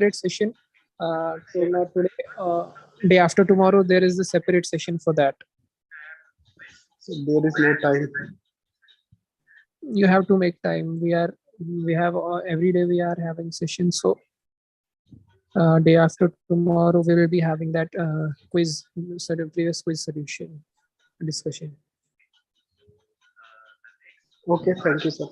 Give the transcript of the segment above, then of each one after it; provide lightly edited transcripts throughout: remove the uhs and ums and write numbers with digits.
separate session. So not today. Day after tomorrow, there is a separate session for that. So there is no time. You have to make time. We have every day we are having sessions. So day after tomorrow, we will be having that quiz, sort of previous quiz solution discussion. Okay, thank you, sir.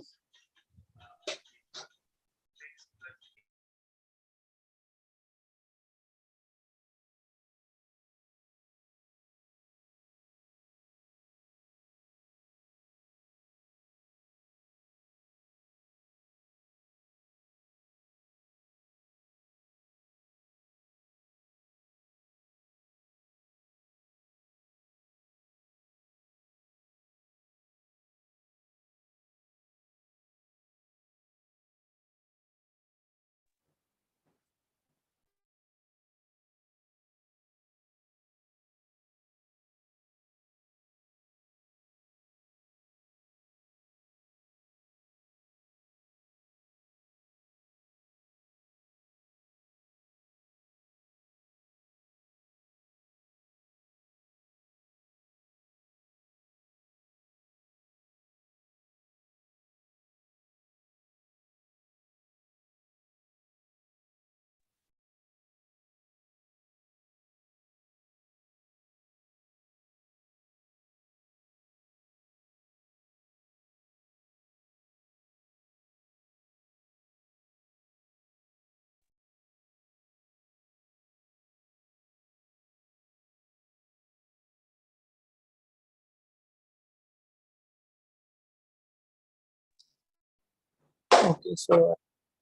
Okay, so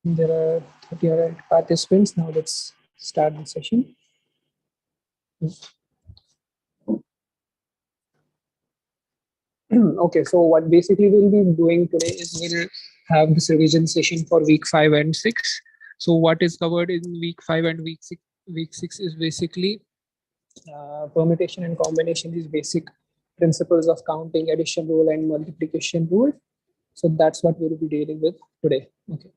there are 38 participants. Now let's start the session. Okay, so what basically we'll be doing today is we'll have this revision session for week 5 and 6. So what is covered in week 5 and week 6? Week 6 is basically permutation and combination, is basic principles of counting, addition rule, and multiplication rule. So that's what we'll be dealing with today. Okay.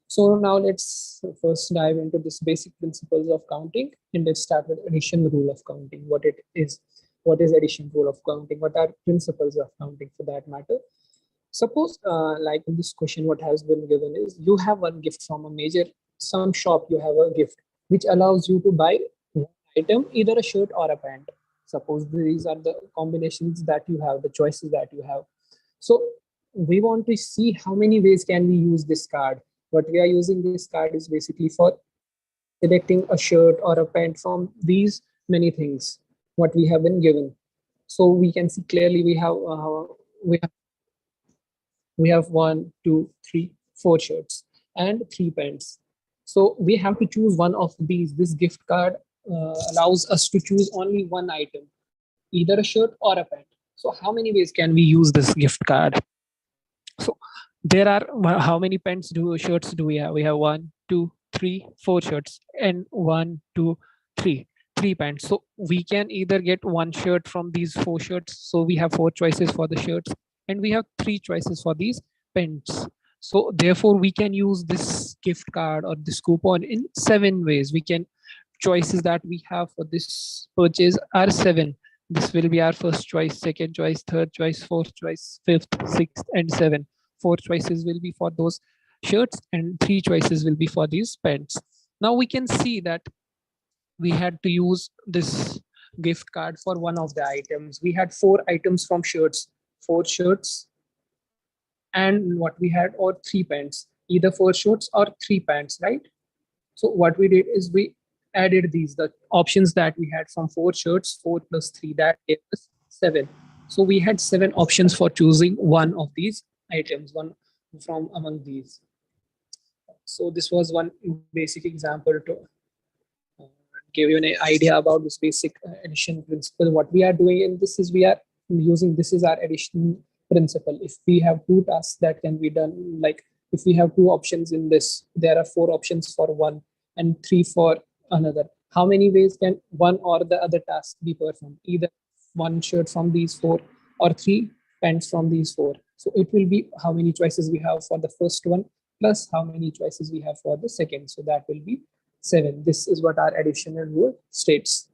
So now let's first dive into this basic principles of counting, and let's start with addition rule of counting. What is addition rule of counting? What are principles of counting for that matter? Suppose, like in this question, what has been given is you have one gift from a major, some shop, you have a gift which allows you to buy one item, either a shirt or a pant. Suppose these are the combinations that you have, the choices that you have. So we want to see how many ways can we use this card. What we are using this card is basically for selecting a shirt or a pant from these many things what we have been given. So we can see clearly we have we have 1, 2, 3, 4 shirts and 3 pants. So we have to choose one of these. This gift card allows us to choose only one item, either a shirt or a pant. So how many ways can we use this gift card? So there are, how many shirts do we have? We have 1, 2, 3, 4 shirts and 1, 2, 3 pants. So we can either get one shirt from these 4 shirts. So we have 4 choices for the shirts, and we have 3 choices for these pants. So therefore we can use this gift card or this coupon in 7 ways. We can, choices that we have for this purchase are 7. This will be our first choice, second choice, third choice, fourth choice, fifth, sixth, and 7. 4 choices will be for those shirts, and 3 choices will be for these pants. Now we can see that we had to use this gift card for one of the items. We had 4 items from shirts, 4 shirts, and what we had, or 3 pants, either 4 shirts or 3 pants, right? So what we did is we added these, the options that we had from 4 shirts, 4 plus 3, that gave us 7. So we had 7 options for choosing one of these items, one from among these. So this was one basic example to give you an idea about this basic addition principle. What we are doing in this is we are using, this is our addition principle. If we have 2 tasks that can be done, like if we have 2 options in this, there are 4 options for one and 3 for another. How many ways can one or the other task be performed? Either one shirt from these 4 or 3 pants from these 4. So it will be how many choices we have for the first one plus how many choices we have for the second. So that will be 7. This is what our additional rule states.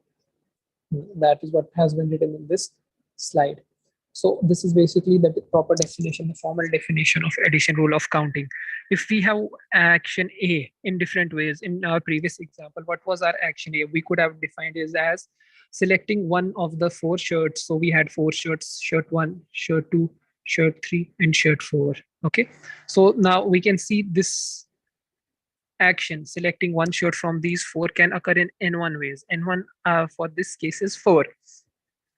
That is what has been written in this slide. So this is basically the proper definition, the formal definition of addition rule of counting. If we have action A in different ways, in our previous example, what was our action A? We could have defined it as selecting one of the 4 shirts. So we had 4 shirts, shirt 1, shirt 2, shirt 3, and shirt 4. Okay. So now we can see this action selecting one shirt from these 4 can occur in n1 ways. N1 for this case is 4.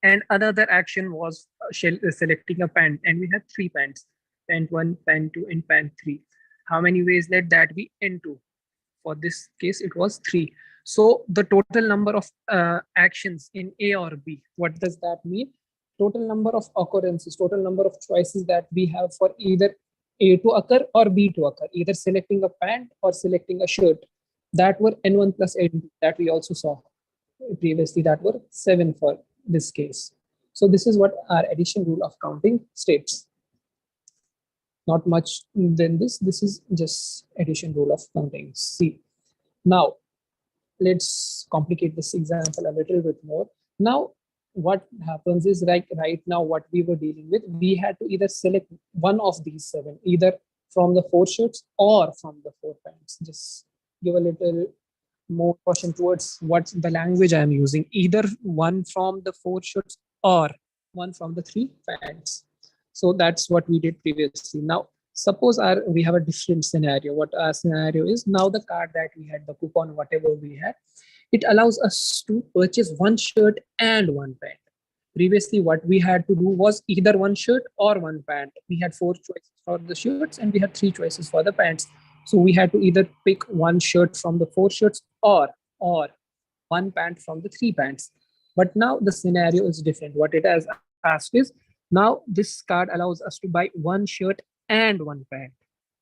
And another action was selecting a pant, and we had 3 pants: pant 1, pant 2, and pant 3. How many ways? Let that be n2. For this case it was 3. So the total number of actions in A or B, what does that mean? Total number of occurrences, total number of choices that we have for either A to occur or B to occur, either selecting a pant or selecting a shirt, that were n1 plus n2, that we also saw previously, that were 7 for this case. So this is what our addition rule of counting states. Not much than this. This is just addition rule of counting. See, now let's complicate this example a little bit more. Now what happens is, like right now what we were dealing with, we had to either select one of these 7, either from the 4 shirts or from the 4 pants. Just give a little more caution towards what the language I'm using, either one from the 4 shirts or one from the 3 pants. So that's what we did previously. Now suppose we have a different scenario. What our scenario is, now the card that we had, the coupon, whatever we had, it allows us to purchase one shirt and one pant. Previously what we had to do was either one shirt or one pant. We had 4 choices for the shirts and we had 3 choices for the pants. So we had to either pick one shirt from the 4 shirts or one pant from the 3 pants. But now the scenario is different. What it has asked is, now this card allows us to buy one shirt and one pant.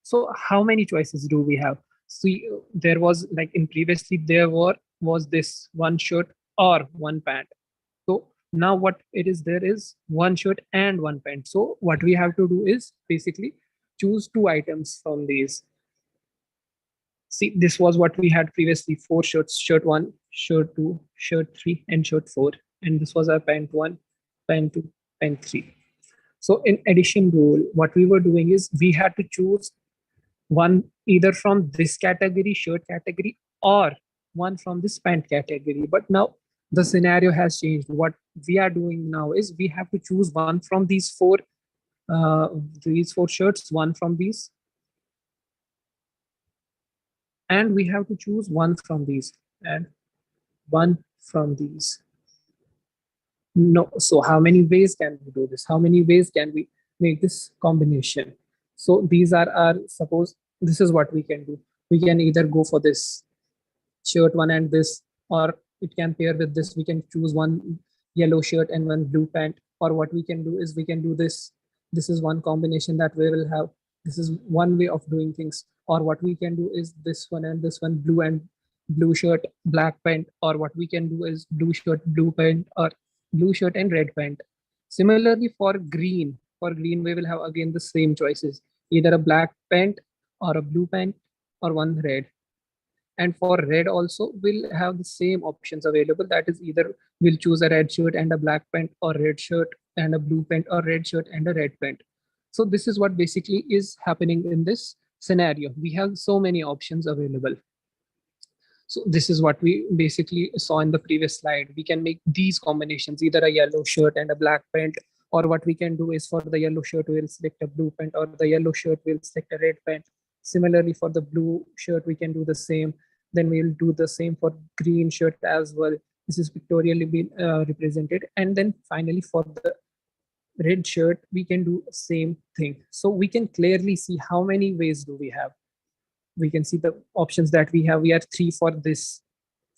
So how many choices do we have? See, there was, like in previously there was this one shirt or one pant. So now what it is, there is one shirt and one pant. So what we have to do is basically choose 2 items from these. See, this was what we had previously: 4 shirts, shirt 1, shirt 2, shirt 3, and shirt 4. And this was our pant 1, pant 2, pant 3. So in addition rule, what we were doing is we had to choose one either from this category, shirt category, or one from this pant category. But now the scenario has changed. What we are doing now is we have to choose one from these 4 shirts, one from these, and we have to choose one from these and one from these. No, so how many ways can we do this? How many ways can we make this combination? So these are our, suppose this is what we can do. We can either go for this shirt 1 and this, or it can pair with this. We can choose one yellow shirt and one blue pant, or what we can do is we can do this. This is one combination that we will have. This is one way of doing things. Or what we can do is this one and this one, blue and blue shirt, black pant, or what we can do is blue shirt, blue pant, or blue shirt and red pant. Similarly for green we will have again the same choices, either a black pant or a blue pant or one red. And for red also we'll have the same options available, that is either we'll choose a red shirt and a black pant, or red shirt and a blue pant, or red shirt and a red pant. So this is what basically is happening in this scenario. We have so many options available. So this is what we basically saw in the previous slide. We can make these combinations, either a yellow shirt and a black pant, or what we can do is for the yellow shirt, we'll select a blue pant, or the yellow shirt, we'll select a red pant. Similarly, for the blue shirt, we can do the same. Then we'll do the same for green shirt as well. This is pictorially been represented. And then finally for the red shirt, we can do same thing. So we can clearly see how many ways do we have. We can see the options that we have. We have 3 for this.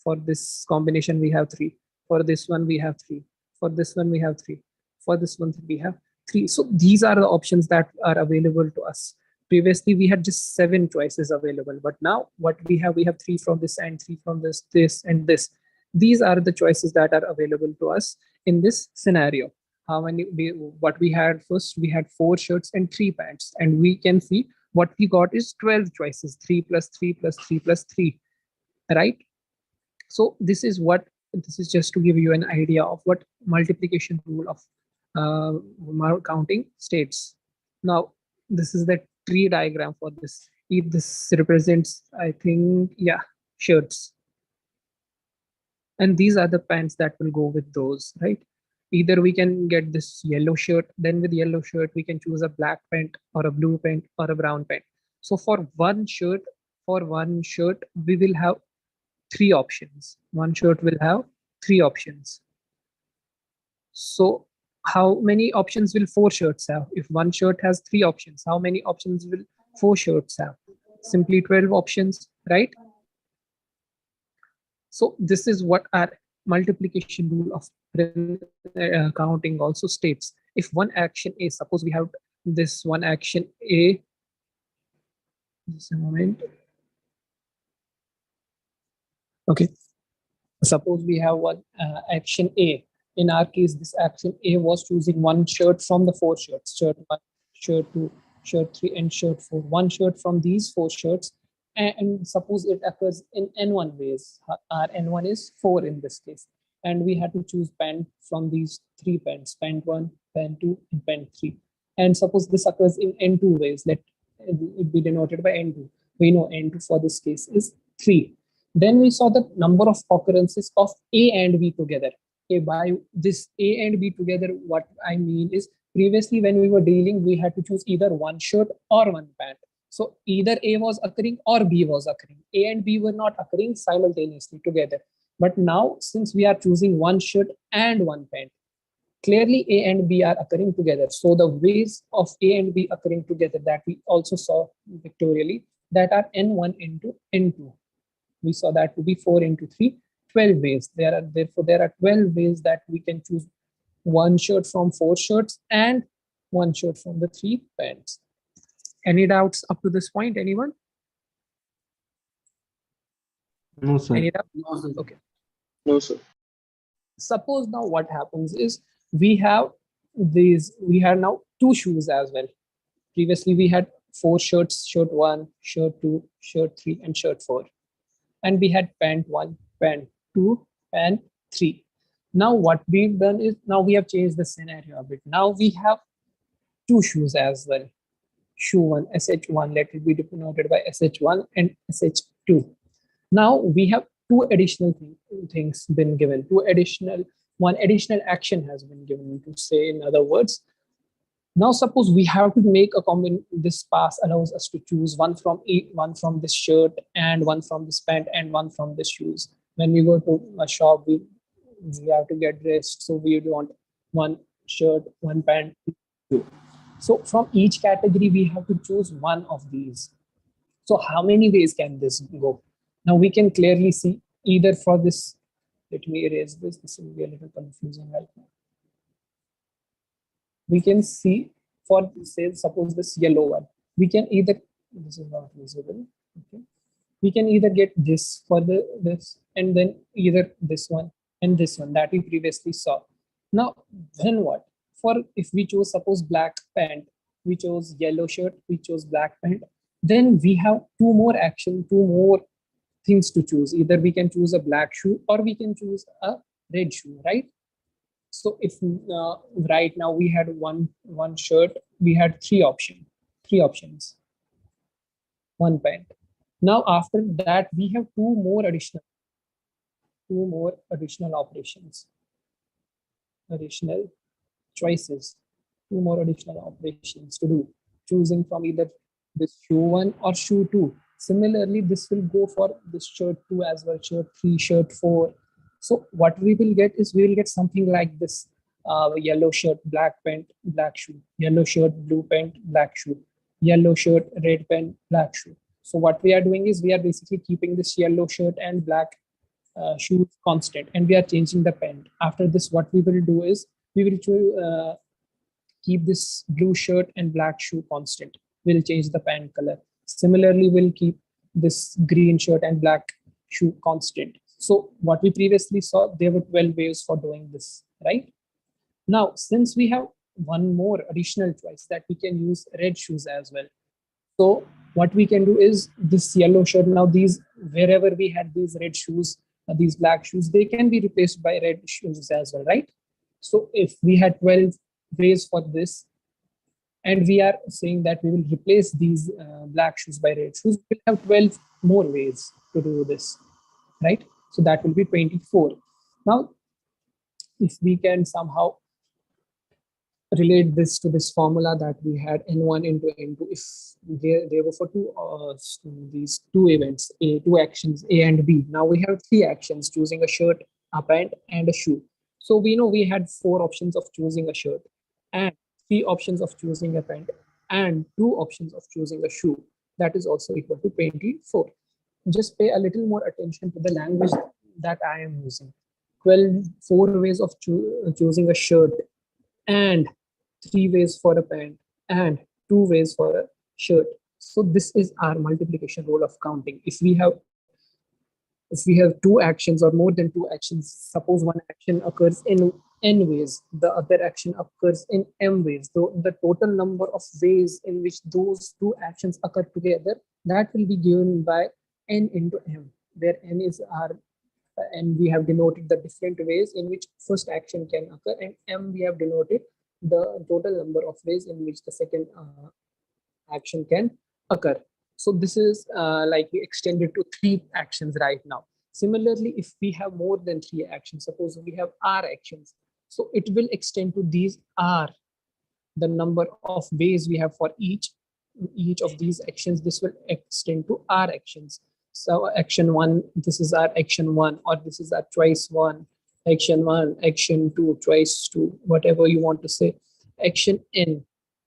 For this combination, we have 3. For this one, we have 3. For this one, we have 3. For this one, we have 3. So these are the options that are available to us. Previously, we had just 7 choices available, but now what we have 3 from this and 3 from this, and this. These are the choices that are available to us in this scenario. What we had first, we had 4 shirts and 3 pants, and we can see what we got is 12 choices, 3 plus 3 plus 3 plus 3. right? So this is just to give you an idea of what multiplication rule of counting states. Now this is the tree diagram for this. If this represents, I think, yeah, shirts, and these are the pants that will go with those, right? Either we can get this yellow shirt, then with yellow shirt we can choose a black pant or a blue pant or a brown pant. So for one shirt we will have three options. One shirt will have three options. So how many options will four shirts have? If one shirt has three options, how many options will four shirts have? Simply 12 options, right? So this is what our multiplication rule of counting also states. If one action A, suppose we have this one action A, just a moment. Okay, suppose we have one action A. In our case, this action A was choosing one shirt from the four shirts: shirt 1, shirt 2, shirt 3, and shirt 4. One shirt from these four shirts, and suppose it occurs in n1 ways. Our n1 is 4 in this case, and we had to choose pant from these three pants: pant 1, pant 2, and pant 3. And suppose this occurs in n2 ways, let it be denoted by n2. We know n2 for this case is 3. Then we saw the number of occurrences of A and B together. Okay, by this A and B together, what I mean is, previously when we were dealing, we had to choose either one shirt or one pant. So either A was occurring or B was occurring. A and B were not occurring simultaneously together. But now, since we are choosing one shirt and one pant, clearly A and B are occurring together. So the ways of A and B occurring together that we also saw pictorially, that are n1 into n2. We saw that to be 4 into 3, 12 ways. Therefore there are 12 ways that we can choose one shirt from four shirts and one shirt from the three pants. Any doubts up to this point, anyone? No, sir. Any doubts? No, sir. Okay. No, sir. Suppose now what happens is, we have now two shoes as well. Previously we had four shirts: shirt 1, shirt 2, shirt 3, and shirt 4. And we had pant 1, pant 2, pant 3. Now what we've done is, now we have changed the scenario a bit. Now we have two shoes as well: shoe 1, sh1, let it be denoted by sh1 and sh2. Now we have two additional things been given. One additional action has been given, to say in other words. Now suppose we have to make a this pass allows us to choose one from this shirt, and one from this pant, and one from the shoes. When we go to a shop, we have to get dressed, so we want one shirt, one pant, two. So from each category we have to choose one of these. So how many ways can this go? Now we can clearly see, either for this, let me erase this will be a little confusing right now. We can see, for say suppose this yellow one, we can either, this is not visible, okay, we can either get this for this, and then either this one and this one that we previously saw. Now then what, for if we chose, suppose, black pant, we chose yellow shirt, we chose black pant, then we have two more things to choose. Either we can choose a black shoe or we can choose a red shoe, right? So if right now we had one shirt, we had three options, one pant. Now after that we have two more additional operations, additional choices, two more additional operations to do, choosing from either this shoe 1 or shoe 2. Similarly, this will go for this shirt 2 as well, shirt 3, shirt 4. So what we will get is, we will get something like this: yellow shirt, black pant, black shoe; yellow shirt, blue pant, black shoe; yellow shirt, red pant, black shoe. So what we are doing is, we are basically keeping this yellow shirt and black shoes constant, and we are changing the pant. After this, what we will do is, we will keep this blue shirt and black shoe constant. We'll change the pant color. Similarly, we'll keep this green shirt and black shoe constant. So what we previously saw, there were 12 ways for doing this, right? Now, since we have one more additional choice, that we can use red shoes as well. So what we can do is this yellow shirt. Now these, wherever we had these red shoes, these black shoes, they can be replaced by red shoes as well, right? So if we had 12 ways for this, and we are saying that we will replace these black shoes by red shoes, we'll have 12 more ways to do this, right? So that will be 24. Now if we can somehow relate this to this formula that we had n1 into n2, if there were for these two events, two actions a and b. Now we have three actions: choosing a shirt, a pant, and a shoe. So we know we had four options of choosing a shirt, and three options of choosing a pant, and two options of choosing a shoe. That is also equal to 24. Just pay a little more attention to the language that I am using. 12 four ways of choosing a shirt, and three ways for a pant, and two ways for a shirt. So this is our multiplication rule of counting. If we have two actions or more than two actions, suppose one action occurs in n ways, the other action occurs in m ways. So the total number of ways in which those two actions occur together, that will be given by n into m, where n is our, and we have denoted the different ways in which first action can occur, and m we have denoted the total number of ways in which the second action can occur. So this is like we extended to three actions right now. Similarly, if we have more than three actions, suppose we have r actions, so it will extend to these r, the number of ways we have for each of these actions. This will extend to r actions. So action one, this is our action one, or this is our twice one, action two, twice two, whatever you want to say, action n.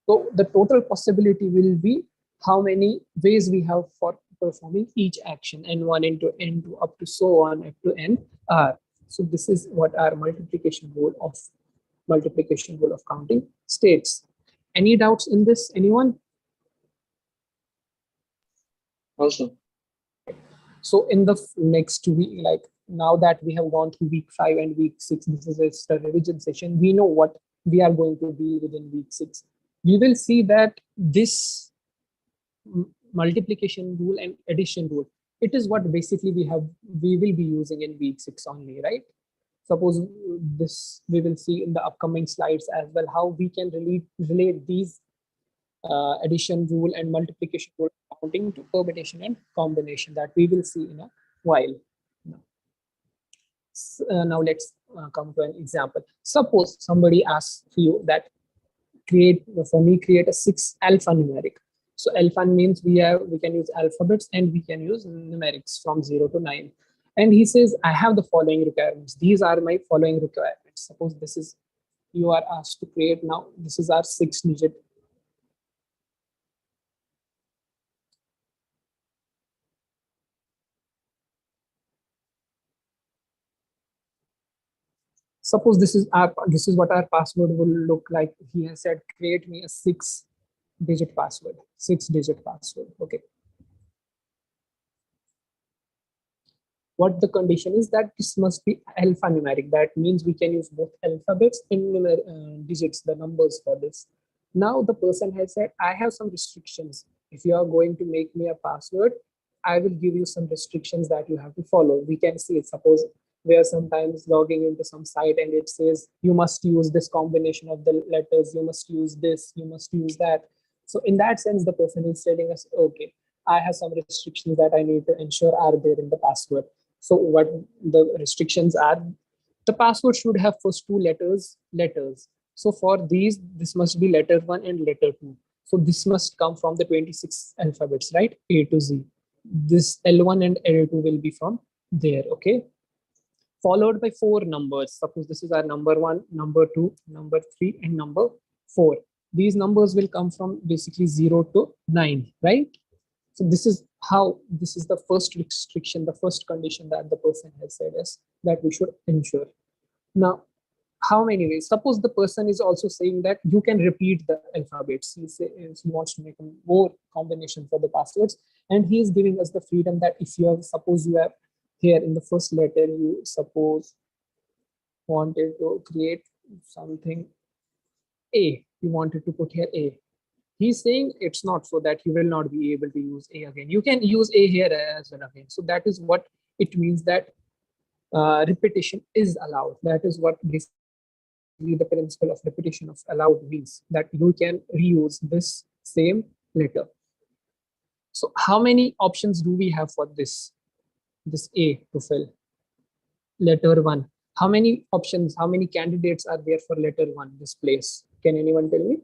So the total possibility will be how many ways we have for performing each action, n1 into n2 up to so on up to n r. So this is what our multiplication rule of counting states. Any doubts in this, anyone? Also, So in the next week, like now that we have gone through week 5 and week 6, this is just a revision session. We know what we are going to be within week 6. We will see that this multiplication rule and addition rule, it is what basically we will be using in week 6 only, right? Suppose this, we will see in the upcoming slides as well how we can relate these addition rule and multiplication rule counting to permutation and combination, that we will see in a while. Now let's come to an example. Suppose somebody asks you that create a 6 alphanumeric. So alpha means we can use alphabets and we can use numerics from 0 to 9. And he says, I have the following requirements. These are my following requirements. Suppose this is, you are asked to create now, this is our 6-digit. Suppose this is what our password will look like. He has said, create me a 6-digit password, 6-digit password. Okay. What the condition is that this must be alphanumeric. That means we can use both alphabets and digits, the numbers for this. Now the person has said, I have some restrictions. If you are going to make me a password, I will give you some restrictions that you have to follow. We can see it. Suppose we are sometimes logging into some site and it says, you must use this combination of the letters, you must use this, you must use that. So in that sense, the person is telling us, okay, I have some restrictions that I need to ensure are there in the password. So what the restrictions are, the password should have first two letters. So for these, this must be letter 1 and letter 2. So this must come from the 26 alphabets, right? A to Z. This L1 and L2 will be from there, okay? Followed by 4 numbers. Suppose this is our number 1, number 2, number 3, and number 4. These numbers will come from basically 0 to 9, right? So this is the first restriction, the first condition that the person has said is that we should ensure. Now, how many ways? Suppose the person is also saying that you can repeat the alphabets. He wants to make more combination for the passwords, and he is giving us the freedom that if you have, suppose you have here in the first letter, you suppose wanted to create something A. You wanted to put here A. He's saying it's not, so that you will not be able to use A again. You can use A here as well again. So that is what it means, that repetition is allowed. That is what basically the principle of repetition of allowed means, that you can reuse this same letter. So how many options do we have for this A to fill? Letter 1. How many options, how many candidates are there for letter 1, this place? Can anyone tell me?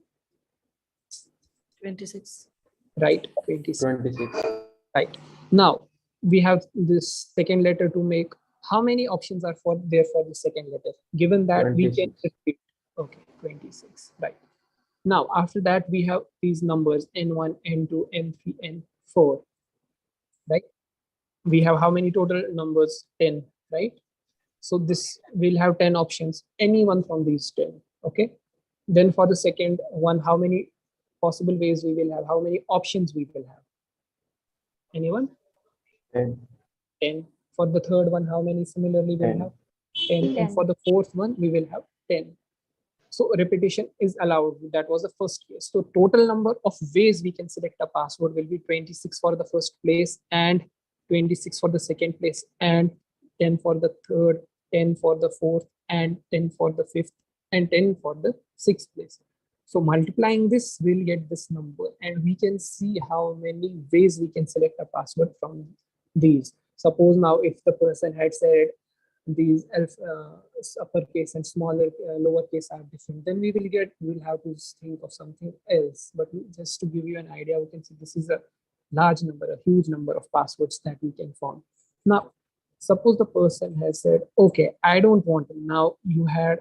26. Right, 26. 26. Right. Now we have this second letter to make. How many options are there for the second letter? Given that we can 26. repeat. Okay, 26. Right. Now after that we have these numbers n1, n2, n3, n4. Right. We have how many total numbers? 10. Right. So this will have 10 options, any one from these 10. Okay. Then for the second one, how many possible ways we will have? How many options we will have? Anyone? 10. 10. For the third one, how many similarly we'll 10. have? 10. And 10. for the fourth one, we will have 10. So repetition is allowed. That was the first case. So total number of ways we can select a password will be 26 for the first place, and 26 for the second place, and 10 for the third, 10 for the fourth, and 10 for the fifth, and 10 for the sixth place. So multiplying this, we'll get this number, and we can see how many ways we can select a password from these. Suppose now if the person had said these uppercase and smaller lowercase are different, then we'll have to think of something else. But just to give you an idea, we can see this is a large number, a huge number of passwords that we can form. Now suppose the person has said, okay, I don't want it. Now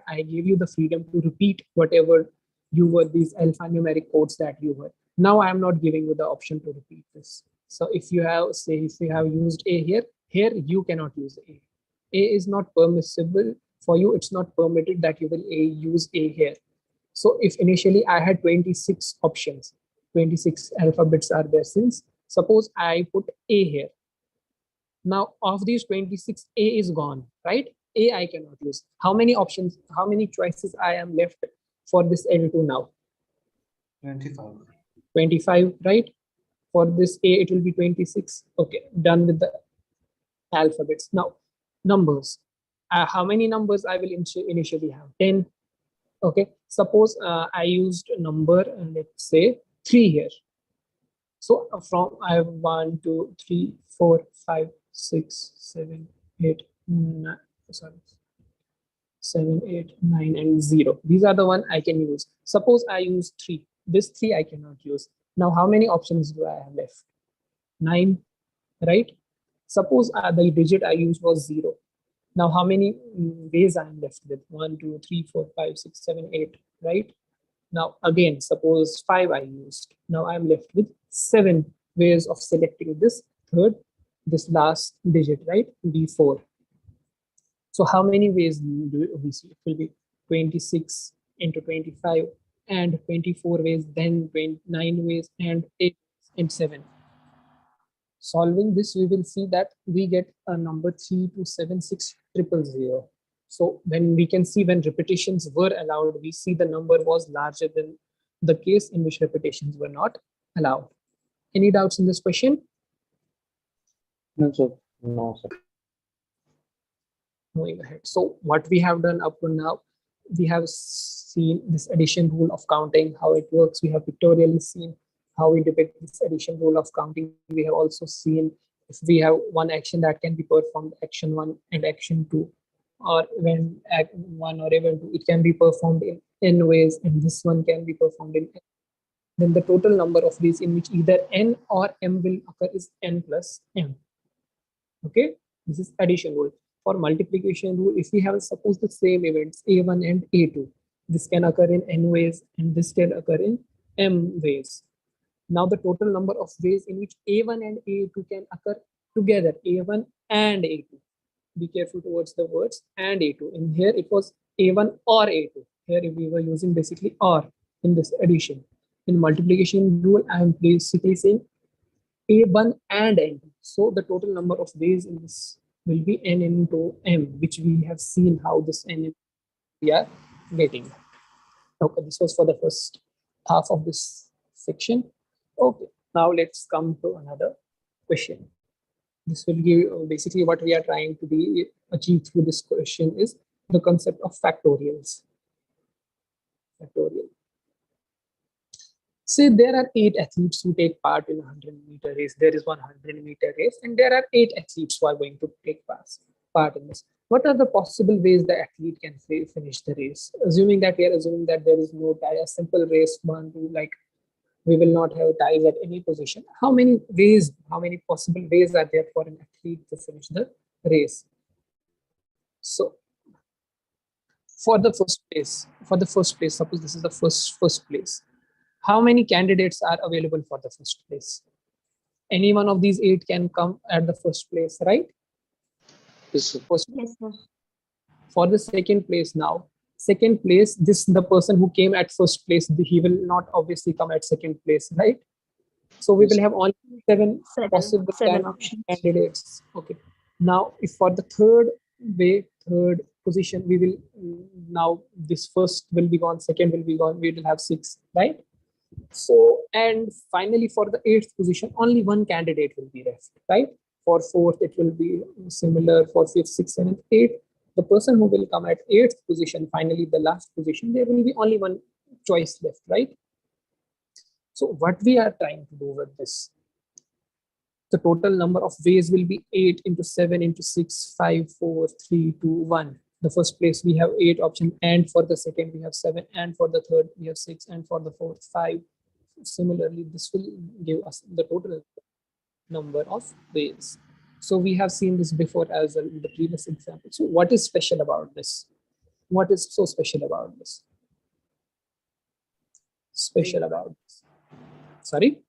I gave you the freedom to repeat whatever you were, these alphanumeric codes that you were. Now I am not giving you the option to repeat this. So if you have used A here you cannot use A is not permissible for you. It's not permitted that you will use A here. So if initially I had 26 options, 26 alphabets are there, since suppose I put A here. Now of these 26, A is gone, right? A I cannot use. How many options, how many choices I am left for this L2 now? 25. 25, right? For this A, it will be 26. Okay, done with the alphabets. Now numbers. How many numbers I will initially have? 10. Okay, suppose I used a number, let's say 3 here. So from I have 1, 2, 3, 4, 5, 6, 7, 8, 9, sorry, 7, 8, 9, and 0. These are the one I can use. Suppose I use 3. This 3 I cannot use. Now how many options do I have left? 9, right? Suppose the digit I used was 0. Now how many ways I am left with? 1, 2, 3, 4, 5, 6, 7, 8, right? Now again, suppose 5 I used. Now I'm left with 7 ways of selecting this last digit, right? D4. So how many ways do we see? It will be 26 into 25 and 24 ways, then 29 ways, and 8 and 7. Solving this, we will see that we get a number 3276000. So when we can see when repetitions were allowed, we see the number was larger than the case in which repetitions were not allowed. Any doubts in this question? No, sir. No, sir. Moving ahead. So what we have done up to now, we have seen this addition rule of counting, how it works. We have pictorially seen how we depict this addition rule of counting. We have also seen if we have one action that can be performed, action 1 and action 2, or when act 1 or event 2, it can be performed in n ways, and this one can be performed in n. Then the total number of ways in which either n or m will occur is n plus m. Okay, this is addition rule. For multiplication rule, if we have suppose the same events a1 and a2, this can occur in n ways and this can occur in m ways. Now the total number of ways in which a1 and a2 can occur together, a1 and a2. Be careful towards the words and a2. In here it was a1 or a2. Here we were using basically or in this addition. In multiplication rule, I am basically saying a1 and n2. So the total number of ways in this will be n into m, which we have seen how this n we are getting. Okay, this was for the first half of this section. Okay, now let's come to another question. This will give basically what we are trying to be achieve through this question is the concept of factorials. Factorial. Say there are 8 athletes who take part in a 100-meter race. There is 100-meter race, and there are 8 athletes who are going to take part in this. What are the possible ways the athlete can finish the race? Assuming that we are assuming that there is no tie, a simple race, 1, 2, like we will not have ties at any position. How many ways, how many possible ways are there for an athlete to finish the race? So for the first place, suppose this is the first place. How many candidates are available for the first place? Any one of these 8 can come at the first place, right? Yes, sir. Yes, sir. For the second place now, second place, this the person who came at first place, he will not obviously come at second place, right? So we Yes, will have only 7 possible Seven options. candidates. Okay. Now, if for the third position, we will now this first will be gone, second will be gone. We will have 6, right? So, and finally, for the 8th position, only 1 candidate will be left, right? For 4th, it will be similar. For 5th, 6th, 7th, 8th, the person who will come at 8th position, finally the last position, there will be only 1 choice left, right? So what we are trying to do with this, the total number of ways will be 8 into 7 into 6, 5, 4, 3, 2, 1. The first place we have 8 options, and for the second we have 7, and for the third we have 6, and for the fourth 5. Similarly, this will give us the total number of ways. So we have seen this before as well in the previous example. So what is special about this? What is so special about this? Special about this? Sorry?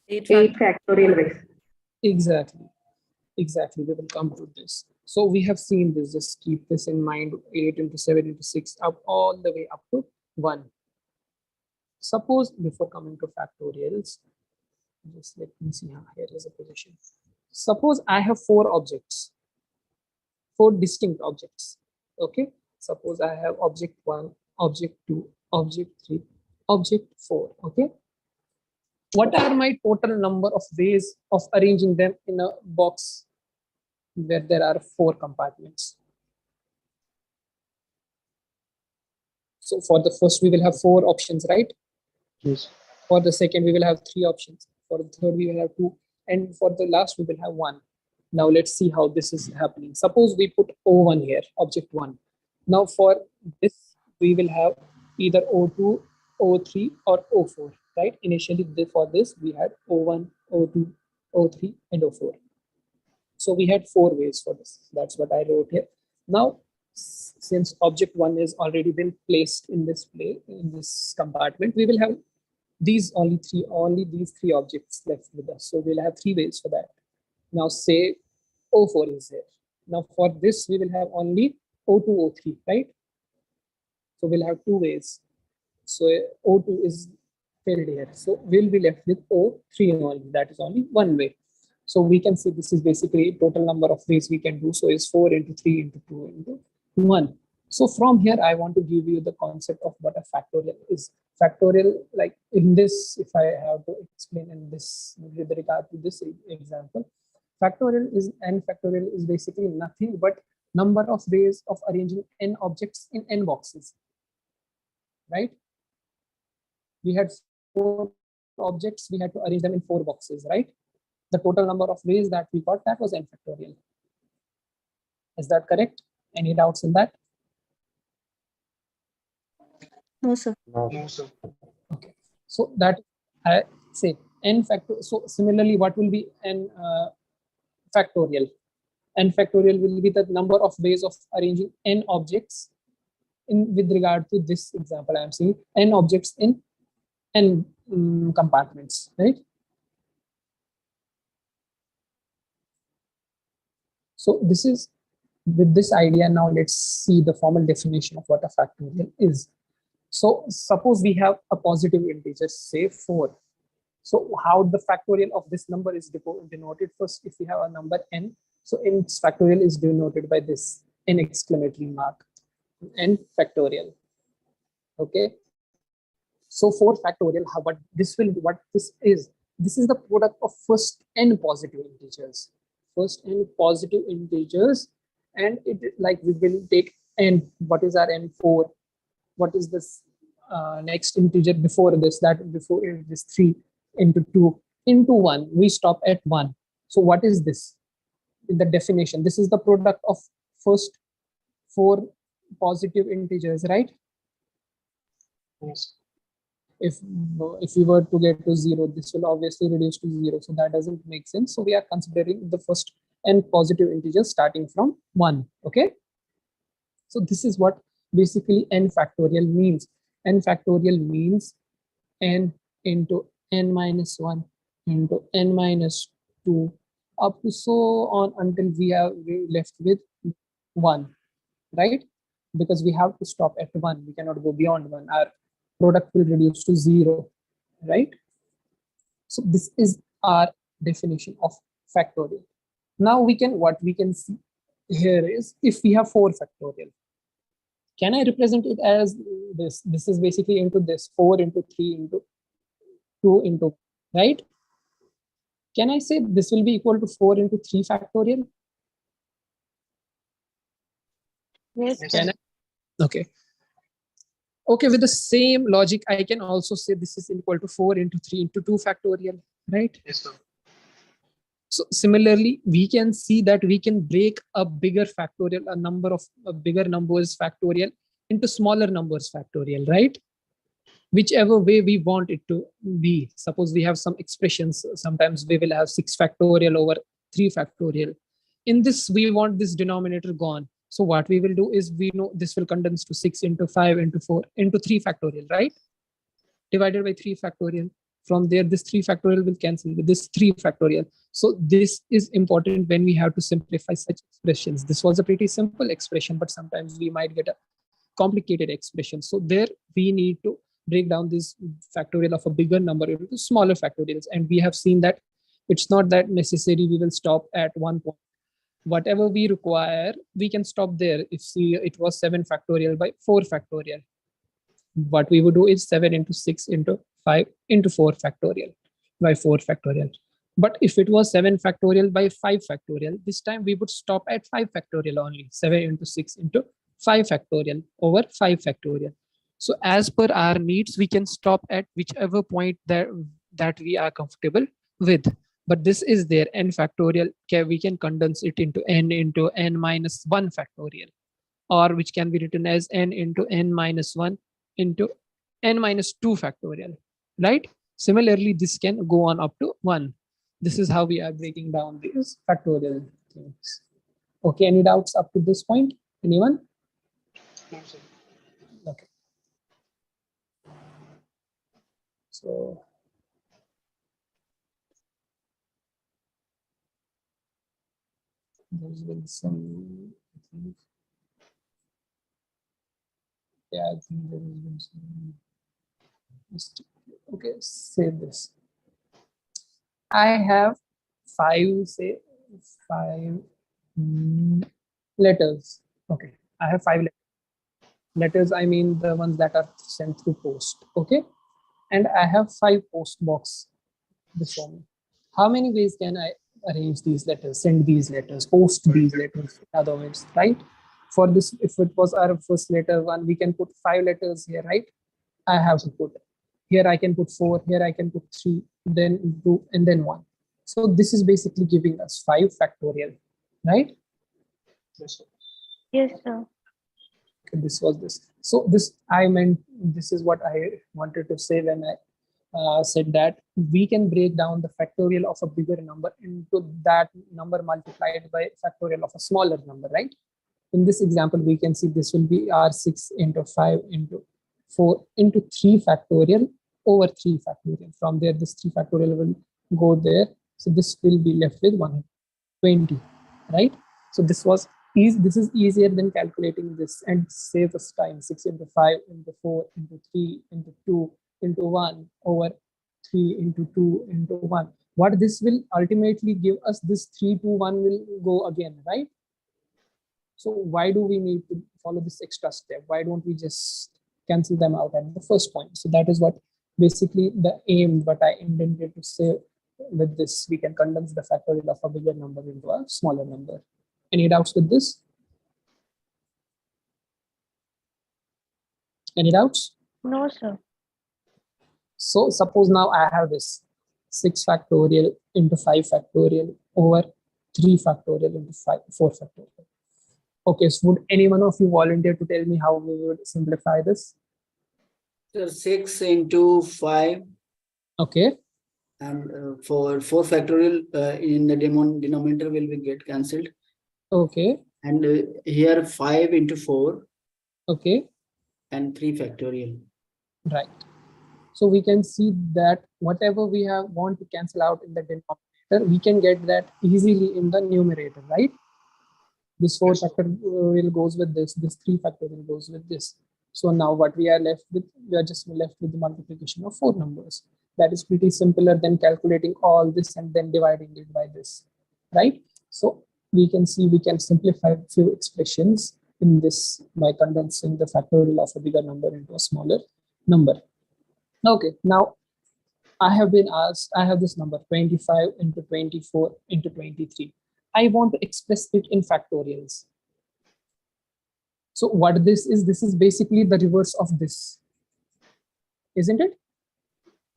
8 factorial ways. Exactly. Exactly. We will come to this. So we have seen this. Just keep this in mind. 8 into 7 into 6 up all the way up to 1. Suppose before coming to factorials, just let me see. Here is a position. Suppose I have 4 objects, 4 distinct objects. Okay. Suppose I have object 1, object 2, object 3, object 4. Okay. What are my total number of ways of arranging them in a box where there are 4 compartments? So for the first, we will have 4 options, right? Yes. For the second, we will have 3 options. For the third, we will have 2. And for the last, we will have 1. Now let's see how this is happening. Suppose we put O1 here, object 1. Now for this, we will have either O2, O3, or O4, right? Initially, for this, we had O1, O2, O3, and O4. So we had 4 ways for this. That's what I wrote here. Now, since object 1 is already been placed in this compartment, we will have these only these 3 objects left with us. So we'll have 3 ways for that. Now say O4 is there. Now for this, we will have only O2, O3, right? So we'll have 2 ways. So O2 is filled here. So we'll be left with O3 only. That is only 1 way. So we can see this is basically total number of ways we can do. So is 4 into 3 into 2 into 1. So from here, I want to give you the concept of what a factorial is. Factorial, like in this, if I have to explain in this with regard to this example, factorial is basically nothing but number of ways of arranging n objects in n boxes, right? We had 4 objects, we had to arrange them in 4 boxes, right? The total number of ways that we got, that was n factorial. Is that correct? Any doubts in that? No, sir. No, sir. Okay. So that I say n factor. So similarly, what will be n factorial? N factorial will be the number of ways of arranging n objects in with regard to this example I am saying n objects in n compartments, right? So this is with this idea. Now let's see the formal definition of what a factorial is. So suppose we have a positive integer, say 4. So how the factorial of this number is denoted? First, if we have a number n, so its factorial is denoted by this n exclamatory mark, n factorial. Okay. So 4 factorial, what this is, this is the product of first n positive integers. First n positive integers, and it like we will take n. What is our n? 4. What is this next integer before this? That before this 3 into 2 into 1. We stop at 1. So what is this? In the definition, this is the product of first 4 positive integers, right? Yes. If we were to get to 0, this will obviously reduce to 0, so that doesn't make sense. So we are considering the first n positive integers starting from 1. Okay, so this is what basically n factorial means. N factorial means n into n minus 1 into n minus 2 up to so on until we are left with 1, right? Because we have to stop at 1, we cannot go beyond 1. Our product will reduce to 0, right? So this is our definition of factorial. Now what we can see here is, if we have 4 factorial, can I represent it as this? This is basically into this 4 into 3 into 2 into, right? Can I say this will be equal to 4 into 3 factorial? Yes, Yes. sir. Can I? Okay. Okay, with the same logic, I can also say this is equal to 4 into 3 into 2 factorial, right? Yes, sir. So similarly, we can see that we can break a bigger factorial, a bigger numbers factorial into smaller numbers factorial, right? Whichever way we want it to be. Suppose we have some expressions, sometimes we will have 6 factorial over 3 factorial. In this, we want this denominator gone. So what we will do is, we know this will condense to 6 into 5 into 4 into 3 factorial, right? Divided by 3 factorial. From there, this 3 factorial will cancel with this 3 factorial. So this is important when we have to simplify such expressions. This was a pretty simple expression, but sometimes we might get a complicated expression. So there we need to break down this factorial of a bigger number into smaller factorials. And we have seen that it's not that necessary we will stop at one point. Whatever we require, we can stop there. If it was 7 factorial by 4 factorial, what we would do is 7 into 6 into 5 into 4 factorial by 4 factorial. But if it was 7 factorial by 5 factorial, this time we would stop at 5 factorial only. 7 into 6 into 5 factorial over 5 factorial. So as per our needs, we can stop at whichever point that we are comfortable with. But this is there, n factorial, we can condense it into n minus 1 factorial, or which can be written as n into n minus 1 into n minus 2 factorial, right? Similarly, this can go on up to 1. This is how we are breaking down these factorial things. Okay, any doubts up to this point? Anyone? No, sir. Okay. So there's been some, I think, yeah, I think there has been some mistake. Okay, say this. I have 5, say 5 letters. Okay, I have 5 letters. I mean the ones that are sent through post. Okay, and I have 5 post box before me. How many ways can I arrange these letters, send these letters, post these letters? In other words, right? For this, if it was our first letter 1, we can put 5 letters here, right? I have to put here, I can put 4, here I can put 3, then 2, and then 1. So this is basically giving us 5 factorial, right? Yes, sir. Yes, sir. Okay, this was this. So this, I meant, this is what I wanted to say when I said that we can break down the factorial of a bigger number into that number multiplied by factorial of a smaller number, right? In this example, we can see this will be r6 into 5 into 4 into 3 factorial over 3 factorial. From there, this 3 factorial will go there. So this will be left with 120, right? So this was easy. This is easier than calculating this and save us time. 6 into 5 into 4 into 3 into 2 into 1 over 3 into 2 into 1. What this will ultimately give us, this 3 to 1 will go again, right? So why do we need to follow this extra step? Why don't we just cancel them out at the first point. So that is what basically the aim, what I intended to say with this. We can condense the factorial of a bigger number into a smaller number. Any doubts with this? Any doubts? No, sir. So suppose now I have this 6 factorial into 5 factorial over 3 factorial into 4 factorial. Okay, so would any one of you volunteer to tell me how we would simplify this? So 6 into 5 Okay, and for 4 factorial in the denominator will be get cancelled. okay, And here 5 into 4 okay, and 3 factorial. right. So we can see that whatever we have want to cancel out in the denominator, we can get that easily in the numerator, right? This 4 factorial goes with this 3 factorial goes with this. So now what we are left with, we are just left with the multiplication of 4 numbers. That is pretty simpler than calculating all this and then dividing it by this, right? So we can see we can simplify a few expressions in this by condensing the factorial of a bigger number into a smaller number. Okay, now I have been asked, I have this number 25 into 24 into 23. I want to express it in factorials. So what this is basically the reverse of this, isn't it?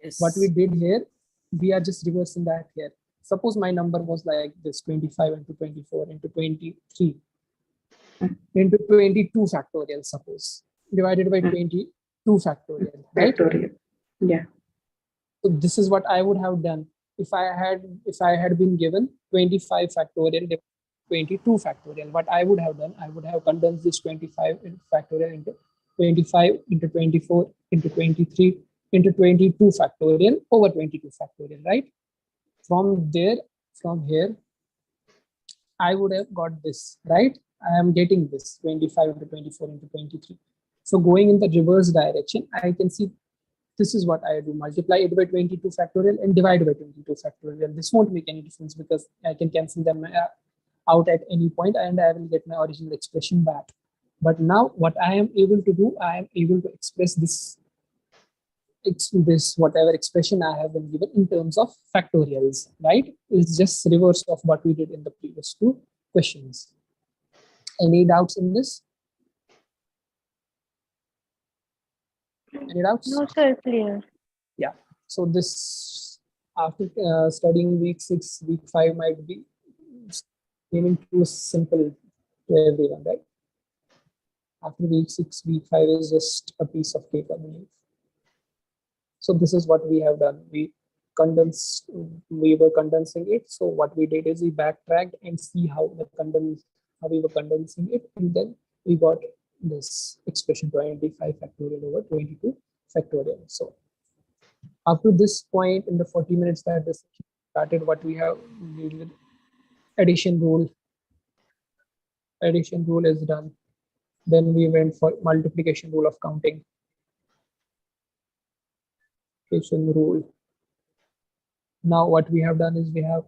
Yes. What we did here, we are just reversing that here. Suppose my number was like this 25 into 24 into 23 into 22 factorial, suppose, divided by 22 factorial, right? Factorial. Yeah. So this is what I would have done if I had been given 25 factorial 22 factorial. What I would have done, I would have condensed this 25 factorial into 25 into 24 into 23 into 22 factorial over 22 factorial, right? From here, I would have got this, right? I am getting this 25 into 24 into 23. So going in the reverse direction, I can see this is what I do, multiply it by 22 factorial and divide by 22 factorial. This won't make any difference because I can cancel them out at any point and I will get my original expression back. But now what I am able to do, I am able to express this whatever expression I have been given in terms of factorials, right? It's just reverse of what we did in the previous two questions. Any doubts in this? Any doubts? No, sir. Clear. Yeah. So this, after studying week 6, week 5 might be seeming too simple to everyone, right? After week 6, week 5 is just a piece of cake, I believe. So this is what we have done. We were condensing it. So what we did is we backtracked and see how we were condensing it, and then we got this expression 25 factorial over 22 factorial. So up to this point in the 40 minutes that this started, what we have did with addition rule. Addition rule is done. Then we went for multiplication rule of counting. Rule. Now what we have done is we have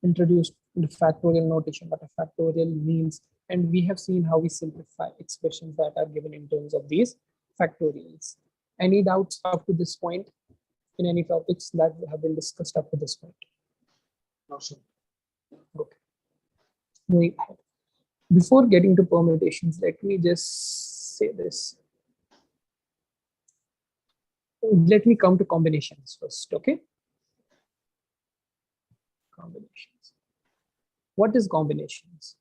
introduced the factorial notation, what a factorial means, and we have seen how we simplify expressions that are given in terms of these factorials. Any doubts up to this point in any topics that have been discussed up to this point? No, sir. Okay. Moving ahead. Before getting to permutations, let me just say this. Let me come to combinations first, okay? Combinations. What is combinations?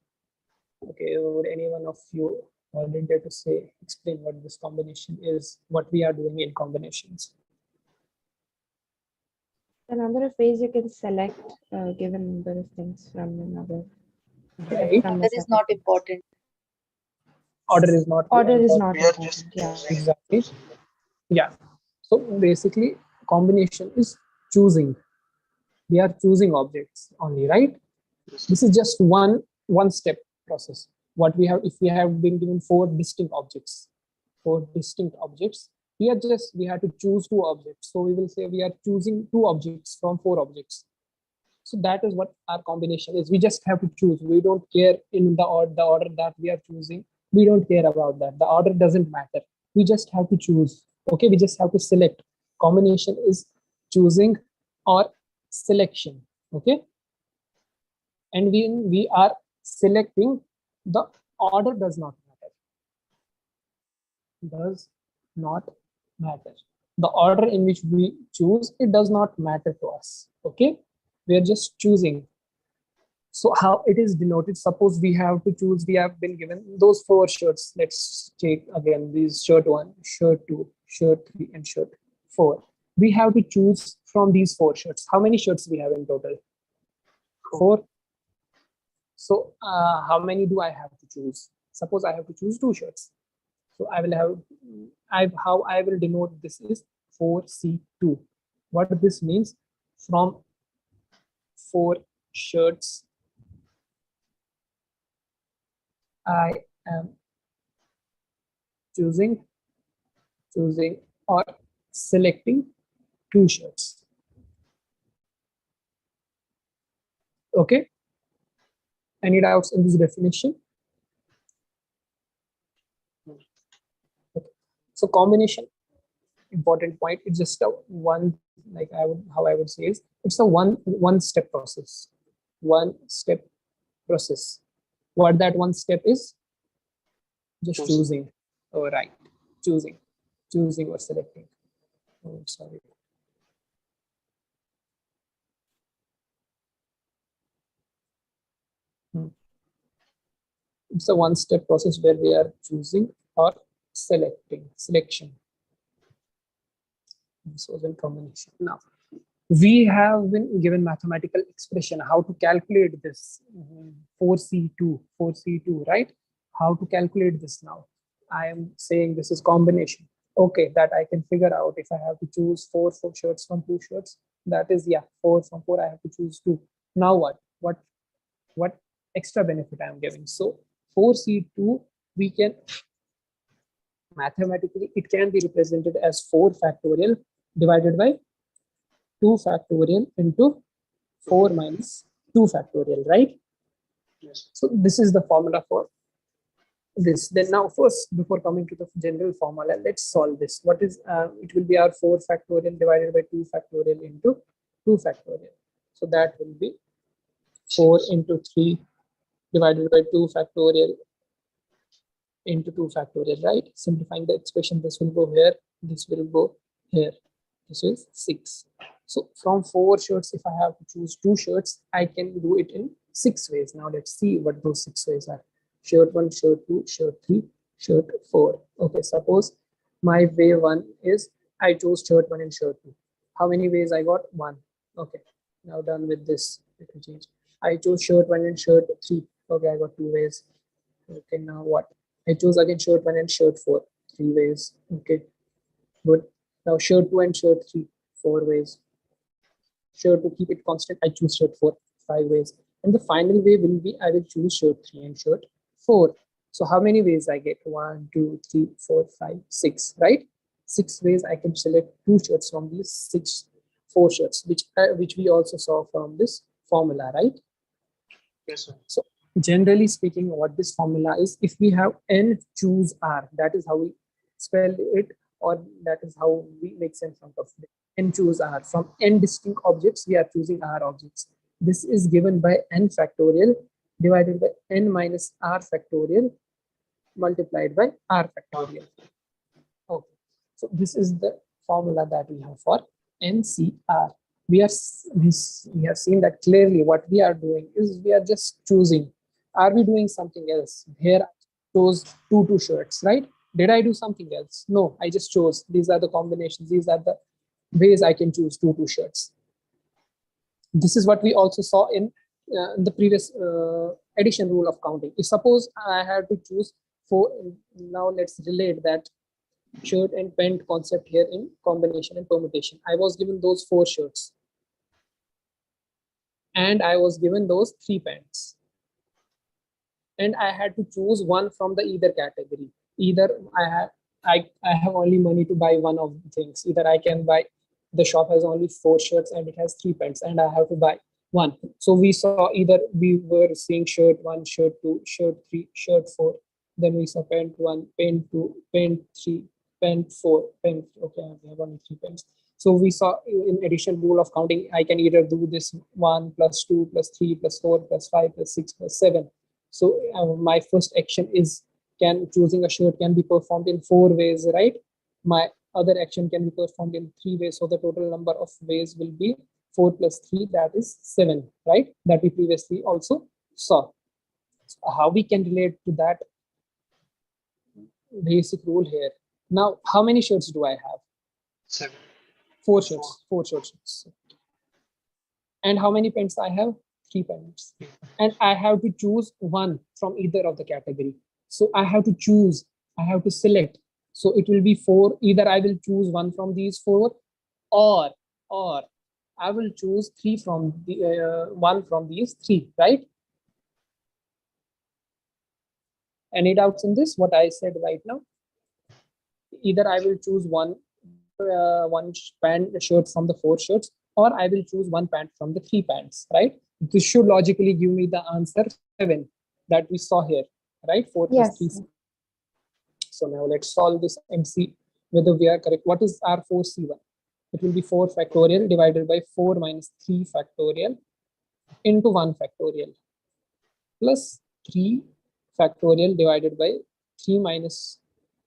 Okay, would any one of you volunteer to explain what this combination is, what we are doing in combinations? The number of ways you can select a given number of things from another. Right. That is not important. Order is not Order is not We are important. just Yeah. exactly. Yeah. So basically, combination is choosing. We are choosing objects only, right? This is just one step process. What we have, if we have been given four distinct objects, we have to choose two objects. So we will say we are choosing two objects from four objects. So that is what our combination is. We just have to choose. We don't care in the order that we are choosing. We don't care about that. The order doesn't matter. we just have to choose. Okay, we just have to select. Combination is choosing or selection. Okay, and when we are selecting, the order does not matter. Does not matter. The order in which we choose, it does not matter to us. Okay, we are just choosing. So how it is denoted, suppose we have to choose, we have been given those 4 shirts. Let's take again these shirt 1, shirt 2, shirt 3, and shirt 4. We have to choose from these 4 shirts. How many shirts we have in total? 4. So how many do I have to choose? Suppose I have to choose 2 shirts. So I will have, how I will denote this is 4C2. What this means, from 4 shirts, I am choosing or selecting 2 shirts. Okay. Any doubts in this definition? Okay. So combination, important point. It's just a one, like how I would say is, it's a one step process. One step process. What that one step is? Just choosing. Oh, right. Choosing or selecting. Oh, sorry. It's a one-step process where we are choosing or selection. This was in combination. Now, we have been given mathematical expression how to calculate this 4C2, right? How to calculate this now? I am saying this is combination. Okay, that I can figure out if I have to choose 4 shirts from 2 shirts. That is, yeah, 4 from 4, I have to choose 2. Now what extra benefit I am giving? So 4C2, we can mathematically, it can be represented as 4 factorial divided by 2 factorial into 4 minus 2 factorial, right? Yes. So this is the formula for this. Then now first, before coming to the general formula, let's solve this. What is, it will be our 4 factorial divided by 2 factorial into 2 factorial. So that will be 4 into 3 divided by 2 factorial into 2 factorial, right? Simplifying the expression, this will go here, this will go here. This is 6. So from 4 shirts, if I have to choose 2 shirts, I can do it in 6 ways. Now let's see what those 6 ways are. Shirt 1, shirt 2, shirt 3, shirt 4. Okay, suppose my way 1 is I chose shirt 1 and shirt 2. How many ways I got? 1. Okay, now done with this. Let me change. I chose shirt 1 and shirt 3. Okay, I got 2 ways. Okay, now what? I chose again shirt 1 and shirt 4. 3 ways. Okay, good. Now shirt 2 and shirt 3. 4 ways. Shirt to keep it constant, I choose shirt 4. 5 ways. And the final way will be I will choose shirt 3 and shirt 4. So how many ways I get? 1, 2, 3, 4, 5, 6, right? 6 ways I can select 2 shirts from these 4 shirts, which we also saw from this formula, right? Yes, sir. So generally speaking, what this formula is, if we have n choose r, that is how we spell it, or that is how we make sense out of it. N choose r, from n distinct objects we are choosing r objects. This is given by n factorial divided by n minus r factorial multiplied by r factorial. Okay, so this is the formula that we have for NCR. We have seen that clearly. What we are doing is we are just choosing. Are we doing something else? Here I chose 2 shirts, right? Did I do something else? No, I just chose. These are the combinations. These are the ways I can choose 2 shirts. This is what we also saw in the previous addition rule of counting. If suppose I had to choose 4, now let's relate that shirt and pant concept here in combination and permutation. I was given those 4 shirts and I was given those 3 pants, and I had to choose one from the either category. Either I have only money to buy one of the things. Either I can buy, the shop has only 4 shirts and it has 3 pants and I have to buy one. So we saw, either we were seeing shirt 1, shirt 2, shirt 3, shirt 4. Then we saw pant 1, pant 2, pant 3, pen 4, pen, okay, we have only 3 pens. So we saw in addition rule of counting, I can either do this 1 plus 2 plus 3 plus 4 plus 5 plus 6 plus 7. So my first action is choosing a shirt can be performed in 4 ways, right? My other action can be performed in 3 ways. So the total number of ways will be 4 plus 3, that is 7, right? That we previously also saw. So how we can relate to that basic rule here. Now, how many shirts do I have? 7. 4 shirts. 4 shirts. And how many pens I have? 3 pens. And I have to choose one from either of the category. So I have to choose. I have to select. So it will be 4. Either I will choose one from these 4, or I will choose 3 from the one from these 3. Right? Any doubts in this? What I said right now? Either I will choose one pant shirt from the 4 shirts, or I will choose one pant from the 3 pants, right? This should logically give me the answer 7 that we saw here, right? 4 plus Yes. 3. So now let's solve this and see whether we are correct. What is our 4C1? It will be 4 factorial divided by 4 minus 3 factorial into 1 factorial plus 3 factorial divided by 3 minus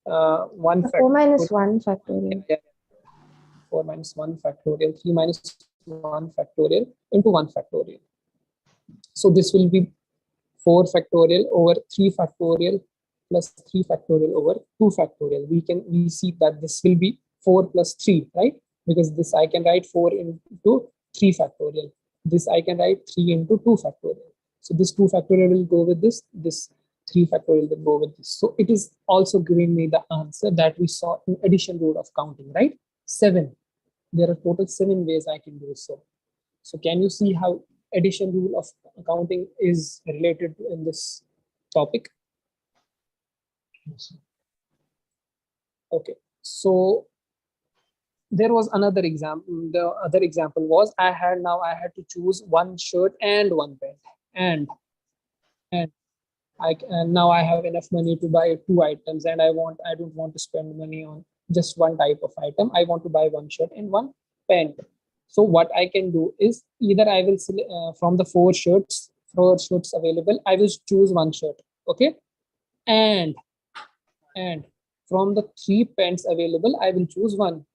1 4 factorial. minus 1 factorial. 4 minus 1 factorial, 3 minus 1 factorial into 1 factorial. So this will be 4 factorial over 3 factorial plus 3 factorial over 2 factorial. We see that this will be 4 plus 3, right? Because this I can write 4 into 3 factorial. This I can write 3 into 2 factorial. So this 2 factorial will go with this 3 factorial will go with this. So it is also giving me the answer that we saw in addition rule of counting, right? 7. There are total 7 ways I can do so. So can you see how addition rule of counting is related in this topic? Okay, so there was another example. The other example was I had to choose one shirt and one pant, and now I have enough money to buy 2 items, and I don't want to spend money on just one type of item. I want to buy one shirt and one pant. So what I can do is either I will from the 4 shirts available, I will choose one shirt, okay, and from the 3 pants available, I will choose one.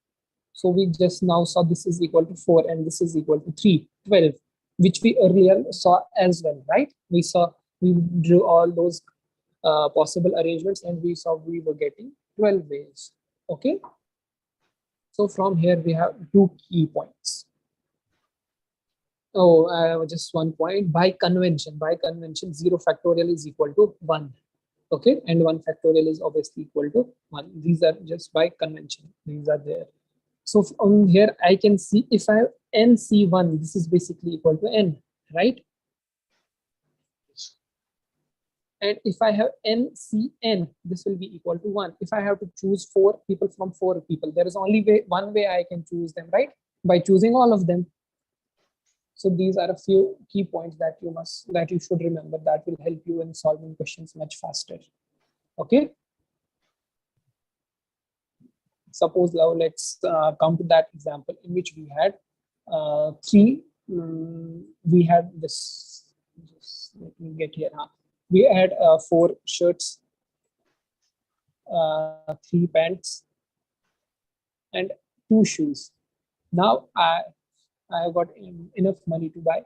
So we just now saw this is equal to 4 and this is equal to 3, 12, which we earlier saw as well, right? We drew all those possible arrangements and we saw we were getting 12 ways. Okay. So from here we have 2 key points. Oh, just one point. By convention, 0 factorial is equal to 1. Okay, and 1 factorial is obviously equal to 1. These are just by convention. These are there. So from here I can see if I have NC1, this is basically equal to N, right? And if I have NCN, this will be equal to 1. If I have to choose 4 people from 4 people, there is only one way I can choose them, right? By choosing all of them. So these are a few key points that you should remember that will help you in solving questions much faster. Okay. Suppose now let's come to that example in which we had we had this. Just let me get here. We had 4 shirts, 3 pants, and 2 shoes. Now I got enough money to buy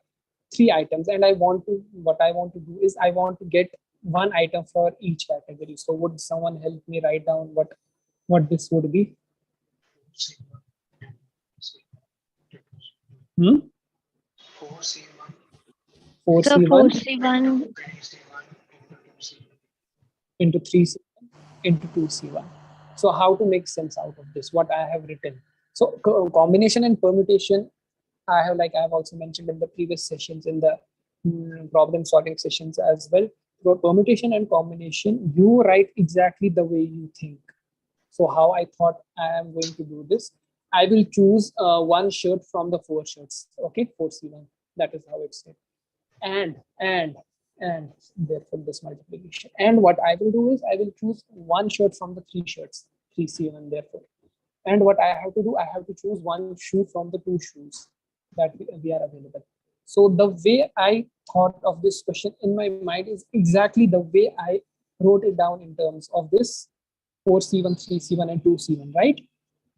3 items, and what I want to do is I want to get 1 item for each category. So would someone help me write down what this would be? 4C1. 4C1 4C1 into 3C1 into 2C1. So how to make sense out of this? What I have written. So combination and permutation, I have also mentioned in the previous sessions in the problem solving sessions as well. For permutation and combination, you write exactly the way you think. So how I thought I am going to do this, I will choose 1 shirt from the 4 shirts. Okay, 4C1. That is how it's said. And therefore this multiplication. And what I will do is I will choose 1 shirt from the 3 shirts. 3C1 therefore. And what I have to do, I have to choose one shoe from the two shoes that we are available. So the way I thought of this question in my mind is exactly the way I wrote it down in terms of this 4C1, 3C1, and 2C1, right?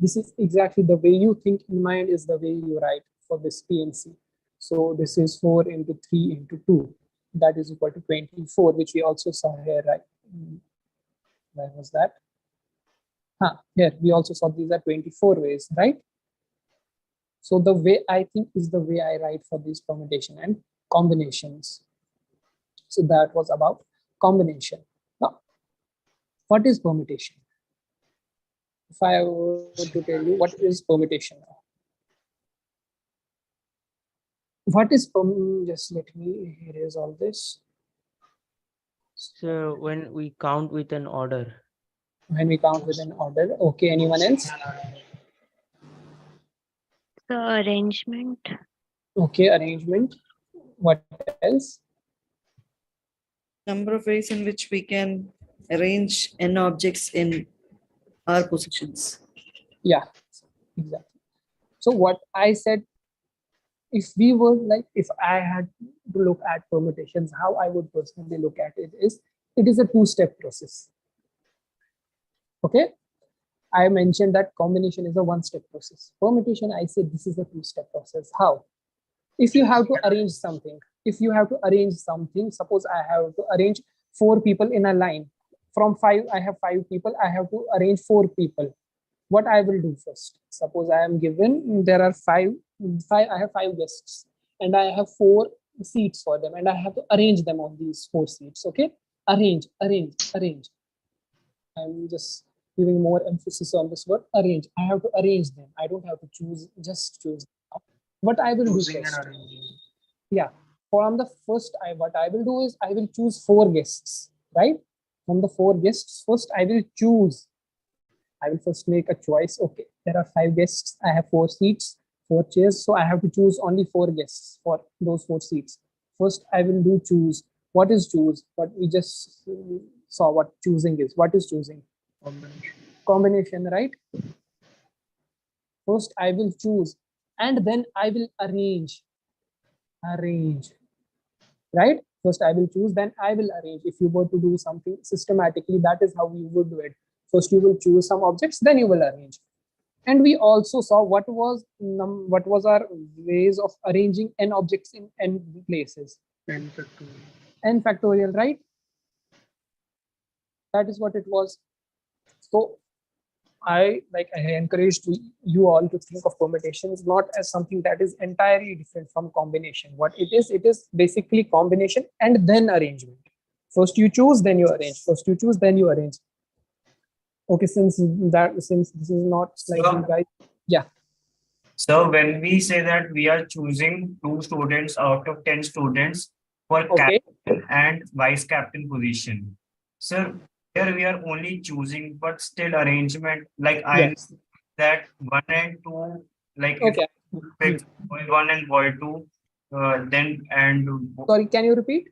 This is exactly the way you think in mind is the way you write for this PNC. So this is 4 into 3 into 2. That is equal to 24, which we also saw here, right? Where was that? Here, we also saw these are 24 ways, right? So the way I think is the way I write for these permutation and combinations. So that was about combination. Now, what is permutation? If I were to tell you what is permutation now? What is just let me erase all this. So when we count with an order. When we count with an order. Okay, anyone else? The arrangement. Okay, arrangement. What else? Number of ways in which we can arrange n objects in our positions. Yeah, exactly. So what I said, if we were like, if I had to look at permutations, how I would personally look at it is a two-step process. Okay, I mentioned that combination is a one-step process. Permutation, I said this is a two-step process. How? If you have to arrange something, suppose I have to arrange 4 people in a line. From 5, I have 5 people, I have to arrange 4 people. What I will do first, suppose I am given, there are 5, I have 5 guests and I have 4 seats for them and I have to arrange them on these 4 seats. Okay, arrange. I'm just giving more emphasis on this word, arrange. I have to arrange them. I don't have to just choose. What I will do first, yeah, from the first, what I will do is I will choose 4 guests, right? From the 4 guests, first I will choose. I will first make a choice. Okay, there are 5 guests. I have 4 seats, 4 chairs. So I have to choose only 4 guests for those 4 seats. First, I will do choose. What is choose? What we just saw what choosing is. What is choosing? Combination, right? First, I will choose and then I will arrange. Right? First, I will choose, then I will arrange. If you were to do something systematically, that is how you would do it. First, you will choose some objects, then you will arrange. And we also saw what was our ways of arranging n objects in n places. N factorial, right? That is what it was. So I encouraged you all to think of permutations not as something that is entirely different from combination. What it is basically combination and then arrangement. First you choose, then you arrange. First you choose, then you arrange. Okay, since this is not like you guys, yeah. So when we say that we are choosing 2 students out of 10 students for Okay. captain and vice captain position. So here we are only choosing, but still arrangement, like I know Yes. that 1 and 2, like Okay. if you pick boy 1 and boy 2, then and Sorry, can you repeat?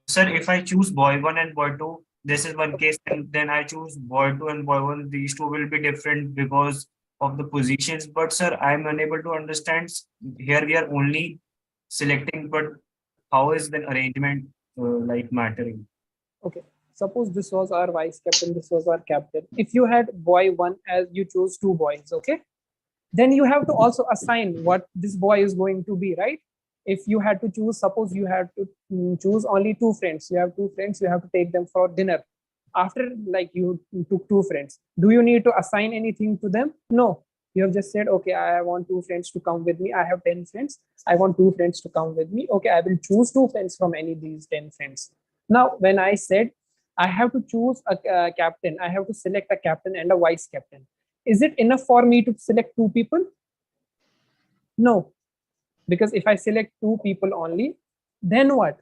sir, if I choose boy 1 and boy 2, this is one case, and then I choose boy 2 and boy 1, these two will be different because of the positions. But sir, I'm unable to understand. Here we are only selecting, but how is the arrangement like mattering? Okay. Suppose this was our vice captain, this was our captain. If you had boy 1 as you chose 2 boys, okay? Then you have to also assign what this boy is going to be, right? If you had to choose, suppose you had to choose only 2 friends. You have 2 friends, you have to take them for dinner. After like you took 2 friends, do you need to assign anything to them? No. You have just said, okay, I want 2 friends to come with me. I have 10 friends. I want 2 friends to come with me. Okay, I will choose 2 friends from any of these 10 friends. Now, when I said I have to choose a captain, I have to select a captain and a vice captain. Is it enough for me to select 2 people? No. Because if I select 2 people only, then what?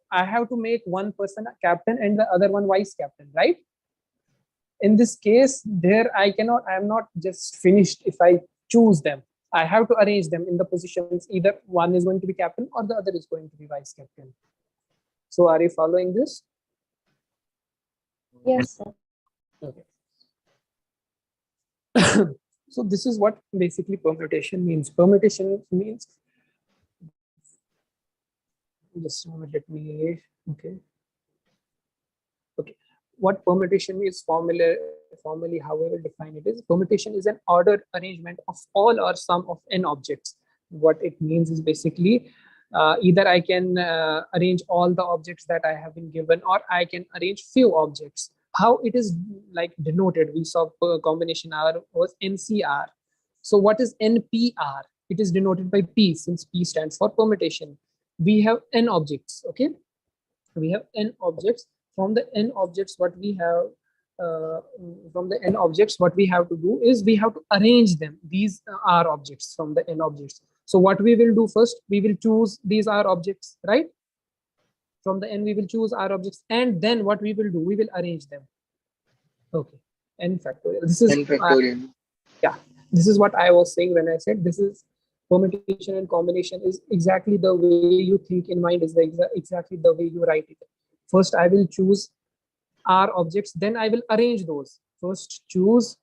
I have to make one person a captain and the other one vice captain, right? In this case, there I am not just finished if I choose them. I have to arrange them in the positions. Either one is going to be captain or the other is going to be vice captain. So are you following this? Yes, sir. Okay. So this is what basically permutation means. Permutation means, just a moment, let me, okay. Okay. What permutation is formally, however define it is, permutation is an ordered arrangement of all or some of n objects. What it means is basically either I can arrange all the objects that I have been given, or I can arrange few objects. How it is like denoted, we saw combination R was NCR. So what is NPR? It is denoted by P, since P stands for permutation. We have n objects, okay? We have n objects. From the n objects, what we have what we have to do is we have to arrange them. These are objects from the n objects. So what we will do first, we will choose these are objects, right? From the n we will choose our objects, and then what we will do, we will arrange them. Okay, n factorial. This is N factorial. yeah, this is what I was saying when I said this is permutation and combination is exactly the way you think in mind, is the exactly the way you write it. First I will choose R objects, then I will arrange those. First choose,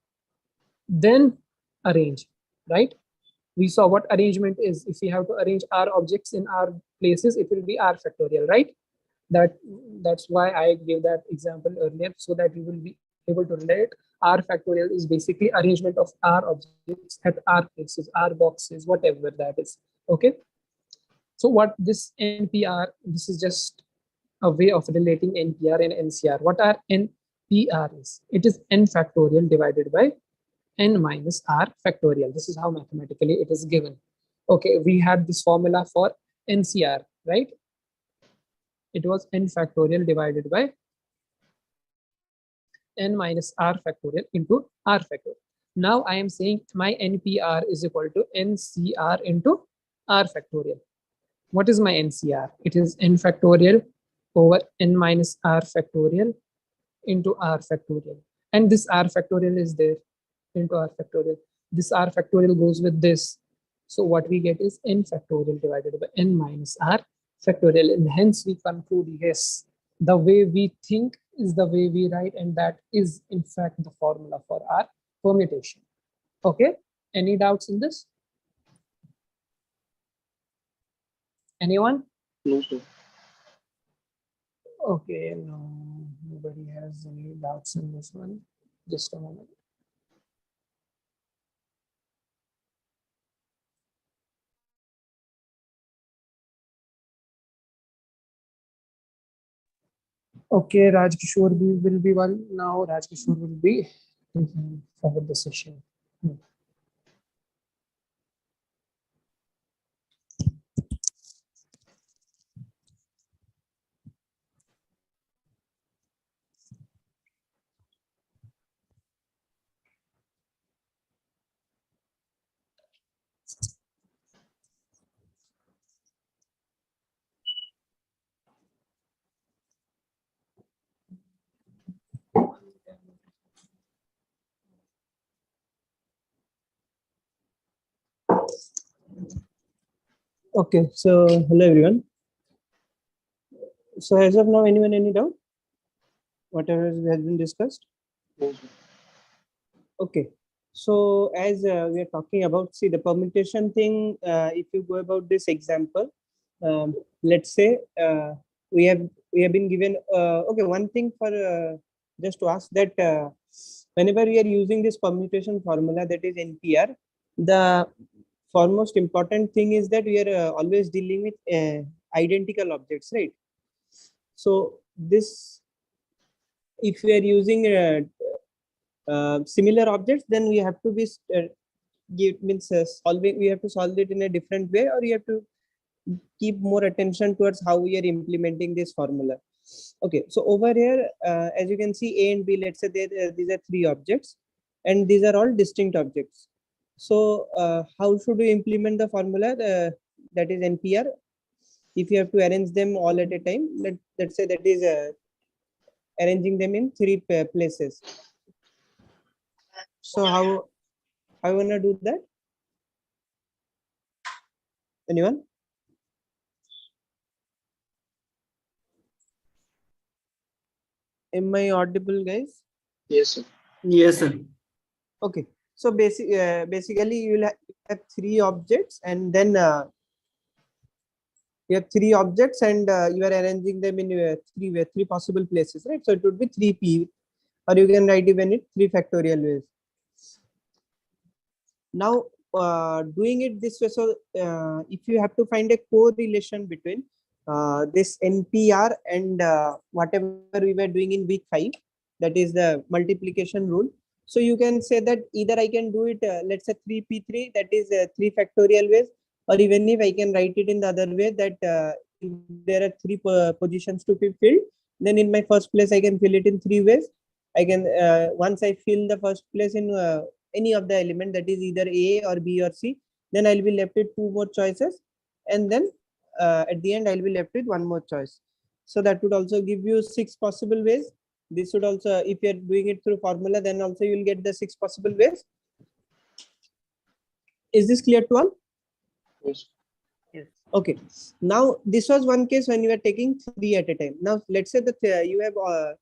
then arrange, right? We saw what arrangement is. If we have to arrange R objects in R places, it will be R factorial, right? That's why I gave that example earlier, so that you will be able to relate. R factorial is basically arrangement of R objects at R places, R boxes, whatever that is. Okay. So what this NPR, this is just a way of relating NPR and NCR. What are NPR is? It is n factorial divided by n minus R factorial. This is how mathematically it is given. Okay, we had this formula for NCR, right? It was n factorial divided by n minus R factorial into R factorial. Now I am saying my NPR is equal to NCR into R factorial. What is my NCR? It is n factorial over n minus R factorial into R factorial. And this R factorial is there into R factorial. This R factorial goes with this. So what we get is n factorial divided by n minus R factorial. And hence we conclude, yes, the way we think is the way we write, and that is in fact the formula for our permutation. Okay, any doubts in this? Anyone? No, sir. Okay, no, nobody has any doubts in this one. Just a moment. Okay, Raj Kishore will be one now. Raj Kishore will be forward the session. Okay, so hello everyone. So as of now, anyone any doubt? Whatever has been discussed? No, sir. Okay, so as we are talking about, see the permutation thing, if you go about this example, let's say we have been given, okay, one thing for just to ask that whenever we are using this permutation formula, that is NPR, the foremost important thing is that we are always dealing with identical objects, right? So this, if we are using similar objects, then we have to be solving. We have to solve it in a different way, or you have to keep more attention towards how we are implementing this formula. Okay, so over here, as you can see, A and B. Let's say these are three objects, and these are all distinct objects. So how should we implement the formula? That is NPR. If you have to arrange them all at a time, let's say that is arranging them in three places. So how I wanna do that? Anyone? Am I audible, guys? Yes, sir. Yes, sir. Okay. So basically you will have three objects, and then you have three objects, and you are arranging them in three possible places, right? So it would be 3p, or you can write even it 3 factorial ways. Now doing it this way, so if you have to find a correlation between this NPR and whatever we were doing in week 5, that is the multiplication rule. So you can say that either I can do it, let's say 3p3, that is 3 factorial ways, or even if I can write it in the other way, that if there are 3 positions to be filled, then in my first place I can fill it in 3 ways. I can once I fill the first place in any of the element, that is either A or B or C, then I'll be left with 2 more choices, and then at the end I'll be left with 1 more choice. So that would also give you 6 possible ways. This would also, if you're doing it through formula, then also you'll get the 6 possible ways. Is this clear to all? Yes. Yes. Okay. Now this was one case when you are taking 3 at a time. Now let's say that you have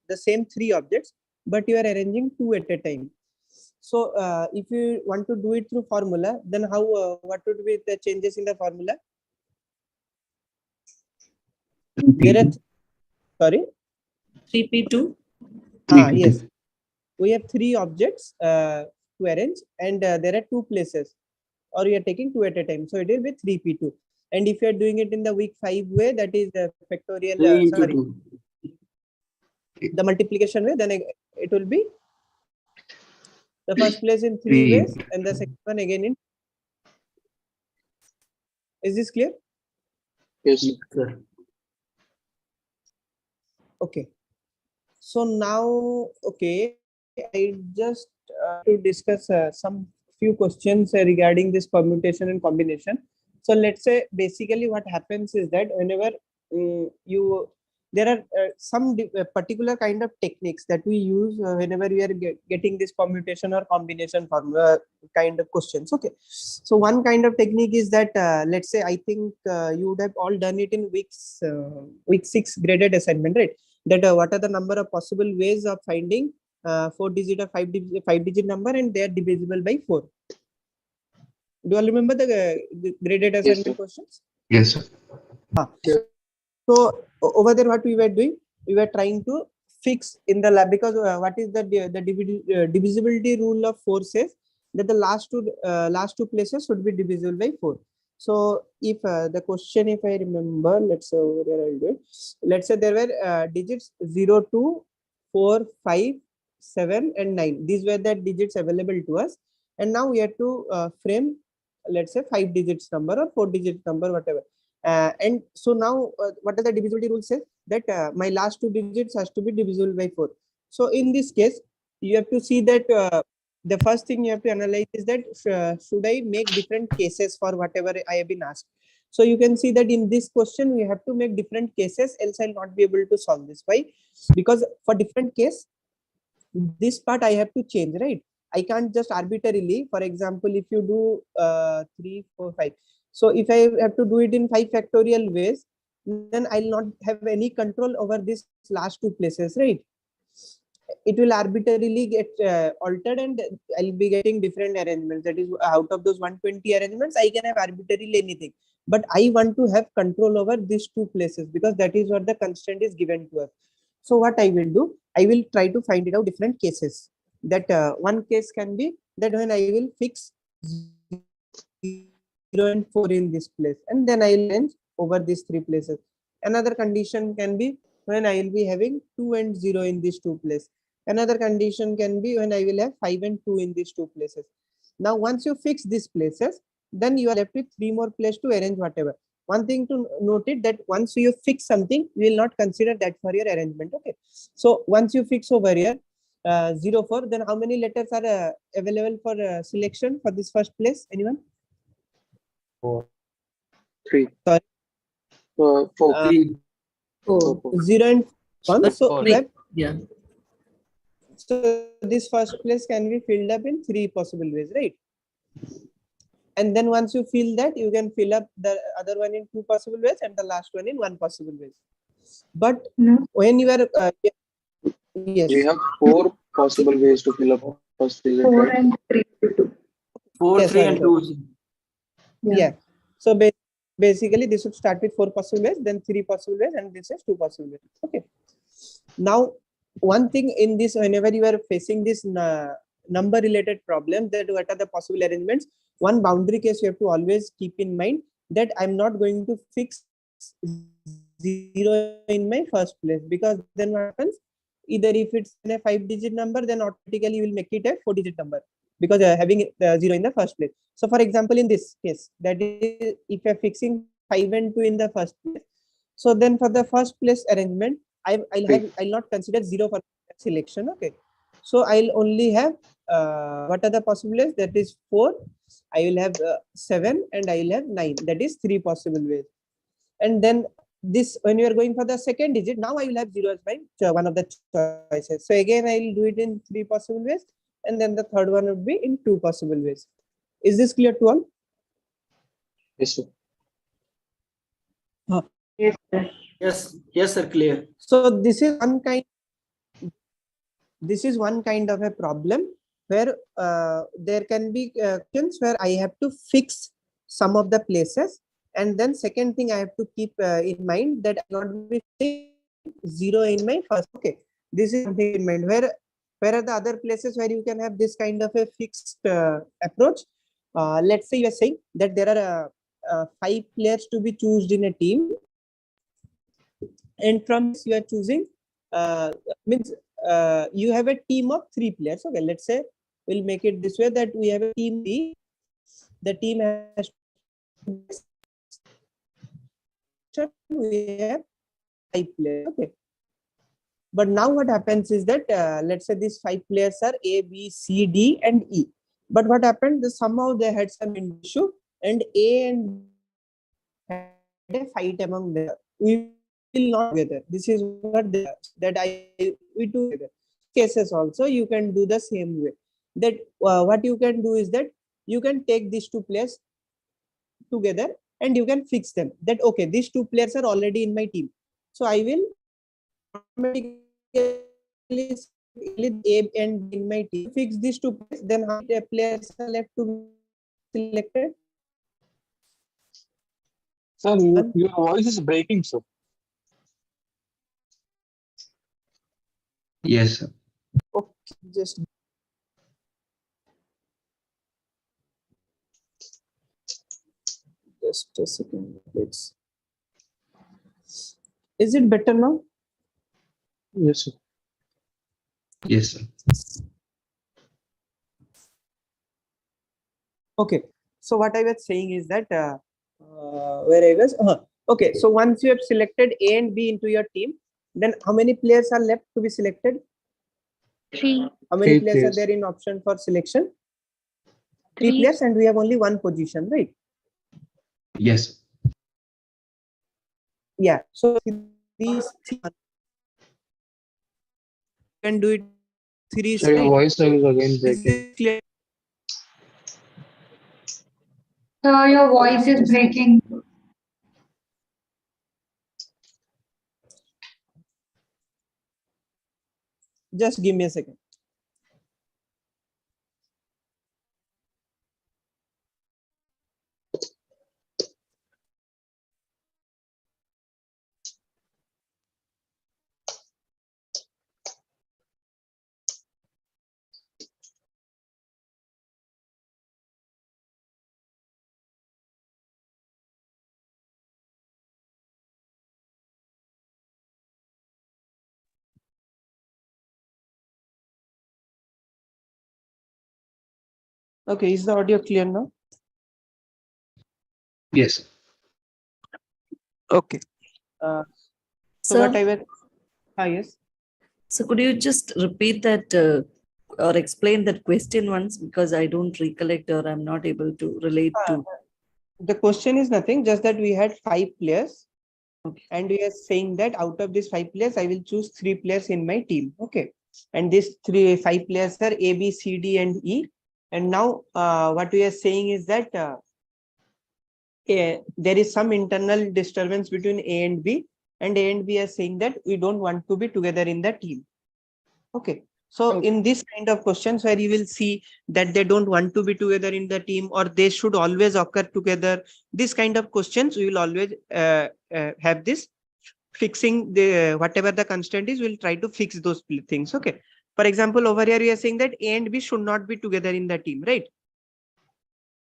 the same 3 objects, but you are arranging 2 at a time. So if you want to do it through formula, then how what would be the changes in the formula? There are sorry. 3p2. Yes. We have 3 objects to arrange, and there are 2 places, or you are taking 2 at a time. So it will be 3p2. And if you are doing it in the week 5 way, that is the factorial, 3 into sorry, 2. the multiplication way, then it will be the first place in 3 ways, and the second one again in. Is this clear? Yes, sir. Sir. Okay. So now, okay, I just to discuss some few questions regarding this permutation and combination. So let's say basically what happens is that whenever there are some particular kind of techniques that we use whenever we are getting this permutation or combination formula kind of questions. Okay. So one kind of technique is that let's say, I think you would have all done it in week 6 graded assignment, right? That what are the number of possible ways of finding 4-digit or 5-digit number, and they are divisible by 4. Do you all remember the graded assignment sir. questions? Yes, sir. So over there, what we were doing, we were trying to fix in the lab, because what is the divisibility rule of 4 says that the last two places should be divisible by 4. So if the question, if I remember, let's say over there I'll do it. Let's say there were digits 0, 2, 4, 5, 7, and 9. These were the digits available to us, and now we have to frame, let's say, 5 digits number or 4 digits number, whatever. And so now what does the divisibility rule say? That my last 2 digits has to be divisible by 4. So in this case, you have to see that the first thing you have to analyze is that should I make different cases for whatever I have been asked. So you can see that in this question we have to make different cases, else I'll not be able to solve this. Why? Because for different case, this part I have to change, right? I can't just arbitrarily, for example, if you do 3, 4, 5. So if I have to do it in 5 factorial ways, then I'll not have any control over these last 2 places, right? It will arbitrarily get altered, and I'll be getting different arrangements. That is, out of those 120 arrangements, I can have arbitrarily anything. But I want to have control over these 2 places, because that is what the constraint is given to us. So what I will do, I will try to find it out different cases. That one case can be that when I will fix 0 and 4 in this place, and then I will arrange over these 3 places. Another condition can be when I will be having 2 and 0 in these 2 places. Another condition can be when I will have 5 and 2 in these 2 places. Now, once you fix these places, then you are left with 3 more places to arrange whatever. One thing to note it, that once you fix something, you will not consider that for your arrangement. Okay. So once you fix over here 0, 4, then how many letters are available for selection for this first place? Anyone? 3. Sorry. 4. 3. 4. 0 and 1. So Four. you have, Yeah. so this first place can be filled up in 3 possible ways, right? And then once you fill that, you can fill up the other one in 2 possible ways, and the last one in 1 possible ways. But when you are yes, We have 4 possible ways to fill up first digit, 4 right? and 3 to 2. 4, Yes, 3 sorry, and sorry. 2. Yeah. So basically, this would start with 4 possible ways, then 3 possible ways, and this is 2 possible ways. Okay. Now, one thing in this, whenever you are facing this number related problem, that what are the possible arrangements, one boundary case you have to always keep in mind, that I'm not going to fix 0 in my first place, because then what happens, either if it's in a 5-digit number, then automatically you will make it a 4-digit number, because having 0 in the first place. So for example, in this case, that is, if you're fixing 5 and 2 in the first place, so then for the first place arrangement, I'll not consider 0 for selection. Okay, so I'll only have what are the possible ways, that is 4, I will have 7, and I will have 9, that is 3 possible ways. And then this, when you are going for the second digit, now I will have 0 as my one of the choices. So again, I will do it in 3 possible ways, and then the third one would be in 2 possible ways. Is this clear to all? Yes, sir. Yes, sir. Yes, sir, clear. So this is one kind of a problem where there can be questions where I have to fix some of the places, and then second thing I have to keep in mind that I not be 0 in my first. Okay, this is something in mind. Where are the other places where you can have this kind of a fixed approach? Let's say you are saying that there are 5 players to be chosen in a team, and from this you are choosing means you have a team of 3 players. Okay, let's say we'll make it this way, that we have a team B. The team has we have 5 players. Okay, but now what happens is that let's say these 5 players are A, B, C, D, and E. But what happened? Somehow they had some issue, and A and had a fight among them. We will not together. This is what we do together. Cases also you can do the same way. That what you can do is that you can take these 2 players together and you can fix them. That okay, these 2 players are already in my team, so I will automatically A and in my team fix these 2 players. Then how many players are left to be selected? Sir, your voice is breaking, sir. Yes, sir. Okay, just a second. Is it better now? Yes, sir. Yes, sir. Okay, so what I was saying is that where I was okay, so once you have selected A and B into your team, then how many players are left to be selected? 3. How many 3 players are players. there in option for selection? 3 3. players, and we have only 1 position, right? Yes, sir. Yeah, so these can do it 3 So your right? voice is again Is breaking. this clear? Sir, your voice is breaking. Just give me a second. Okay, is the audio clear now? Yes, sir. Okay. So what I Sir, will, yes. so could you just repeat that or explain that question once, because I don't recollect or I'm not able to relate to. The question is nothing, just that we had 5 players. Okay. And we are saying that out of these 5 players, I will choose 3 players in my team. Okay. And these 5 players are A, B, C, D, and E. And now what we are saying is that there is some internal disturbance between A and B. And A and B are saying that we don't want to be together in the team. Okay. So Okay. in this kind of questions where you will see that they don't want to be together in the team or they should always occur together, this kind of questions we will always have this fixing the whatever the constraint is, we'll try to fix those things. Okay. For example, over here we are saying that A and B should not be together in the team, right?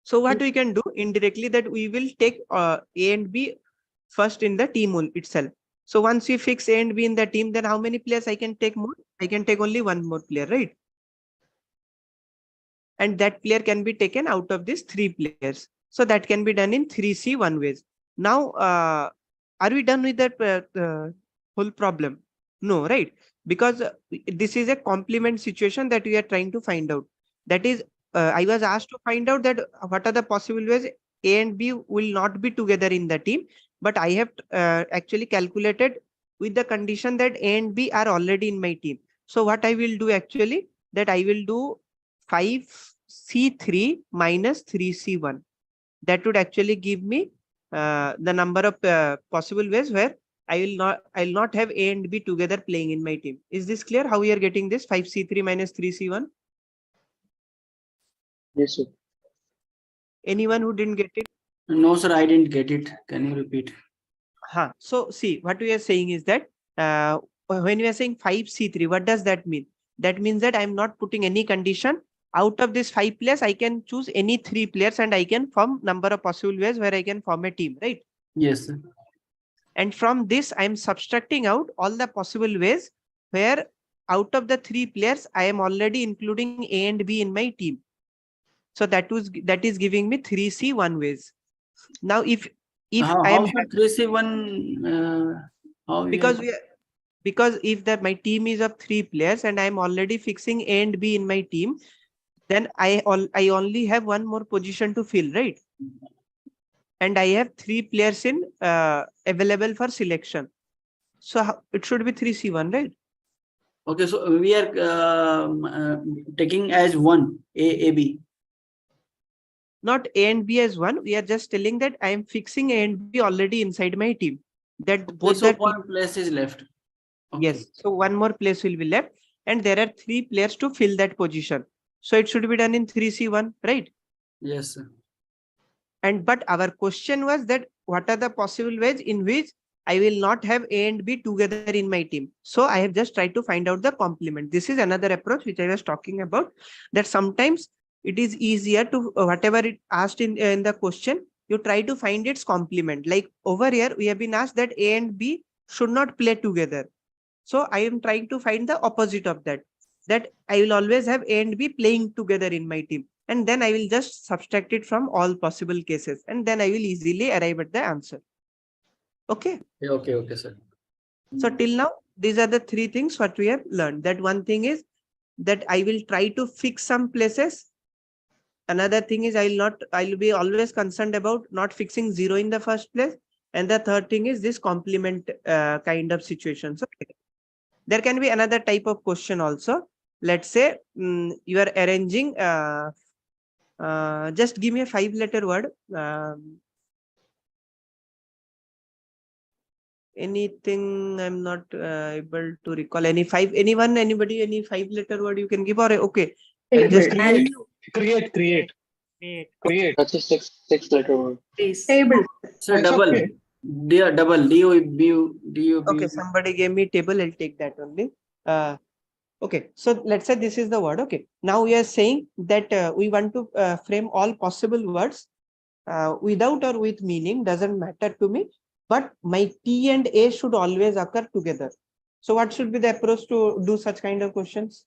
So what we can do indirectly that we will take A and B first in the team itself. So once we fix A and B in the team, then how many players I can take more? I can take only one more player, right? And that player can be taken out of these three players. So that can be done in 3C1 ways. Now, are we done with that whole problem? No, right? Because this is a complement situation that we are trying to find out. That is, I was asked to find out that what are the possible ways A and B will not be together in the team. But I have actually calculated with the condition that A and B are already in my team. So what I will do actually, that I will do 5C3 minus 3C1. That would actually give me the number of possible ways where I'll not have A and B together playing in my team. Is this clear how we are getting this 5C3 minus 3C1? Yes, sir. Anyone who didn't get it? No, sir, I didn't get it. Can you repeat? So see, what we are saying is that when we are saying 5C3, what does that mean? That means that I'm not putting any condition. Out of this 5 players, I can choose any 3 players and I can form number of possible ways where I can form a team, right? Yes, sir. And from this, I'm subtracting out all the possible ways where out of the 3 players, I am already including A and B in my team. So that is giving me 3C1 ways. Now, if I am 3C1, because if my team is of 3 players and I am already fixing A and B in my team, then I only have one more position to fill, right? And I have 3 players in available for selection. So it should be 3C1, right? Okay, so we are taking as one A, B. Not A and B as one. We are just telling that I am fixing A and B already inside my team. That both so that one place is left. Okay. Yes. So one more place will be left, and there are 3 players to fill that position. So it should be done in 3C1, right? Yes, sir. But our question was that what are the possible ways in which I will not have A and B together in my team. So I have just tried to find out the complement. This is another approach which I was talking about, that sometimes it is easier to whatever it asked in the question, you try to find its complement. Like over here, we have been asked that A and B should not play together. So I am trying to find the opposite of that, that I will always have A and B playing together in my team. And then I will just subtract it from all possible cases. And then I will easily arrive at the answer. Okay. Okay, sir. So till now, these are the 3 things what we have learned. That one thing is that I will try to fix some places. Another thing is I'll be always concerned about not fixing 0 in the first place. And the third thing is this complement kind of situations. Okay. There can be another type of question also. Let's say you are arranging, just give me a 5-letter word. Anything, I'm not able to recall any 5. Anyone, anybody, any 5-letter word you can give, or okay. I'll just Create. That's a 6-letter word. Table. Sir, double. Double. D-O-B. Okay, somebody gave me table. I'll take that only. Okay, so let's say this is the word. Okay, now we are saying that we want to frame all possible words without or with meaning, doesn't matter to me, but my T and A should always occur together. So what should be the approach to do such kind of questions?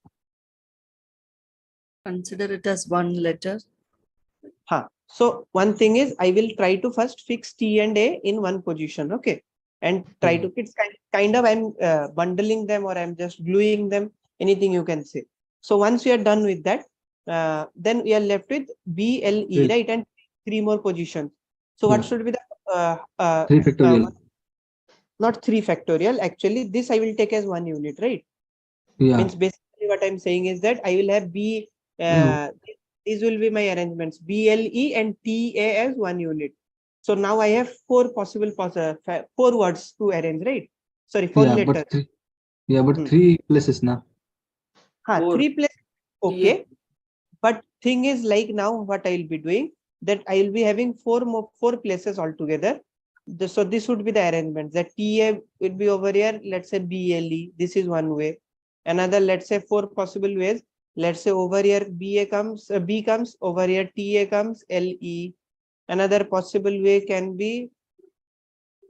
Consider it as one letter. So one thing is I will try to first fix T and A in one position. Okay, and try to, it's kind of I'm bundling them, or I'm just gluing them, anything you can say. So once we are done with that, then we are left with B, L, E, right? And 3 more positions. So what should be the 3 factorial. Not 3 factorial. Actually, this I will take as 1 unit, right? Yeah. Means basically what I'm saying is that I will have B, these will be my arrangements, B, L, E and T, A as 1 unit. So now I have 4 possible 4 words to arrange, right? Sorry, 4 letters. But 3 places now. Four. 3 places. Okay. But thing is like now what I will be doing that I will be having 4 places altogether. So this would be the arrangement that TA will be over here. Let's say BLE. This is one way. Another, let's say 4 possible ways. Let's say over here B comes over here, TA comes LE. Another possible way can be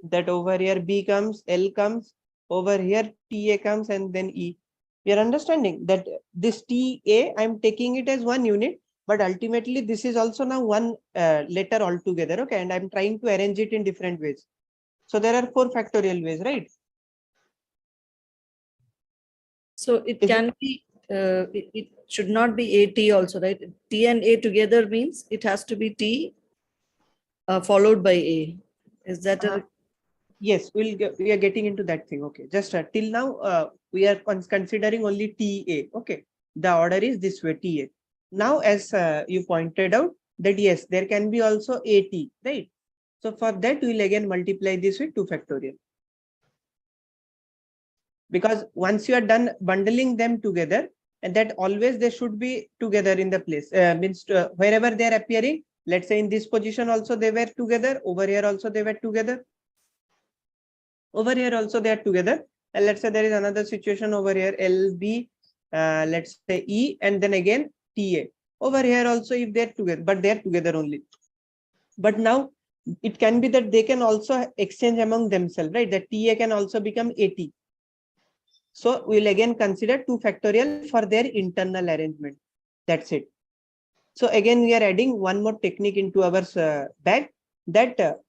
that over here B comes, L comes, over here TA comes, and then E. We are understanding that this TA, I'm taking it as one unit, but ultimately this is also now one letter altogether. Okay, and I'm trying to arrange it in different ways. So there are 4 factorial ways, right? So it can be, it should not be AT also, right? T and A together means it has to be T followed by A. Is that a? Yes, we are getting into that thing. Okay, just till now we are considering only TA. Okay, the order is this way, TA. Now, as you pointed out that yes, there can be also AT, right? So for that, we will again multiply this with 2 factorial. Because once you are done bundling them together, and that always they should be together in the place, means wherever they are appearing, let's say in this position also they were together, over here also they were together. Over here also they are together. And let's say there is another situation over here, LB, let's say E, and then again TA. Over here also if they're together, but they're together only. But now it can be that they can also exchange among themselves, right? That TA can also become AT. So we'll again consider 2 factorial for their internal arrangement. That's it. So again, we are adding one more technique into our bag that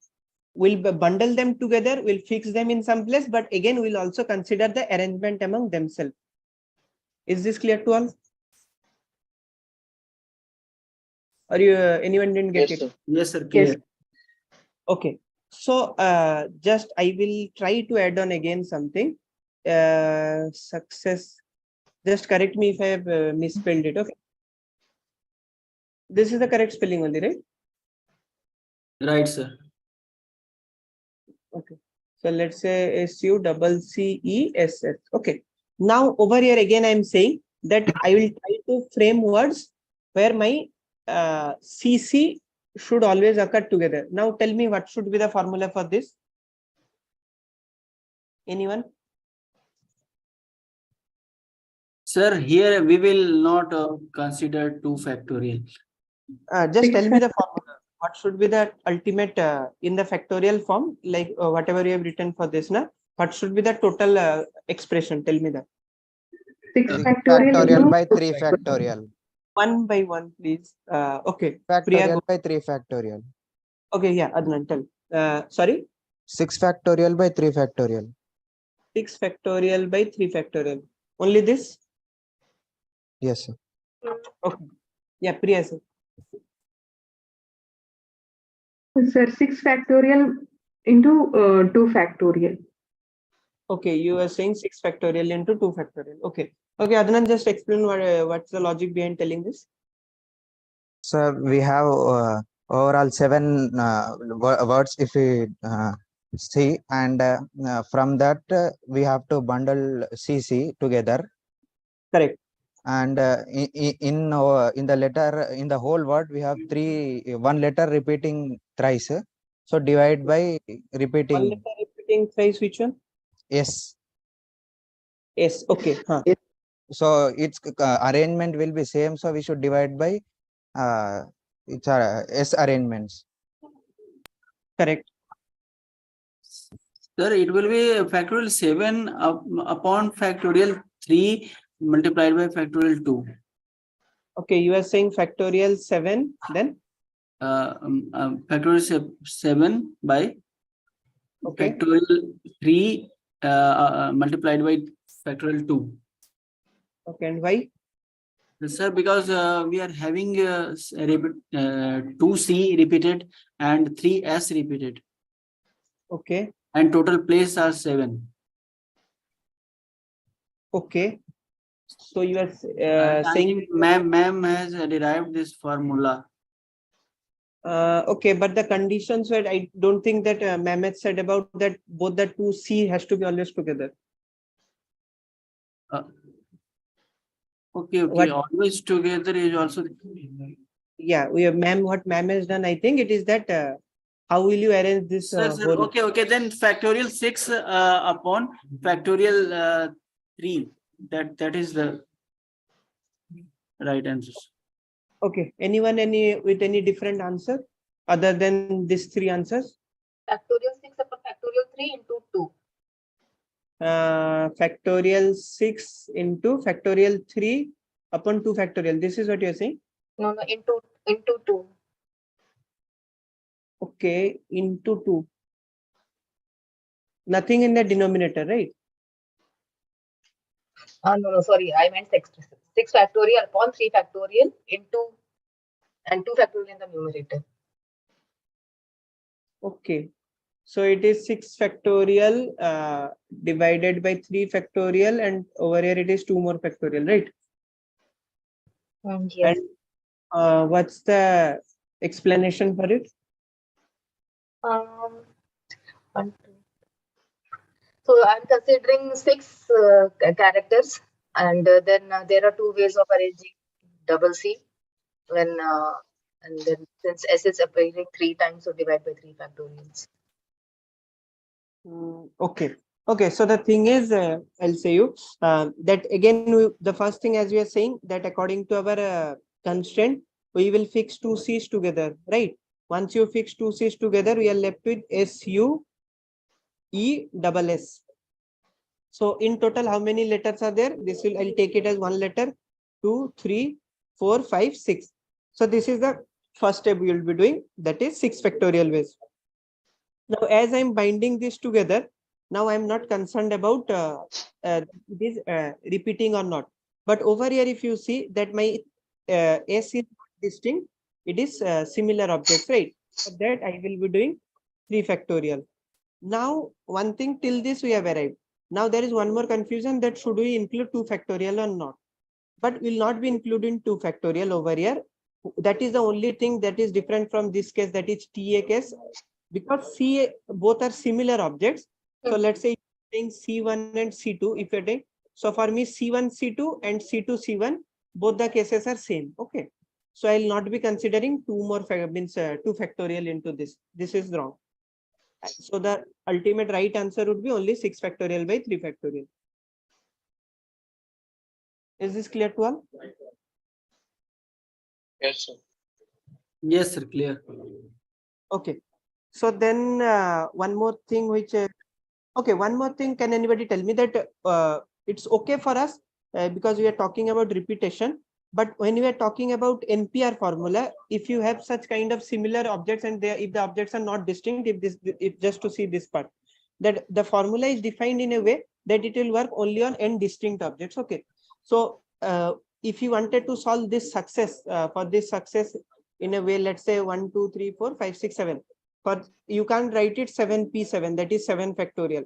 we'll bundle them together, we'll fix them in some place, but again, we'll also consider the arrangement among themselves. Is this clear to all? Or you anyone didn't get Yes, it? sir. Yes, sir. Clear. Yes. Okay. So just I will try to add on again something. Success. Just correct me if I have misspelled it. Okay. This is the correct spelling only, right? Right, sir. Okay. So let's say SUCCESS. Okay. Now over here again, I'm saying that I will try to frame words where my CC should always occur together. Now tell me what should be the formula for this? Anyone? Sir, here we will not consider 2 factorial. Just tell me the formula. What should be the ultimate in the factorial form, like whatever you have written for this now? What should be the total expression? Tell me that. 6 Factorial by 3 factorial. One by one, please. Okay. Factorial by 3 factorial. Okay, yeah, Adnan, tell. Sorry? 6 factorial by 3 factorial. 6 factorial by 3 factorial. Only this? Yes, sir. Okay. Yeah, Priya, sir. Sir, 6 factorial into 2 factorial. Okay, you are saying 6 factorial into 2 factorial. Okay. Okay, Adnan, just explain what's the logic behind telling this. So we have overall 7 words if we see, and from that we have to bundle CC together. Correct. And in the letter, in the whole word, we have one letter repeating thrice. So divide by repeating. One letter repeating thrice, which one? Yes. Yes. Okay. Huh. So its arrangement will be same. So we should divide by its S arrangements. Correct. Sir, it will be factorial 7 upon factorial 3 multiplied by factorial 2. Okay, you are saying factorial 7, then? Factorial 7 by factorial 3 multiplied by factorial 2. Okay, and why? Sir, because we are having 2C repeated and 3S repeated. Okay. And total place are 7. Okay. So you are saying ma'am has derived this formula. Okay, but the conditions were, I don't think that Mehmet said about that both the 2C has to be always together. Okay, okay. What- Always together is also. Yeah, we have ma'am. What ma'am has done, I think it is that. How will you arrange this Sir, sir, whole? okay, okay. Then factorial 6 upon factorial 3. That is the right answer. Okay. Anyone with any different answer other than these three answers? Factorial 6 upon factorial 3 into 2. Factorial 6 into factorial 3 upon 2 factorial. This is what you're saying? No, no, into 2. Okay, into 2. Nothing in the denominator, right? No, sorry, I meant 6 factorial upon 3 factorial into and 2 factorial in the numerator. Okay. So it is 6 factorial divided by 3 factorial, and over here it is 2 more factorial, right? Yes. And what's the explanation for it? 1, 2. So I'm considering 6 characters, and then there are 2 ways of arranging double C. When and then since S is appearing 3 times, so divide by 3 factorials. Okay. Okay. So the thing is, I'll say you that again, the first thing, as we are saying, that according to our constraint, we will fix 2 C's together, right? Once you fix 2 C's together, we are left with SU E double S. So in total, how many letters are there? This will, I'll take it as 1 letter, 2, 3, 4, 5, 6. So this is the first step we will be doing, that is 6 factorial ways. Now, as I'm binding this together, now I'm not concerned about it is repeating or not. But over here, if you see that my S is distinct, it is similar objects, right? For that, I will be doing 3 factorial. Now, one thing till this we have arrived. Now, there is one more confusion, that should we include 2 factorial or not? But will not be including 2 factorial over here. That is the only thing that is different from this case, that is TA case. Because C both are similar objects. So let's say saying C1 and C2, if you're doing, so for me C1 C2 and C2 C1, both the cases are same. Okay. So I'll not be considering 2 more 2 factorial into this. This is wrong. So the ultimate right answer would be only 6 factorial by 3 factorial. Is this clear to all? Yes, sir. Yes, sir, clear. Okay. So then one more thing which, okay, one more thing, can anybody tell me that it's okay for us because we are talking about repetition, but when we are talking about NPR formula, if you have such kind of similar objects and if the objects are not distinct, if just to see this part, that the formula is defined in a way that it will work only on n distinct objects. Okay. So if you wanted to solve this success for this success in a way, let's say 1, 2, 3, 4, 5, 6, 7. But you can't write it 7p7, that is 7 factorial,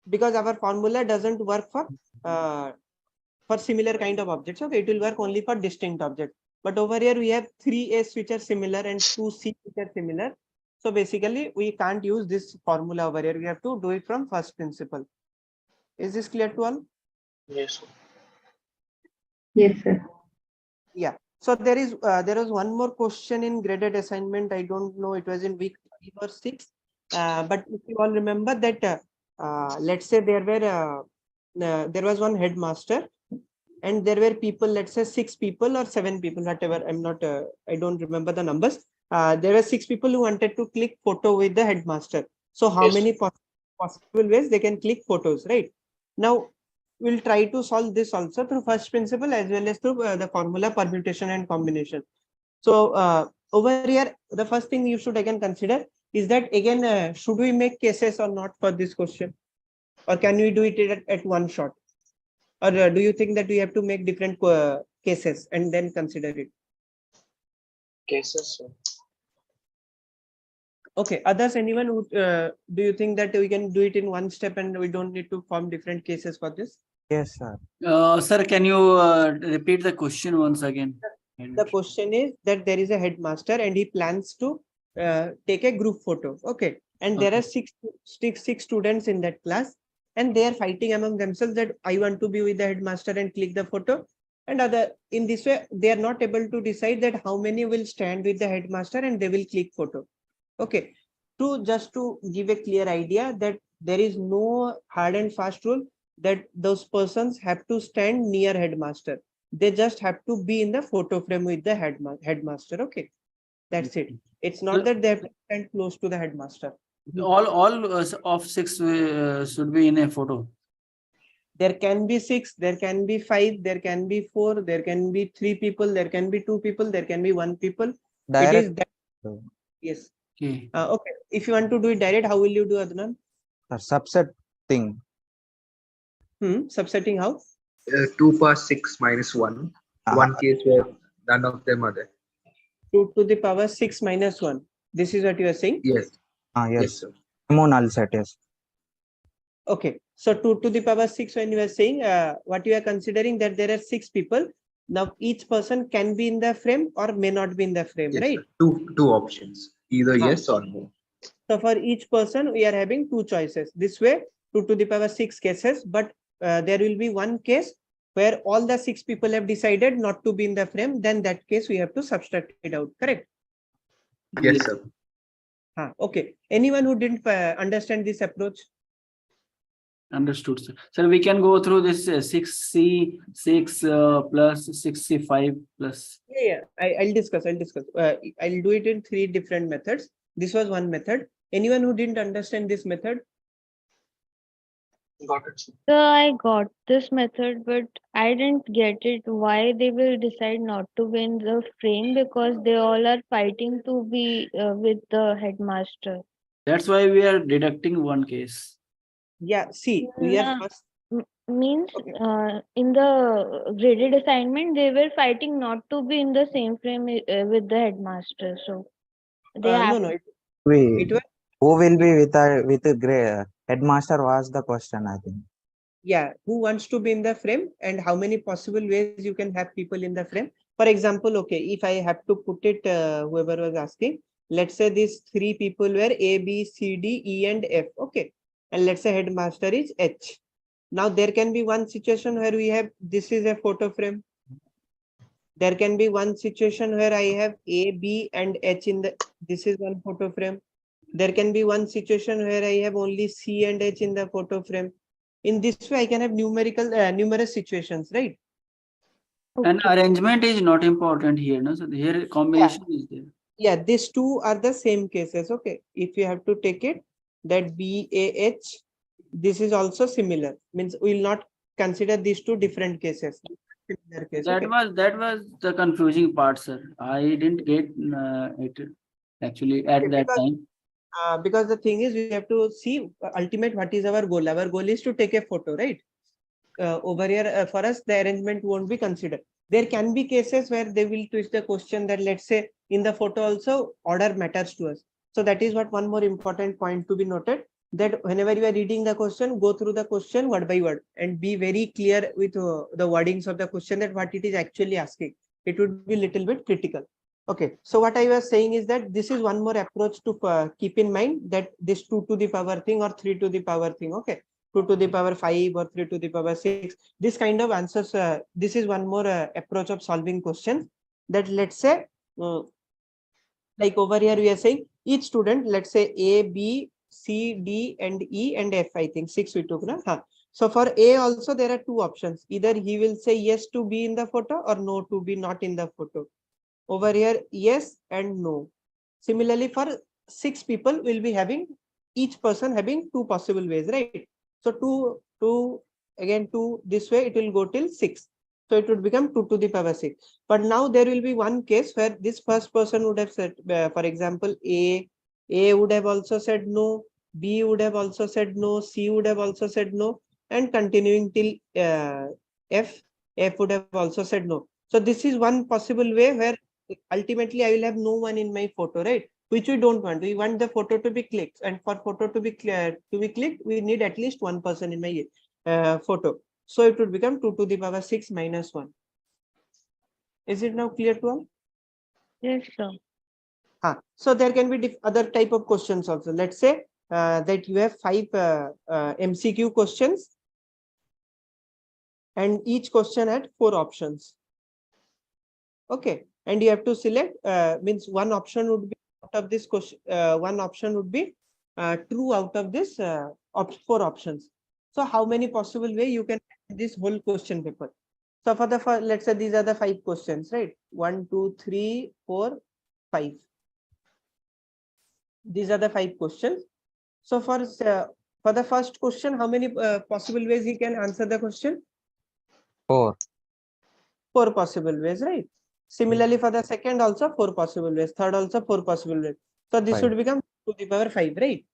because our formula doesn't work for similar kind of objects. Okay, it will work only for distinct objects. But over here we have 3s which are similar and 2c which are similar. So basically we can't use this formula over here. We have to do it from first principle. Is this clear to all? Yes, sir. Yes, sir. Yeah. So there was one more question in graded assignment. I don't know, it was in week 5 or 6. But if you all remember that, let's say there was one headmaster, and there were people, let's say 6 people or 7 people, whatever. I don't remember the numbers. There were 6 people who wanted to click photo with the headmaster. So how Yes. many possible ways they can click photos, right? Now, we'll try to solve this also through first principle as well as through the formula permutation and combination. So over here, the first thing you should again consider is that again, should we make cases or not for this question? Or can we do it at one shot? Or do you think that we have to make different cases and then consider it? Cases, sir. Okay, others, anyone who, do you think that we can do it in one step and we don't need to form different cases for this? Yes, sir. Sir, can you repeat the question once again? The question is that there is a headmaster and he plans to take a group photo. Okay. And there are six students in that class, and they are fighting among themselves that I want to be with the headmaster and click the photo. and other. In this way, they are not able to decide that how many will stand with the headmaster and they will click photo. Okay. Just to give a clear idea that there is no hard and fast rule that those persons have to stand near headmaster. They just have to be in the photo frame with the headmaster. Okay. That's it. It's not that they have to stand close to the headmaster. All of 6 should be in a photo. There can be 6, there can be 5, there can be 4, there can be 3 people, there can be 2 people, there can be 1 people. It is that. Yes. Okay. Okay. If you want to do it direct, how will you do, Adnan? Subset thing. Subsetting how? 2 power 6 minus 1. One case where none of them are there. 2 to the power 6 minus 1. This is what you are saying? Yes. Yes. Yes, sir. Null set, yes. Okay. So 2 to the power 6, when you are saying, what you are considering that there are 6 people. Now each person can be in the frame or may not be in the frame, Yes, right? sir. Two options, either yes or no. So for each person, we are having 2 choices. This way, 2 to the power 6 cases, but there will be one case where all the 6 people have decided not to be in the frame. Then that case we have to subtract it out. Correct? Yes, sir. Okay. Anyone who didn't understand this approach? Understood, sir. So we can go through this 6C6 plus 6C5 plus. Yeah. I'll discuss. I'll do it in 3 different methods. This was one method. Anyone who didn't understand this method? Got it. So I got this method, but I didn't get it why they will decide not to be in the frame, because they all are fighting to be with the headmaster. That's why we are deducting one case. Yeah, see, we are first. Means in the graded assignment, they were fighting not to be in the same frame with the headmaster. So they have No. Who will be with the gray headmaster was the question, I think. Yeah, who wants to be in the frame and how many possible ways you can have people in the frame. For example, okay, if I have to put it, whoever was asking, let's say these 3 people were A, B, C, D, E, and F. Okay. And let's say headmaster is H. Now there can be one situation where we have, this is a photo frame. There can be one situation where I have A, B, and H in the, this is one photo frame. There can be one situation where I have only C and H in the photo frame. In this way, I can have numerous situations, right? And arrangement is not important here, no? So here combination is there. Yeah, these 2 are the same cases. Okay, if you have to take it, that BAH, this is also similar. Means we will not consider these 2 different cases. Similar case, That was the confusing part, sir. I didn't get it actually at that time. Because the thing is, we have to see ultimate what is our goal. Our goal is to take a photo, right? Over here, for us, the arrangement won't be considered. There can be cases where they will twist the question that, let's say, in the photo also, order matters to us. So that is what one more important point to be noted, that whenever you are reading the question, go through the question word by word and be very clear with the wordings of the question, that what it is actually asking. It would be a little bit critical. Okay, so what I was saying is that this is one more approach to keep in mind, that this 2 to the power thing or 3 to the power thing. Okay, 2 to the power 5 or 3 to the power 6. This kind of answers. This is one more approach of solving questions. That let's say, like over here we are saying each student, let's say A, B, C, D, and E, and F. I think 6 we took. So for A also there are 2 options. Either he will say yes to be in the photo or no to be not in the photo. Over here, yes and no. Similarly, for 6 people, will be having each person having 2 possible ways, right? So 2 again 2 this way, it will go till 6. So it would become 2 to the power 6. But now there will be one case where this first person would have said, for example, A would have also said no, B would have also said no, C would have also said no, and continuing till F would have also said no. So this is one possible way where ultimately I will have no one in my photo, right? Which we don't want. We want the photo to be clicked, and for photo to be clicked, we need at least one person in my photo. So it would become 2 to the power 6 minus 1. Is it now clear to all? Yes, sir. So there can be other type of questions also. Let's say that you have 5 MCQ questions. and each question had 4 options. Okay, and you have to select means one option would be out of this question, one option would be true out of this 4 options. So how many possible way you can this whole question paper? So for the first, let's say these are the 5 questions, right? 1, 2, 3, 4, 5. These are the 5 questions. So for the first question, how many possible ways he can answer the question? 4. 4 possible ways, right? Similarly, for the second also 4 possible ways, third also 4 possible ways. So this 5. would become to the power 5, right?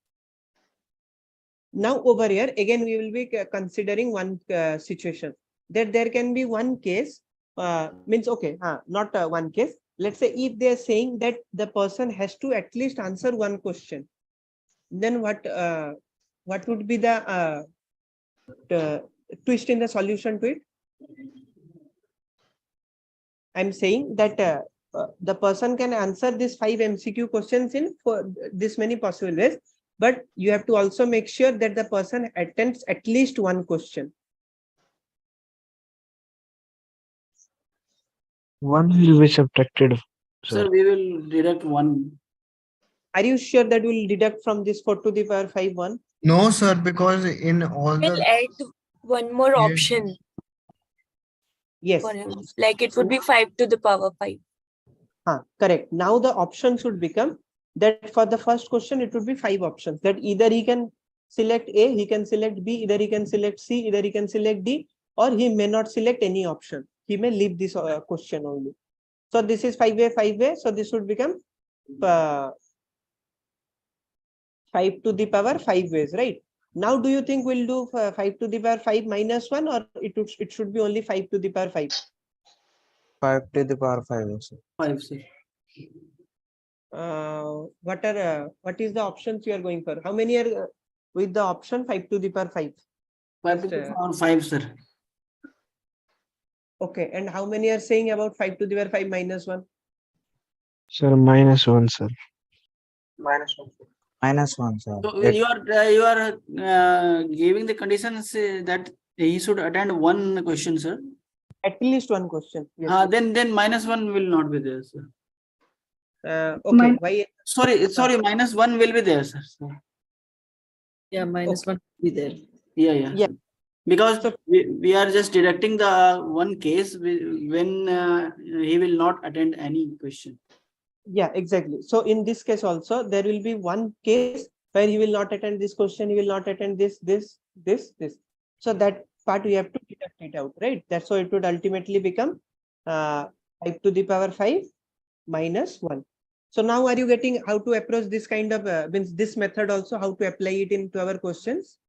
Now over here, again, we will be considering one situation that there can be one case, means, okay, not one case. Let's say if they are saying that the person has to at least answer one question, then what would be the twist in the solution to it? I'm saying that the person can answer these 5 MCQ questions in for this many possible ways, but you have to also make sure that the person attends at least one question. One will be subtracted. Sir, we will deduct 1. Are you sure that we'll deduct from this 4 to the power 5 1? No, sir, because in all We'll the add one more Yes. option Yes. for him. Like it would be 5 to the power 5. Correct. Now the option should become that for the first question, it would be 5 options that either he can select A, he can select B, either he can select C, either he can select D, or he may not select any option. He may leave this question only. So this is 5A, 5A. So this would become 5 to the power 5 ways, right? Now, do you think we'll do 5 to the power 5 minus 1, or it should be only 5 to the power 5? 5 to the power 5 also. 5, sir. What is the options you are going for? How many are with the option 5 to the power 5? 5 to the power 5, sir. Okay, and how many are saying about 5 to the power 5 minus 1? Sir, -1, sir. -1, sir. So you are giving the conditions that he should attend one question, sir. At least one question. Yes. Then -1 will not be there, sir. Okay. Why? Sorry, -1 will be there, sir. Yeah, -1 will be there. Yeah. Because we are just deducting the one case when he will not attend any question. Yeah, exactly. So in this case also, there will be one case where he will not attend this question, he will not attend this. So that part we have to deduct it out, right? That's why it would ultimately become 5 to the power 5 minus 1. So now are you getting how to approach this kind of means this method also, how to apply it into our questions?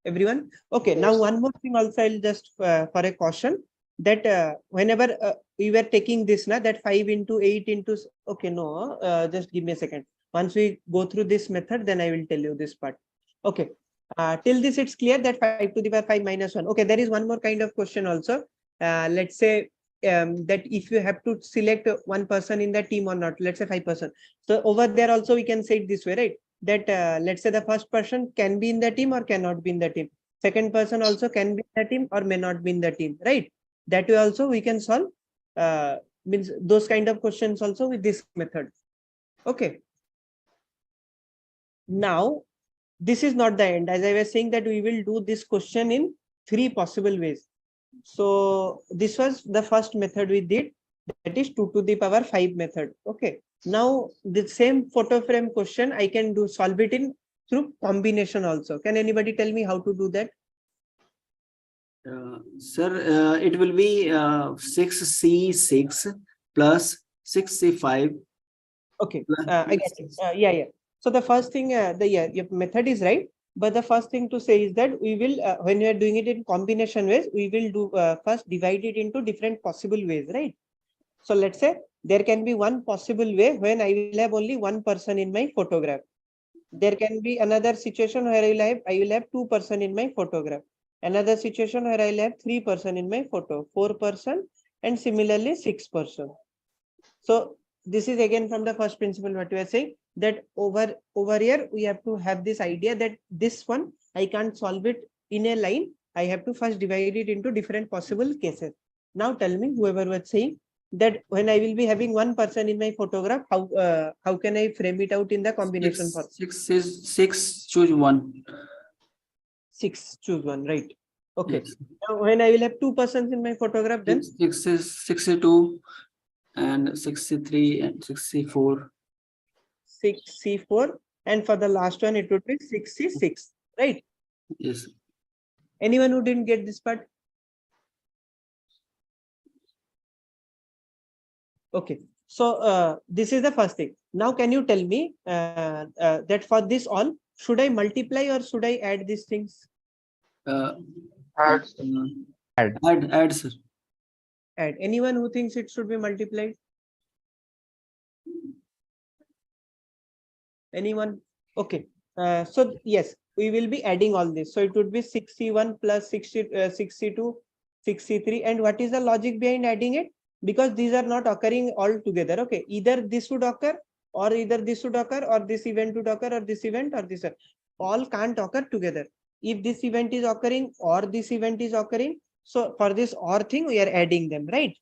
Everyone? Okay, now one more thing also, I'll just for a caution that whenever we were taking this, that 5 into 8 into, okay, no, just give me a second. Once we go through this method, then I will tell you this part. Okay, till this it's clear that 5 to the power 5 minus 1. Okay, there is one more kind of question also. Let's say that if you have to select one person in the team or not, let's say 5%. So over there also we can say it this way, right? That let's say the first person can be in the team or cannot be in the team. Second person also can be in the team or may not be in the team, right? That way also we can solve means those kind of questions also with this method. Okay. Now, this is not the end. As I was saying that we will do this question in 3 possible ways. So this was the first method we did, that is 2 to the power 5 method. Okay. Now the same photo frame question I can solve it in through combination also. Can anybody tell me how to do that? Sir, it will be 6C6 plus 6C5. Okay, I get it. Yeah. So the first thing, your method is right. But the first thing to say is that we will, when we are doing it in combination ways, we will do first divide it into different possible ways, right? So let's say there can be one possible way when I will have only one person in my photograph. There can be another situation where I will have 2 person in my photograph. Another situation where I will have 3 person in my photo, 4 person, and similarly 6 person. So this is again from the first principle what we are saying, that over here we have to have this idea that this one I can't solve it in a line. I have to first divide it into different possible cases. Now tell me, whoever was saying that when I will be having one person in my photograph, how can I frame it out in the combination form? Six, choose one. 6, choose one, right? Okay. Yes. Now when I will have two persons in my photograph, then 6 is 62 and 63 and 64. 6C4, and for the last one it would be 6C6, right? Yes. Anyone who didn't get this part? Okay, so this is the first thing. Now can you tell me that for this all, should I multiply or should I add these things? Add, sir. Add. Anyone who thinks it should be multiplied? Anyone? Okay. So yes, we will be adding all this. So it would be 61 plus 62, 63. And what is the logic behind adding it? Because these are not occurring all together. Okay. Either this would occur, or either this would occur, or this event would occur, or this event, or this. All can't occur together. If this event is occurring or this event is occurring, so for this or thing, we are adding them, right?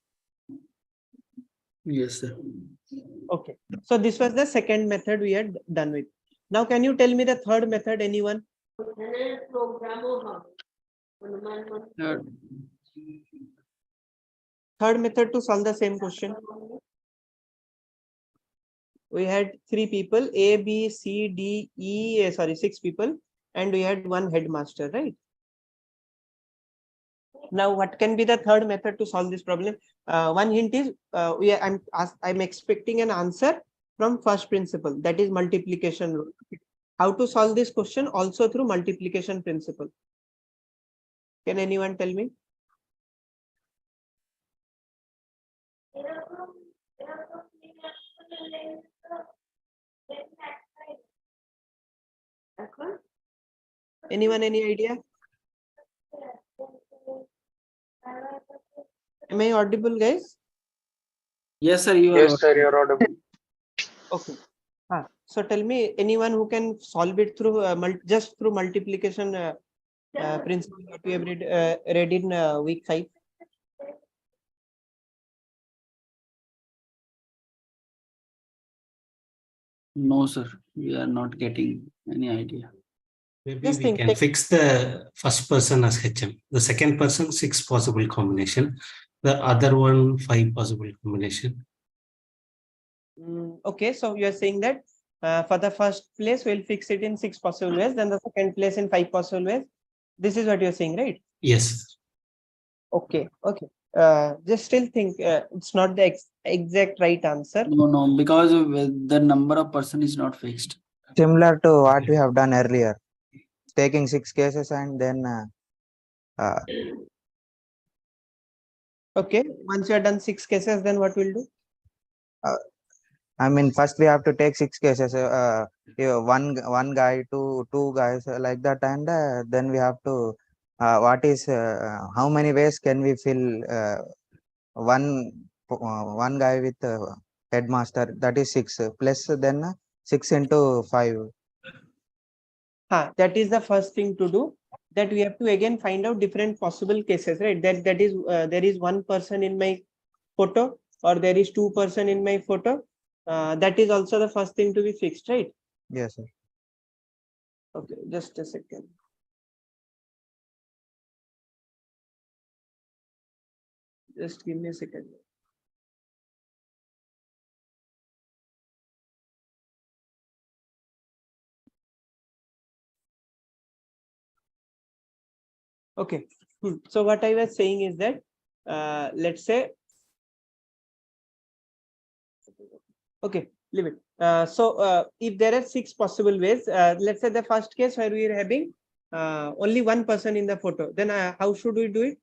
Yes, sir. Okay. So this was the second method we had done with. Now, can you tell me the third method, anyone? Third method to solve the same question. We had 3 people, A, B, C, D, E, sorry, 6 people, and we had one headmaster, right? Now, what can be the third method to solve this problem? One hint is I'm expecting an answer from first principle, that is multiplication rule. How to solve this question? Also through multiplication principle. Can anyone tell me? Anyone, any idea? Am I audible, guys? Yes, sir. You are. Yes, sir, you're audible. Okay. So tell me, anyone who can solve it through just through multiplication principle that we have read in week 5. No, sir. We are not getting any idea. Maybe Just we think, can fix the first person as HM. The second person, 6 possible combination. The other one, 5 possible combination. Okay, so you are saying that for the first place, we'll fix it in 6 possible ways, then the second place in 5 possible ways. This is what you're saying, right? Yes. Okay, okay. Just still think it's not the exact right answer. No, because the number of person is not fixed. Similar to what we have done earlier, taking 6 cases and then okay, once you are done 6 cases, then what we'll do? I mean, first we have to take 6 cases, one guy, two guys, like that, and then we have to how many ways can we fill one guy with headmaster, that is 6 plus then 6 into 5. That is the first thing to do, that we have to again find out different possible cases, right? That is there is one person in my photo, or there is 2 person in my photo. That is also the first thing to be fixed, right? Yes, sir. Okay, just a second. Just give me a second. Okay, so what I was saying is that let's say, okay, leave it. So if there are 6 possible ways, let's say the first case where we are having only one person in the photo, then how should we do it?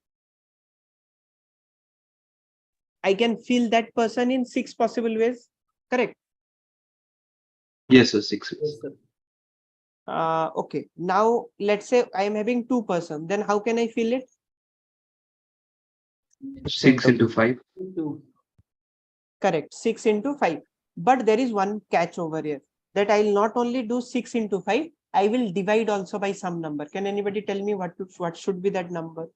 I can fill that person in 6 possible ways, correct? Yes, sir, 6 ways. Yes, sir. Okay, now let's say I am having 2 person, then how can I fill it? 6 into 5. Correct, 6 into 5. But there is one catch over here, that I will not only do 6 into 5, I will divide also by some number. Can anybody tell me what should be that number?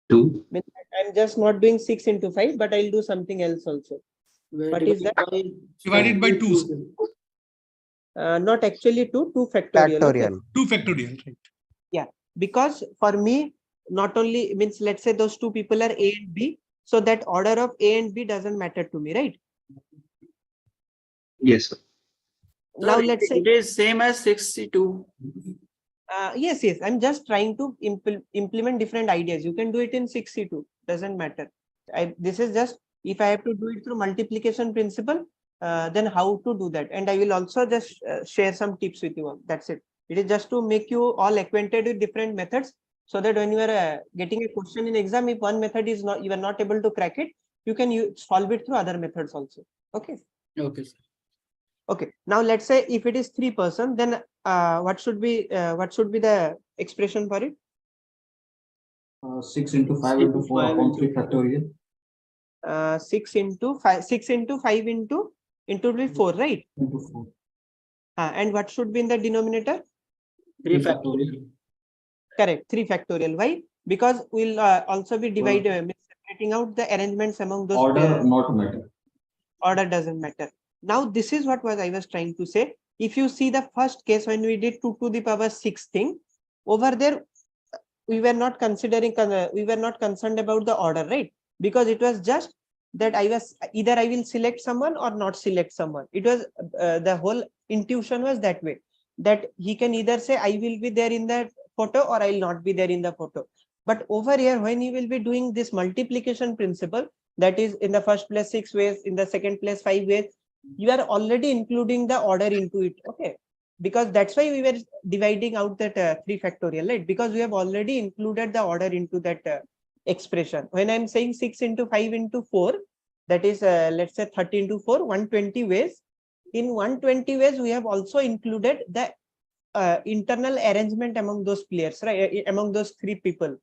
2. I'm just not doing 6 into 5, but I'll do something else also. What is that? Divided by 2. Not actually 2 factorial. Factorial. Okay? 2 factorial, right? Yeah, because for me, not only means, let's say those two people are A and B, so that order of A and B doesn't matter to me, right? Yes, sir. Now let's say it is same as 62. yes, I'm just trying to implement different ideas. You can do it in 62, doesn't matter. This is just, if I have to do it through multiplication principle, then how to do that. And I will also just share some tips with you all. That's it. It is just to make you all acquainted with different methods, so that when you are getting a question in exam, if one method is not, you are not able to crack it, you can solve it through other methods also. Okay. Okay, sir. Okay. Now let's say if it is 3 person, then what should be the expression for it? 6 into 5 into 4 upon 3 factorial. 6 into 5 into 4, right? Into 4. And what should be in the denominator? 3 factorial. Correct. 3 factorial. Why? Because we'll also be separating out the arrangements among those. Order not matter. Order doesn't matter. Now this is what I was trying to say. If you see the first case when we did 2 to the power 6 thing, over there we were not considering, we were not concerned about the order, right? Because it was just that I will select someone or not select someone. It was the whole intuition was that way, that he can either say I will be there in that photo or I will not be there in the photo. But over here, when you will be doing this multiplication principle, that is in the first place 6 ways, in the second place 5 ways, you are already including the order into it. Okay, because that's why we were dividing out that 3 factorial, right? Because we have already included the order into that expression. When I'm saying 6 into 5 into 4, that is let's say 30 into 4, 120 ways. In 120 ways, we have also included the internal arrangement among those players, right? Among those 3 people.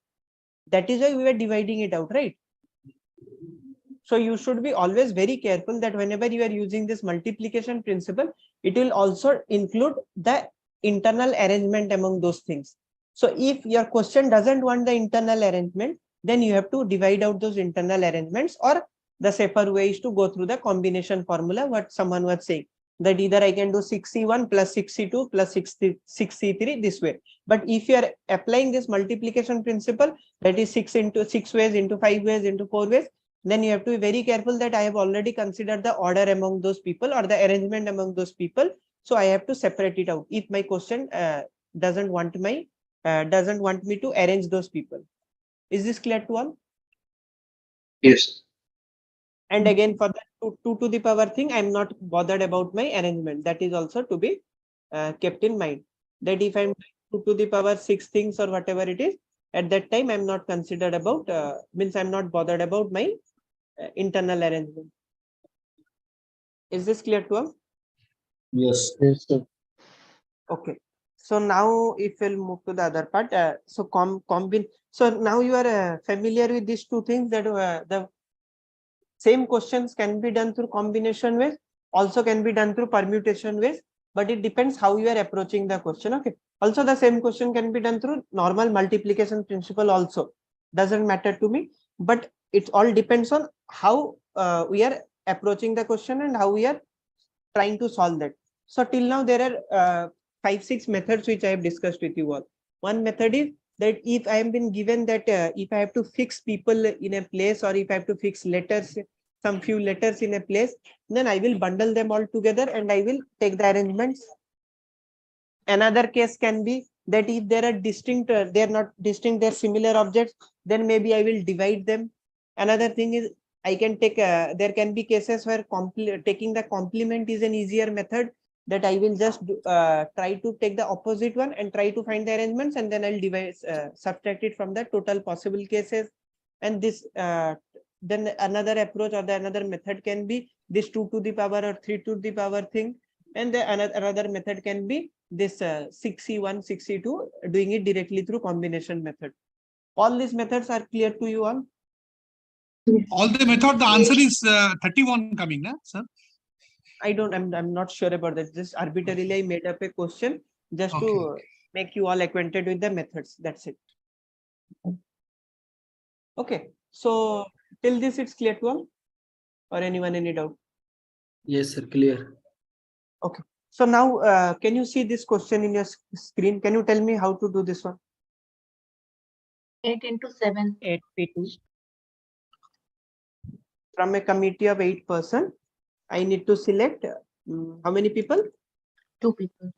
That is why we were dividing it out, right? So you should be always very careful that whenever you are using this multiplication principle, it will also include the internal arrangement among those things. So if your question doesn't want the internal arrangement, then you have to divide out those internal arrangements, or the safer way is to go through the combination formula, what someone was saying, that either I can do 6C1 plus 6C2 plus 6C3 this way. But if you are applying this multiplication principle, that is 6 ways, into 5 ways, into 4 ways, then you have to be very careful that I have already considered the order among those people or the arrangement among those people. So I have to separate it out if my question doesn't want me to arrange those people. Is this clear to all? Yes. And again, for the 2 to the power thing, I'm not bothered about my arrangement. That is also to be kept in mind. That if I'm 2 to the power 6 things or whatever it is, at that time I'm not considered about, means I'm not bothered about my internal arrangement. Is this clear to all? Yes. Yes, sir. Okay. So now if we'll move to the other part, so so now you are familiar with these 2 things, that the same questions can be done through combination ways, also can be done through permutation ways, but it depends how you are approaching the question. Okay. Also the same question can be done through normal multiplication principle also. Doesn't matter to me, but it all depends on how we are approaching the question and how we are trying to solve that. So till now there are 5-6 methods which I have discussed with you all. One method is that if I have been given that if I have to fix people in a place, or if I have to fix letters, some few letters in a place, then I will bundle them all together and I will take the arrangements. Another case can be that if there are distinct, they are not distinct, they're similar objects, then maybe I will divide them. Another thing is I can take, there can be cases where taking the complement is an easier method, that I will just try to take the opposite one and try to find the arrangements, and then I'll divide, subtract it from the total possible cases. And this, then another approach or another method can be this 2 to the power or 3 to the power thing. And another method can be this 6C1, 6C2, doing it directly through combination method. All these methods are clear to you all? All the method, the answer is 31 coming, sir? I'm not sure about that. Just arbitrarily I made up a question just to make you all acquainted with the methods. That's it. Okay. So till this it's clear to all, or anyone any doubt? Yes, sir. Clear. Okay. So now can you see this question in your screen? Can you tell me how to do this one? 8 into 7. 8p2. From a committee of 8 persons, I need to select how many people? 2 people.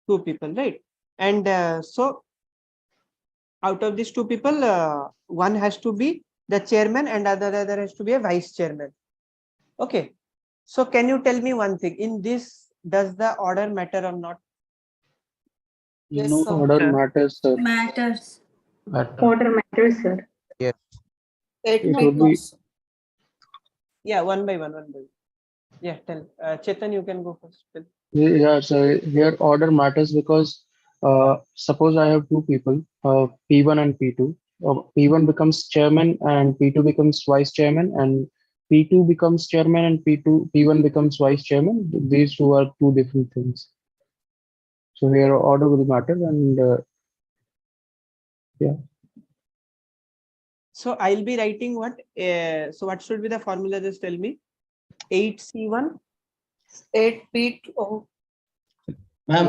2 people, right? And so out of these 2 people, one has to be the chairman and other has to be a vice chairman. Okay. So can you tell me one thing? In this, does the order matter or not? Yes, No. sir. Order matters, sir. Matters. But Order matters, sir. Yes. 8 would be Yeah, one by one. Yeah, tell. Chetan, you can go first. Tell. Yeah, so here order matters because suppose I have 2 people, P1 and P2. P1 becomes chairman and P2 becomes vice chairman, and P2 becomes chairman and P1 becomes vice chairman. These two are 2 different things. So here order will matter, and yeah. So I'll be writing what? So what should be the formula? Just tell me. 8C1. 8p2. Ma'am,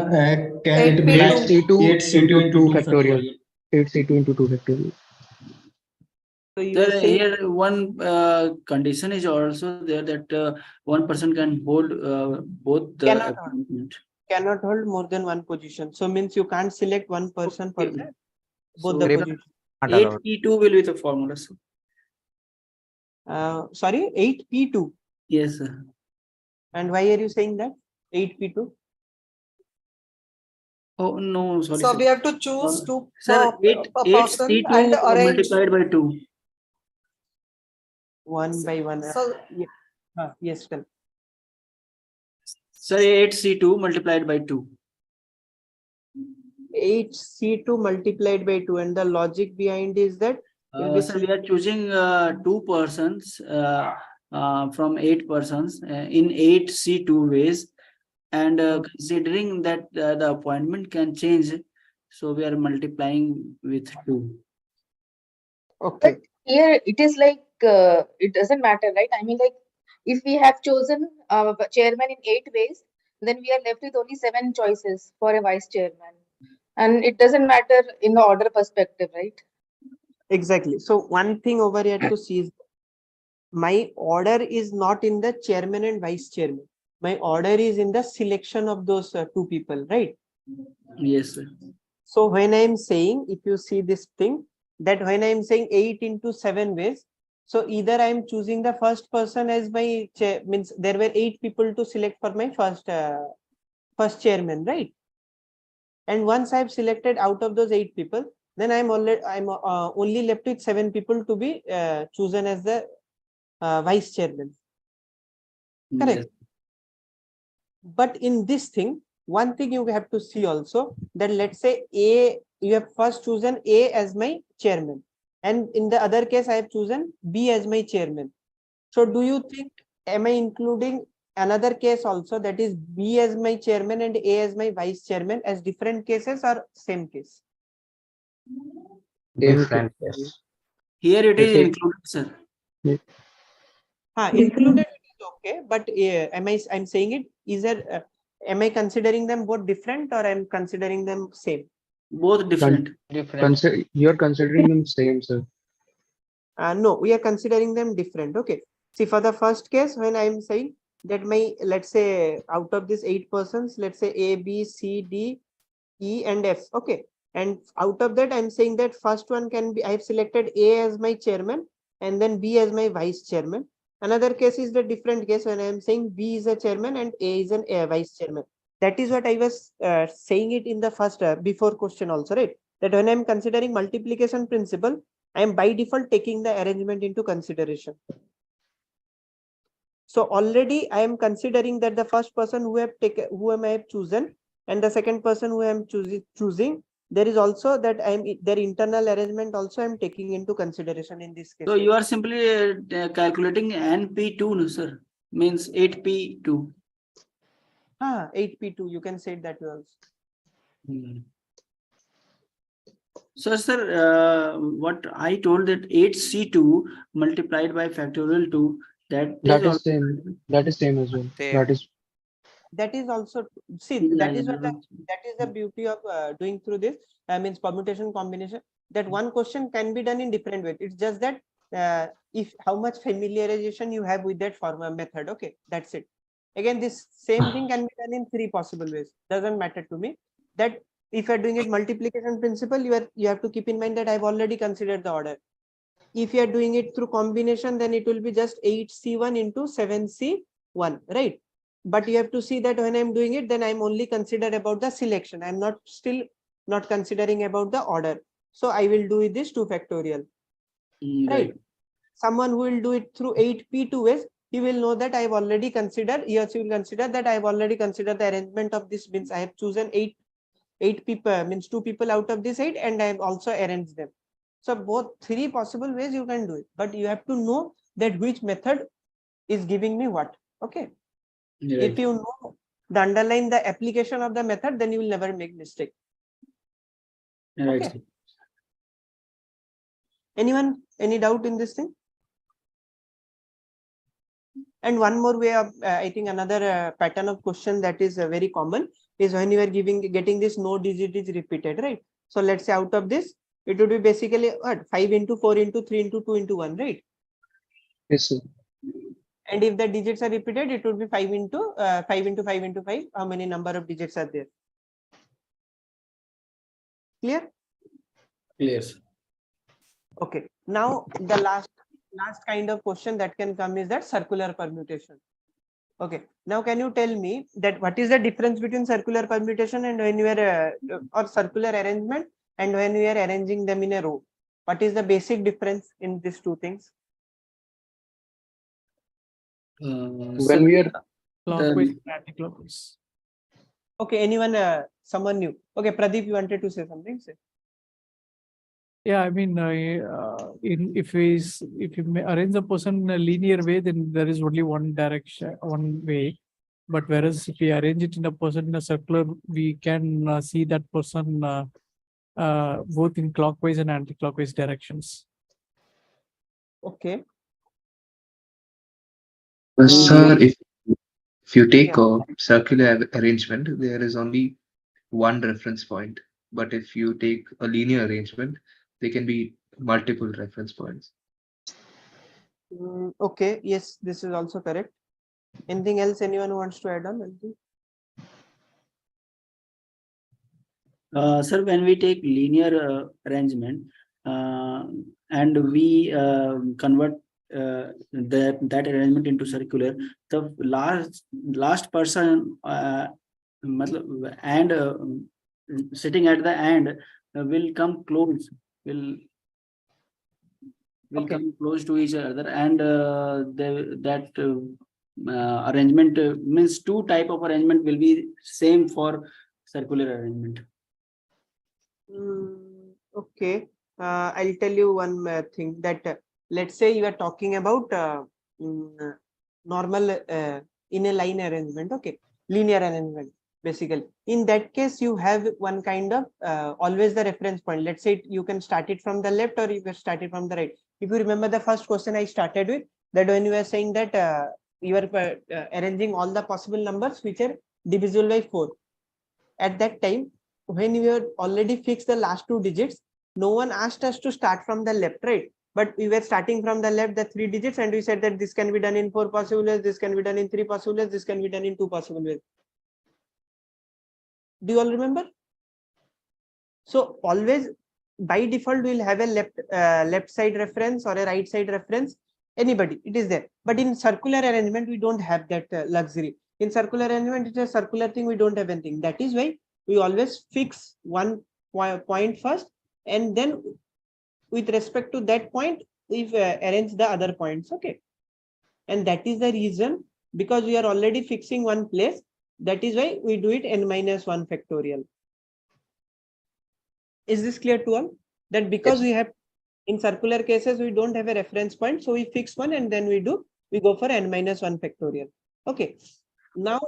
can it be 8C2 8C2 into 2 factorial. factorial? 8C2 into 2 factorial. So you There, were saying here one condition is also there that one person can hold both the Cannot hold. appointment. Cannot hold more than one position. So means you can't select one person for the, both the So positions. 8p2 will be the formula. Sir. Sorry, 8p2. Yes, sir. And why are you saying that? 8p2? Oh no, sorry. So sir. we have to choose Sir, per person C2 and arrange. multiplied by 2. One by one. So yeah. Yes, tell. Sir, 8C2 multiplied by 2. 8C2 multiplied by 2, and the logic behind is that Sir, we are choosing 2 persons from 8 persons in 8C2 ways, and considering that the appointment can change, so we are multiplying with 2. Okay. But here it is like it doesn't matter, right? I mean, like if we have chosen chairman in 8 ways, then we are left with only 7 choices for a vice chairman, and it doesn't matter in the order perspective, right? Exactly. So one thing over here to see is my order is not in the chairman and vice chairman. My order is in the selection of those 2 people, right? Yes, sir. So when I'm saying, if you see this thing, that when I'm saying 8 into 7 ways, so either I'm choosing the first person as my chair, means there were 8 people to select for my first chairman, right? And once I've selected out of those 8 people, then I'm only left with 7 people to be chosen as the vice chairman. Correct. Yes. But in this thing, one thing you have to see also that let's say you have first chosen A as my chairman, and in the other case I have chosen B as my chairman. So do you think, am I including another case also, that is B as my chairman and A as my vice chairman, as different cases or same case? different. Yes. Here it is included, sir. Included is okay, but I'm saying it is there. Am I considering them both different, or I'm considering them same? Both different. You're considering them same, sir. No, we are considering them different. Okay. See, for the first case, when I'm saying that my, let's say out of these 8 persons, let's say A, B, C, D, E, and F. Okay. And out of that, I'm saying that first one can be, I've selected A as my chairman and then B as my vice chairman. Another case is the different case when I'm saying B is a chairman and A is a vice chairman. That is what I was saying it in the first before question also, right? That when I'm considering multiplication principle, I am by default taking the arrangement into consideration. So already I am considering that the first person who I have chosen, and the second person who I am choosing, there is also that their internal arrangement also I am taking into consideration in this case. So you are simply calculating NP2, no, sir? means 8p2. 8p2, you can say it that way also. So, sir, what I told that 8c2 multiplied by factorial 2, that That is is same. That is same as well. That is also, see, Yeah, that is yeah, what that is the beauty of doing through this means permutation combination, that one question can be done in different ways. It's just that if how much familiarization you have with that method. Okay, that's it. Again, this same thing can be done in 3 possible ways. Doesn't matter to me. That if you're doing it multiplication principle, you have to keep in mind that I've already considered the order. If you are doing it through combination, then it will be just 8c1 into 7c1, right? But you have to see that when I'm doing it, then I'm only considered about the selection. I'm not still not considering about the order. So I will do this 2 factorial, right? Someone who will do it through 8p2 ways, he will know that I've already considered, he or she will consider that I've already considered the arrangement of this, means I have chosen 8 people, means 2 people out of this 8, and I have also arranged them. So both 3 possible ways you can do it, but you have to know that which method is giving me what. Okay. If you know the underline the application of the method, then you will never make mistake. Right. Okay. Anyone, any doubt in this thing? And one more way of, I think another pattern of question that is very common is when you are getting this no digit is repeated, right? So let's say out of this, it would be basically what, 5 into 4 into 3 into 2 into 1, right? Yes, sir. And if the digits are repeated, it would be 5 into 5 into 5 into 5. How many number of digits are there? Clear? Clear. Okay. Now the last kind of question that can come is that circular permutation. Okay. Now can you tell me that what is the difference between circular permutation and when you are or circular arrangement and when we are arranging them in a row? What is the basic difference in these two things? When we are Clockwise and anti-clockwise. Okay. Anyone? Someone new? Okay. Pradeep, you wanted to say something? Say. Yeah, I mean, if you arrange the person in a linear way, then there is only one direction, one way. But whereas if we arrange it in a person in a circular, we can see that person both in clockwise and anti-clockwise directions. Okay. Sir, if you take a circular arrangement, there is only one reference point. But if you take a linear arrangement, there can be multiple reference points. Okay. Yes, this is also correct. Anything else anyone wants to add on? Sir, when we take linear arrangement and we convert that arrangement into circular, the last person and sitting at the end will come close, will come close to each other, and that arrangement means 2 type of arrangement will be same for circular arrangement. Okay. I'll tell you one thing that let's say you are talking about normal in a line arrangement. Okay, linear arrangement. Basically, in that case, you have one kind of always the reference point. Let's say you can start it from the left or you can start it from the right. If you remember the first question I started with, that when you were saying that you are arranging all the possible numbers which are divisible by 4. At that time, when we had already fixed the last 2 digits, no one asked us to start from the left, right? But we were starting from the left, the 3 digits, and we said that this can be done in 4 possible ways, this can be done in 3 possible ways, this can be done in 2 possible ways. Do you all remember? So always by default we'll have a left side reference or a right side reference. Anybody, it is there. But in circular arrangement, we don't have that luxury. In circular arrangement, it's a circular thing. We don't have anything. That is why we always fix one point first, and then with respect to that point, we arrange the other points. Okay. And that is the reason, because we are already fixing one place. That is why we do it n-1 factorial. Is this clear to all? That because we have in circular cases, we don't have a reference point. So we fix one and then we do we go for n minus 1 factorial. Okay. Now,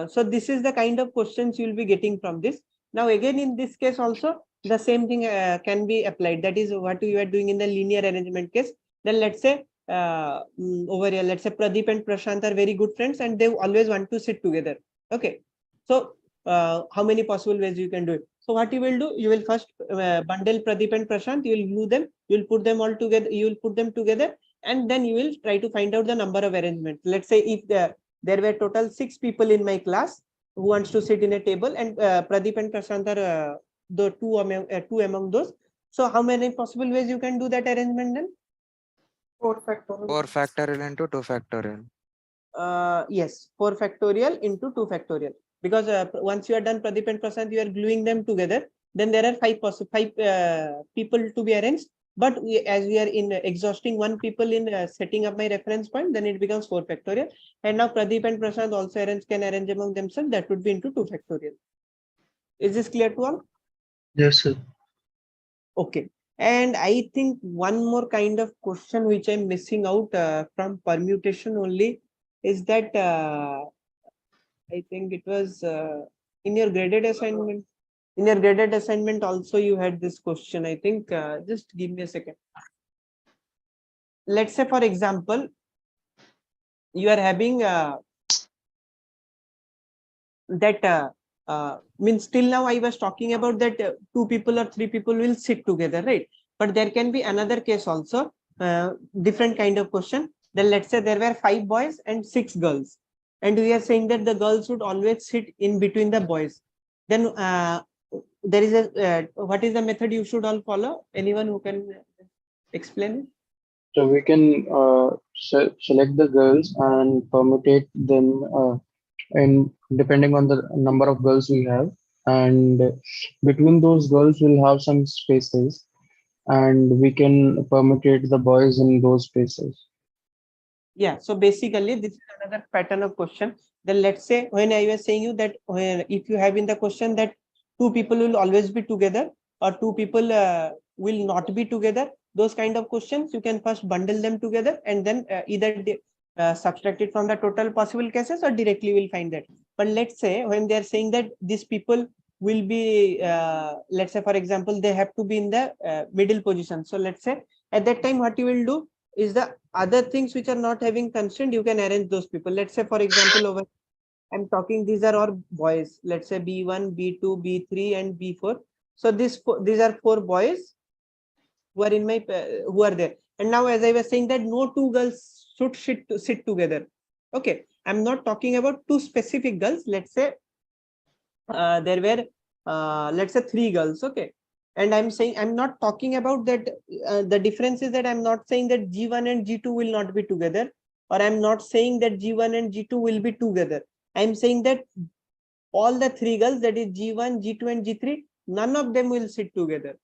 so this is the kind of questions you will be getting from this. Now, again, in this case also, the same thing can be applied. That is what you are doing in the linear arrangement case. Then let's say over here, let's say Pradeep and Prashant are very good friends and they always want to sit together. Okay. So how many possible ways you can do it? So what you will do, you will first bundle Pradeep and Prashant, you will glue them, you will put them all together, you will put them together, and then you will try to find out the number of arrangements. Let's say if there were total 6 people in my class who wants to sit in a table, and Pradeep and Prashant are the two among those. So how many possible ways you can do that arrangement then? 4 factorial. 4 factorial into 2 factorial. Yes, 4 factorial into 2 factorial. Because once you are done Pradeep and Prashant, you are gluing them together. Then there are 5 people to be arranged. But as we are in exhausting 1 people in setting up my reference point, then it becomes 4 factorial. And now Pradeep and Prashant also can arrange among themselves. That would be into 2 factorial. Is this clear to all? Yes, sir. Okay. And I think one more kind of question which I'm missing out from permutation only is that I think it was in your graded assignment. In your graded assignment also you had this question. I think just give me a second. Let's say for example, you are having that means till now I was talking about that 2 people or 3 people will sit together, right? But there can be another case also, different kind of question. Then let's say there were 5 boys and 6 girls, and we are saying that the girls would always sit in between the boys. Then there is a what is the method you should all follow? Anyone who can explain it? So we can select the girls and permutate them and depending on the number of girls we have, and between those girls we'll have some spaces, and we can permutate the boys in those spaces. Yeah, so basically this is another pattern of question. Then let's say when I was saying you that if you have in the question that 2 people will always be together or 2 people will not be together, those kind of questions you can first bundle them together and then either subtract it from the total possible cases or directly will find that. But let's say when they are saying that these people will be let's say for example they have to be in the middle position. So let's say at that time what you will do is the other things which are not having constraint, you can arrange those people. Let's say for example over I'm talking, these are all boys. Let's say B1, B2, B3 and B4. So these are 4 boys who are in my who are there. And now as I was saying that no 2 girls should sit together. Okay, I'm not talking about 2 specific girls. Let's say there were let's say 3 girls. Okay, and I'm saying I'm not talking about that. The difference is that I'm not saying that G1 and G2 will not be together, or I'm not saying that G1 and G2 will be together. I'm saying that all the 3 girls, that is G1, G2 and G3, none of them will sit together.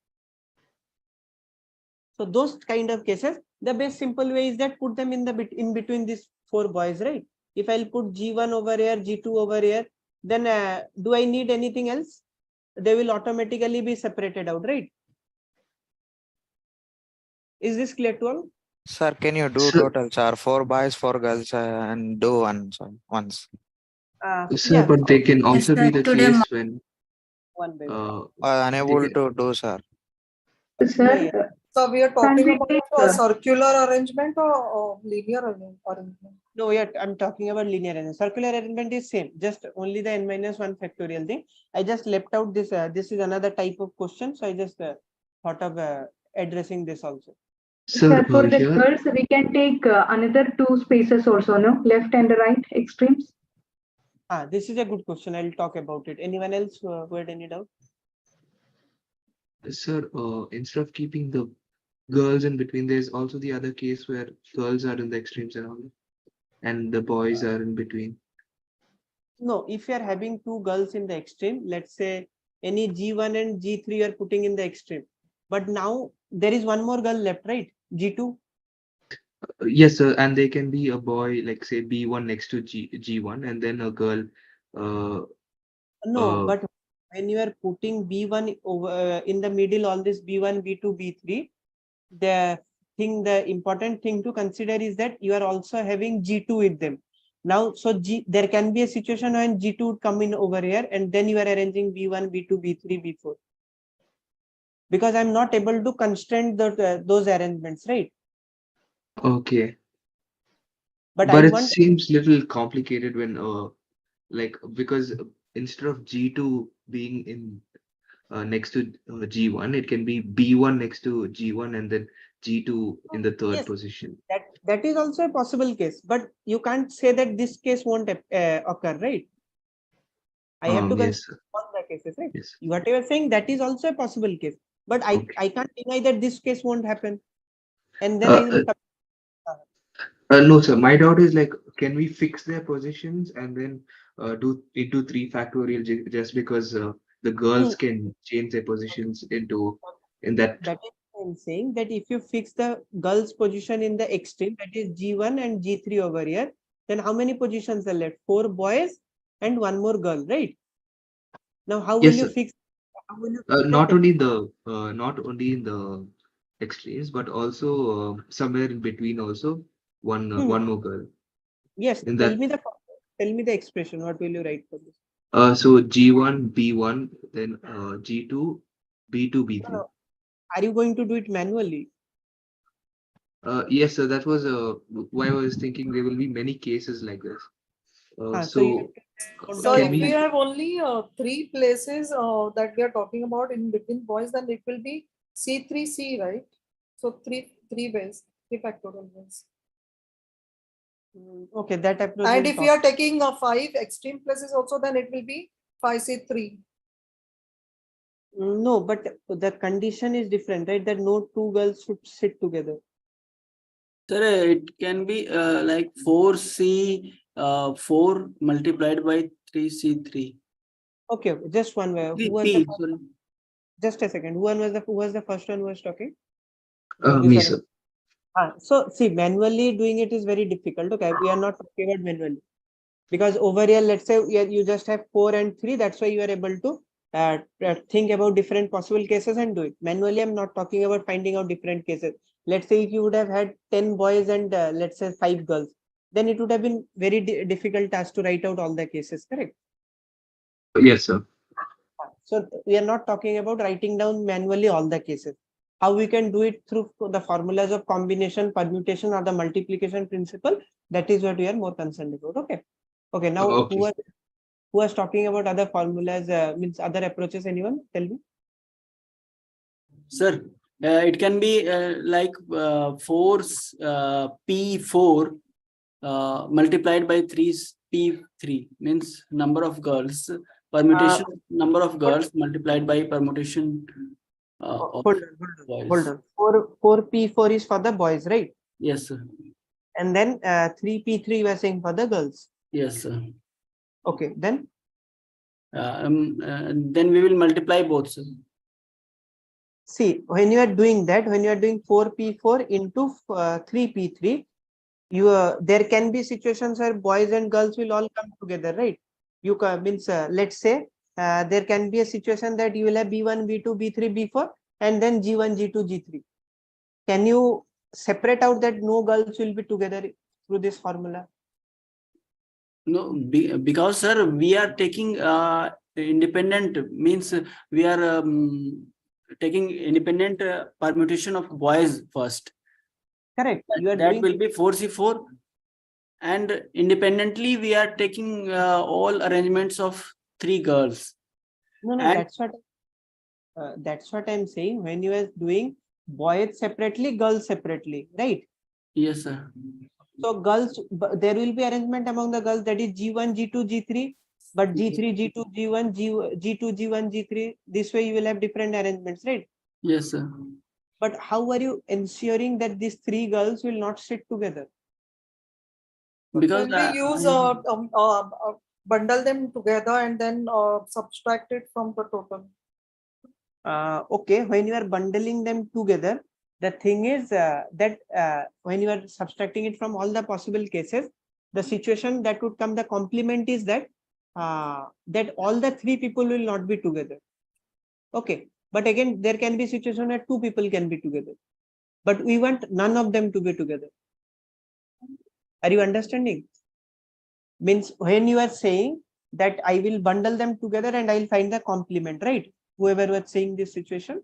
So those kind of cases, the best simple way is that put them in the in between these 4 boys, right? If I'll put G1 over here, G2 over here, then do I need anything else? They will automatically be separated out, right? Is this clear to all? Sir, can you do total, sir? 4 boys, 4 girls, and do once. Sir, Yeah. but they can also be the case when one by one. Unable to do, sir. Sir, so we are Can't talking we about take, a circular arrangement or linear arrangement? No, yet I'm talking about linear arrangement. Circular arrangement is same, just only the n-1 factorial thing. I just left out this. This is another type of question, so I just thought of addressing this also. Sir, for the girls, we can take another 2 spaces also, no? Left and right extremes. This is a good question. I'll talk about it. Anyone else who had any doubt? Sir, instead of keeping the girls in between, there's also the other case where girls are in the extremes and all, and the boys are in between. No, if you are having 2 girls in the extreme, let's say any G1 and G3 you are putting in the extreme. But now there is one more girl left, right? G2? Yes, sir, and they can be a boy, like say B1 next to G1, and then a girl. No, but when you are putting B1 over in the middle, all this B1, B2, B3, the thing, the important thing to consider is that you are also having G2 with them. Now, so there can be a situation when G2 would come in over here, and then you are arranging B1, B2, B3, B4. Because I'm not able to constrain those arrangements, right? Okay. But But I it want seems little complicated when like because instead of G2 being in next to G1, it can be B1 next to G1 and then G2 in the third yes, position. that is also a possible case, but you can't say that this case won't occur, right? I have to Yes, consider all the cases, right? yes. What you are saying, that is also a possible case, but I can't deny that this case won't happen, and then I will come. No, sir. My doubt is like, can we fix their positions and then do into 3 factorial just because the girls can change their positions into in that. That is I'm saying that if you fix the girl's position in the extreme, that is G1 and G3 over here, then how many positions are left? 4 boys and 1 more girl, right? Now, how will Yes, you sir. fix? How will you fix Not that? only the not only in the extremes, but also somewhere in between also one more girl. Yes, In tell that, me the expression. What will you write for this? so G1 B1 then G2 B2 B3. Are you going to do it manually? Yes, sir. That was why I was thinking there will be many cases like this. So you have So to note So down if can we we? have only 3 places that we are talking about in between boys, then it will be C3C, right? So three ways, 3 factorial ways. Okay, that approach. And will if we talk. are taking 5 extreme places also, then it will be 5C3. No, but the condition is different, right? That no 2 girls should sit together. Sir, it can be like 4C 4 multiplied by 3C3. Okay, just one way. Who was the first? Just a second. Who was the first one who was talking? Me, sir. So see, manually doing it is very difficult. Okay, we are not talking about manually because over here, let's say you just have 4 and 3. That's why you are able to think about different possible cases and do it manually. I'm not talking about finding out different cases. Let's say if you would have had 10 boys and let's say 5 girls, then it would have been very difficult task to write out all the cases. Correct? Yes, sir. So we are not talking about writing down manually all the cases. How we can do it through the formulas of combination, permutation, or the multiplication principle. That is what we are more concerned about. Okay. Okay. Now, Okay. who was talking about other formulas? Means other approaches. Anyone? Tell me. Sir, it can be like force P4 multiplied by 3P3 means number of girls. Permutation number of girls multiplied by permutation. Hold on. 4P4 is for the boys, right? Yes, sir. And then 3P3 we are saying for the girls. Yes, sir. Okay. Then. Then we will multiply both, sir. See, when you are doing that, when you are doing 4P4 into 3P3, there can be situations where boys and girls will all come together, right? You can means let's say there can be a situation that you will have B1, B2, B3, B4, and then G1, G2, G3. Can you separate out that no girls will be together through this formula? No, because sir, we are taking independent means we are taking independent permutation of boys first. Correct. You are that doing will be 4C4, and independently we are taking all arrangements of 3 girls. No, and that's what I'm saying. When you are doing boys separately, girls separately, right? Yes, sir. So girls, there will be arrangement among the girls, that is G1, G2, G3, but G3, G2, G1, G2, G1, G3. This way you will have different arrangements, right? Yes, sir. But how are you ensuring that these 3 girls will not sit together? Because we use bundle them together and then subtract it from the total. Okay, when you are bundling them together, the thing is that when you are subtracting it from all the possible cases, the situation that would come, the complement is that that all the 3 people will not be together. Okay, but again, there can be situation where 2 people can be together. but we want none of them to be together. Are you understanding? Means when you are saying that I will bundle them together and I'll find the complement, right? Whoever was saying this situation.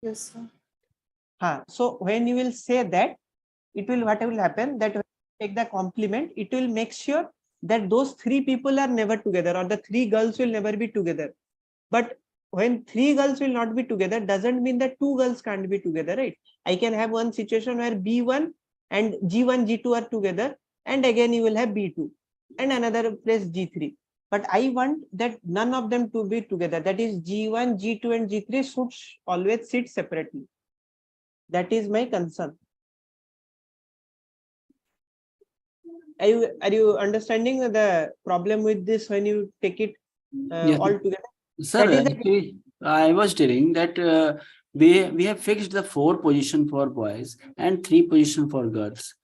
Yes, sir. So when you will say that, it will, what will happen, that when you take the complement, it will make sure that those three people are never together, or the three girls will never be together. But when three girls will not be together, doesn't mean that two girls can't be together, right? I can have one situation where B1 and G1, G2 are together, and again you will have B2 and another place G3. But I want that none of them to be together. That is G1, G2 and G3 should always sit separately. That is my concern. Are you understanding the problem with this when you take it all together? Sir, actually, I was telling that we have fixed the 4 position for boys and 3 position for girls.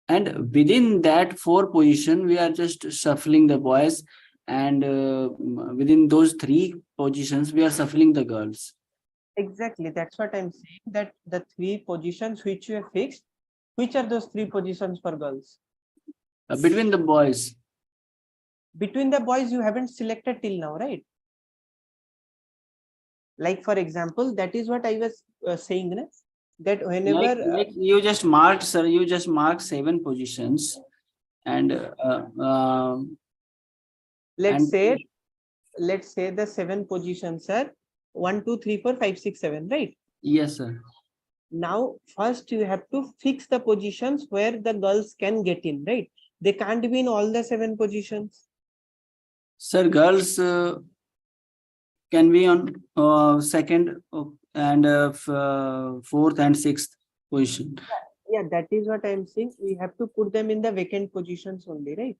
And within that 4 position, we are just shuffling the boys, and within those 3 positions, we are shuffling the girls. Exactly. That's what I'm saying, that the 3 positions which you have fixed, which are those 3 positions for girls? Between the boys. Between the boys, you haven't selected till now, right? Like, for example, that is what I was saying, that whenever like you just marked, sir, you just marked 7 positions, and let's say the 7 positions are 1, 2, 3, 4, 5, 6, 7, right? Yes, sir. Now, first you have to fix the positions where the girls can get in, right? They can't be in all the 7 positions. Sir, girls can be on second and 4th and 6th position. Yeah, that is what I'm saying. We have to put them in the vacant positions only, right?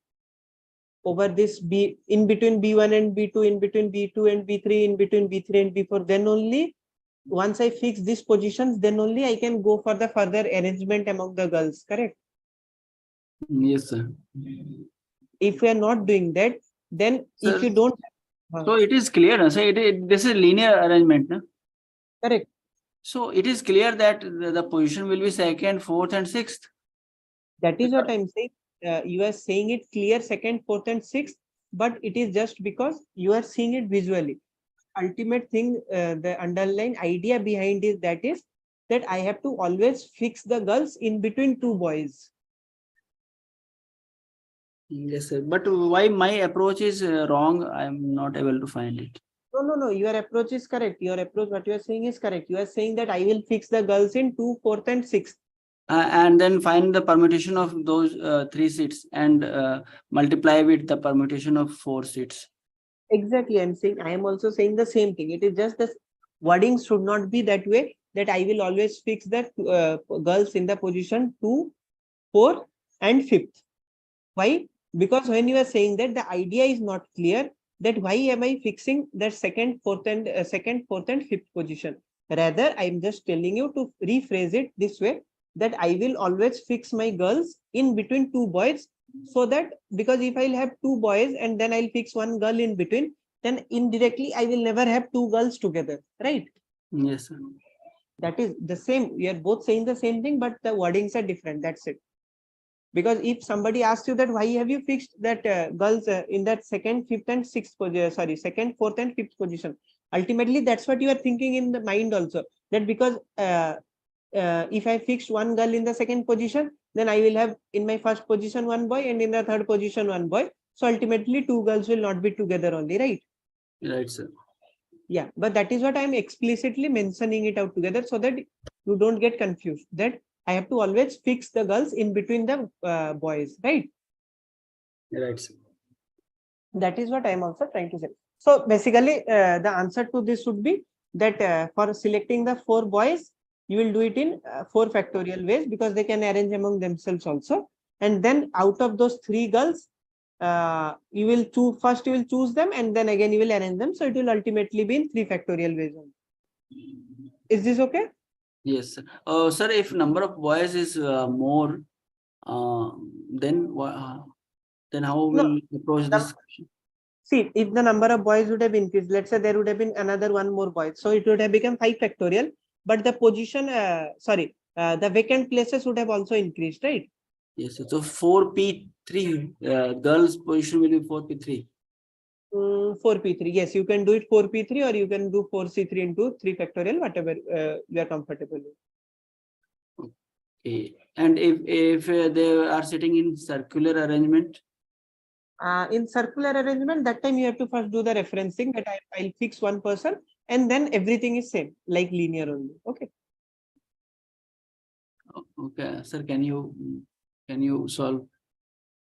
Over this B, in between B1 and B2, in between B2 and B3, in between B3 and B4, then only once I fix these positions, then only I can go for the further arrangement among the girls, correct? Yes, sir. If we are not doing that, then Sir, if you don't. So it is clear, sir, this is linear arrangement, no? Correct. So it is clear that the position will be 2nd, 4th and 6th. That is what I'm saying. You are saying it clear 2nd, 4th and 6th, but it is just because you are seeing it visually. Ultimate thing, the underlying idea behind is that I have to always fix the girls in between 2 boys. Yes, sir. But why my approach is wrong? I'm not able to find it. No. Your approach is correct. Your approach, what you are saying is correct. You are saying that I will fix the girls in 2, 4th and 6th. And then find the permutation of those 3 seats and multiply with the permutation of 4 seats. Exactly. I am also saying the same thing. It is just the wording should not be that way, that I will always fix that girls in the position 2, 4 and 5th. Why? Because when you are saying that, the idea is not clear, that why am I fixing that 2nd, 4th and 5th position. Rather, I am just telling you to rephrase it this way, that I will always fix my girls in between 2 boys, so that, because if I'll have 2 boys and then I'll fix 1 girl in between, then indirectly I will never have 2 girls together, right? Yes, sir. That is the same. We are both saying the same thing, but the wordings are different. That's it. Because if somebody asks you that why have you fixed that girls in that 2nd, 5th and 6th position, 2nd, 4th and 5th position, ultimately that's what you are thinking in the mind also, that because if I fixed 1 girl in the 2nd position, then I will have in my 1st position 1 boy and in the 3rd position 1 boy. So ultimately 2 girls will not be together only, right? Right, sir. Yeah, but that is what I'm explicitly mentioning it out together, so that you don't get confused, that I have to always fix the girls in between the boys, right? Right, sir. That is what I'm also trying to say. So basically, the answer to this would be that for selecting the 4 boys, you will do it in 4 factorial ways, because they can arrange among themselves also. And then out of those 3 girls, you will choose, first you will choose them, and then again you will arrange them. So it will ultimately be in 3 factorial ways only. Is this okay? Yes, sir. Sir, if number of boys is more, then how will approach this? See, if the number of boys would have increased, let's say there would have been another 1 more boy, so it would have become 5 factorial. but the position, the vacant places would have also increased, right? Yes, so 4p3 girls position will be 4p3. 4p3. Yes, you can do it 4p3 or you can do 4c3 into 3 factorial, whatever you are comfortable with. Okay. And if they are sitting in circular arrangement? In circular arrangement, that time you have to first do the referencing that I'll fix one person and then everything is same, like linear only. Okay. Okay, sir, can you solve?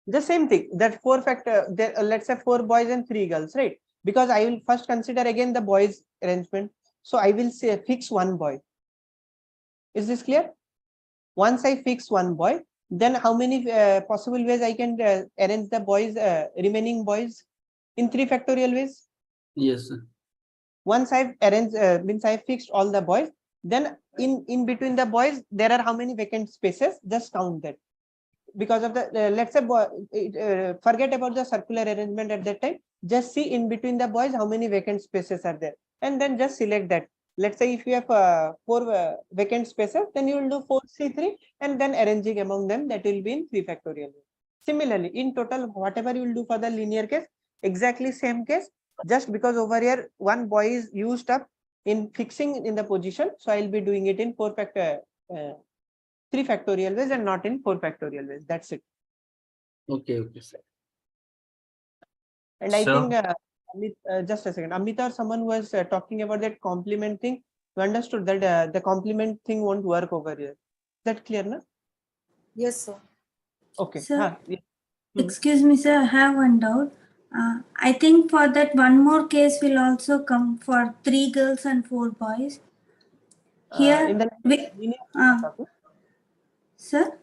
The same thing, that 4 factor, let's say 4 boys and 3 girls, right? Because I will first consider again the boys arrangement. So I will say fix one boy. Is this clear? Once I fix one boy, then how many possible ways I can arrange the boys, remaining boys in 3 factorial ways? Yes, sir. Once I've arranged, means I fixed all the boys, then in between the boys, there are how many vacant spaces? Just count that. Because of the, let's say, forget about the circular arrangement at that time. Just see in between the boys how many vacant spaces are there, and then just select that. Let's say if you have 4 vacant spaces, then you will do 4c3 and then arranging among them, that will be in 3 factorial. Similarly, in total, whatever you will do for the linear case, exactly same case, just because over here one boy is used up in fixing in the position, so I will be doing it in 3 factorial ways and not in 4 factorial ways. That's it. Okay, sir. And I think just a second, Amita or someone was talking about that complement thing. You understood that the complement thing won't work over here. Is that clear, no? Yes, sir. Okay. Sir, Yeah. excuse me, sir, I have one doubt. I think for that one more case will also come for 3 girls and 4 boys. Here, in the linear, sir?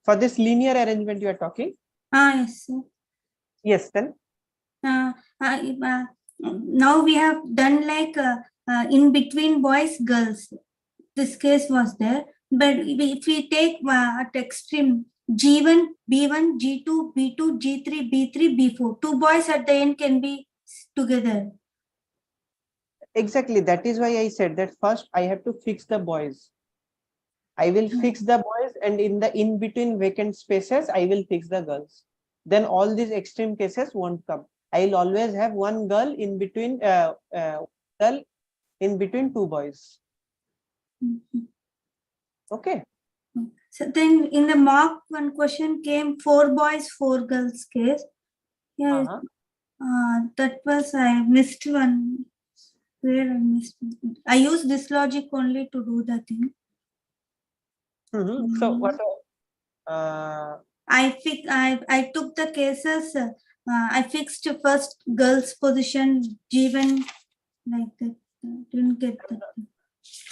For this linear arrangement you are talking? Yes, sir. Yes, then? Now we have done like in between boys, girls. This case was there. But if we take at extreme G1, B1, G2, B2, G3, B3, B4, 2 boys at the end can be together. Exactly. That is why I said that first I have to fix the boys. I will fix the boys, and in between vacant spaces, I will fix the girls. Then all these extreme cases won't come. I will always have one girl in between, girl in between 2 boys. Okay. So then in the mock, one question came 4 boys, 4 girls case. Yeah, that was, I missed one. Where I missed. I use this logic only to do the thing. So what? I took the cases. I fixed first girls position G1 like that. Didn't get that.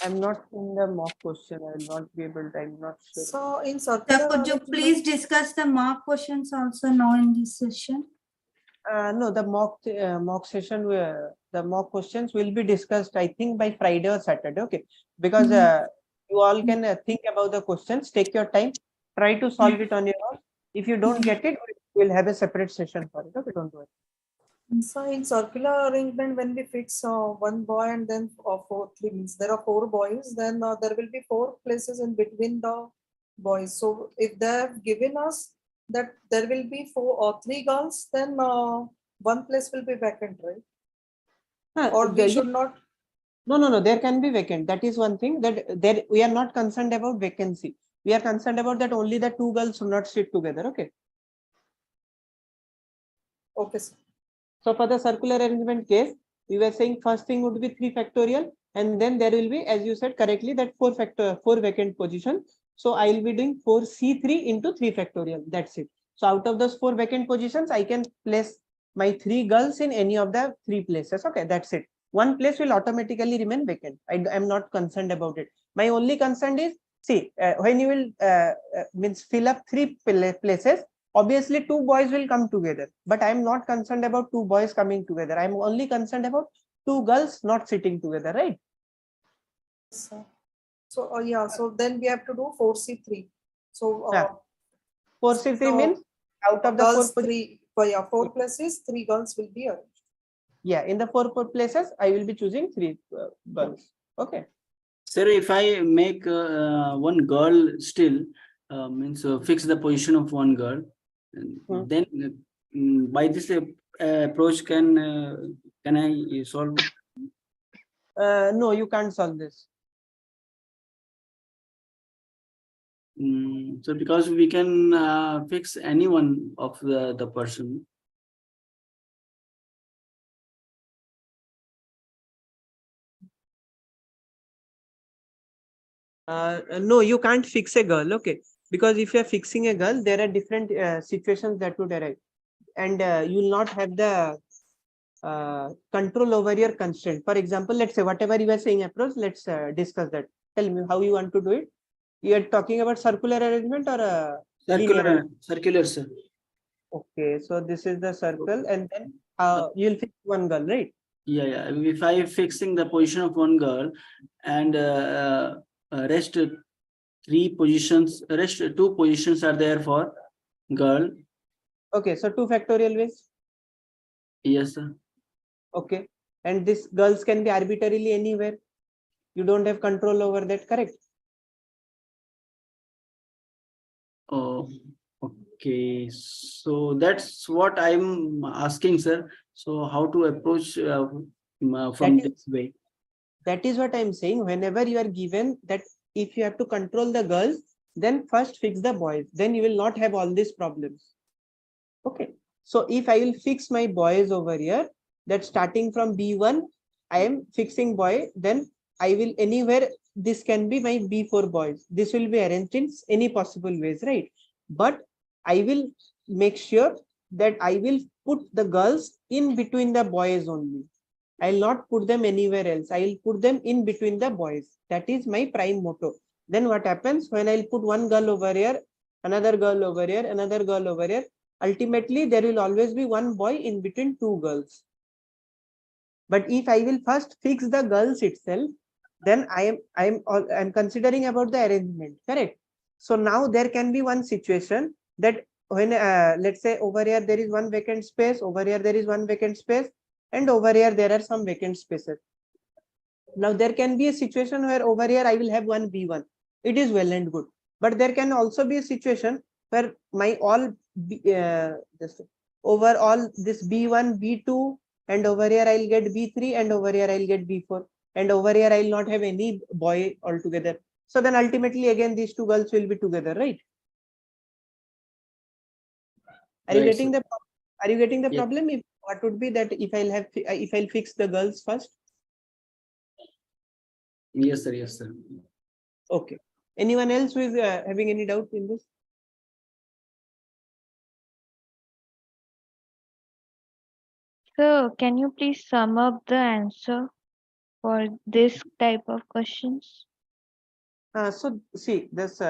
I'm not in the mock question. I will not be able to. I'm not sure. So in Sir, could you please discuss the mock questions also now in this session? No, the mock session, the mock questions will be discussed, I think, by Friday or Saturday. Okay, because you all can think about the questions. Take your time. Try to solve it on your own. If you don't get it, we'll have a separate session for it. Okay, don't worry. So in circular arrangement, when we fix one boy and then 3 means there are 4 boys, then there will be 4 places in between the boys. So if they have given us that there will be 4 or 3 girls, then one place will be vacant, right? Or we should not. No. There can be vacant. That is one thing that there we are not concerned about vacancy. We are concerned about that only the 2 girls should not sit together. Okay. Okay, sir. So for the circular arrangement case, we were saying first thing would be 3 factorial, and then there will be, as you said correctly, that 4 vacant position. So I will be doing 4c3 into 3 factorial. That's it. So out of those 4 vacant positions, I can place my 3 girls in any of the 3 places. Okay, that's it. One place will automatically remain vacant. I am not concerned about it. My only concern is, see, when you will means fill up 3 places, obviously 2 boys will come together, but I am not concerned about 2 boys coming together. I am only concerned about 2 girls not sitting together, right? So so then we have to do 4c3. So 4c3 means out of the girls 4 3 4 places, 3 girls will be arranged. Yeah, in the 4 places, I will be choosing 3 girls. Okay. Sir, if I make one girl still, means fix the position of one girl, then by this approach can I solve? No, you can't solve this. So because we can fix any one of the person. No, you can't fix a girl. Okay, because if you are fixing a girl, there are different situations that would arise, and you will not have the control over your constraint. For example, let's say whatever you are saying approach, let's discuss that. Tell me how you want to do it. You are talking about circular arrangement or linear? Circular, sir. Okay, so this is the circle, and then you'll fix one girl, right? Yeah. If I fixing the position of one girl and rest two positions are there for girl. Okay, so 2 factorial ways. Yes, sir. Okay, and these girls can be arbitrarily anywhere. You don't have control over that, correct? Oh, okay. So that's what I'm asking, sir. So how to approach from this way? That is what I'm saying. Whenever you are given that, if you have to control the girls, then first fix the boys. Then you will not have all these problems. Okay. So if I will fix my boys over here, that starting from B1, I am fixing boy, then I will anywhere, this can be my B4 boys. This will be arranged in any possible ways, right? But I will make sure that I will put the girls in between the boys only. I'll not put them anywhere else. I'll put them in between the boys. That is my prime motto. Then what happens when I'll put one girl over here, another girl over here, another girl over here, ultimately there will always be one boy in between two girls. But if I will first fix the girls itself, then I'm considering about the arrangement, correct? So now there can be one situation that when let's say over here there is one vacant space, over here there is one vacant space, and over here there are some vacant spaces. Now there can be a situation where over here I will have one B1. It is well and good. But there can also be a situation where my all overall this B1, B2, and over here I'll get B3, and over here I'll get B4, and over here I'll not have any boy altogether. So then ultimately again these two girls will be together, right? Are you getting the problem? If what would be that if I'll fix the girls first? Yes, sir. Yes, sir. Okay. Anyone else who is having any doubt in this? So, can you please sum up the answer for this type of questions? So see, this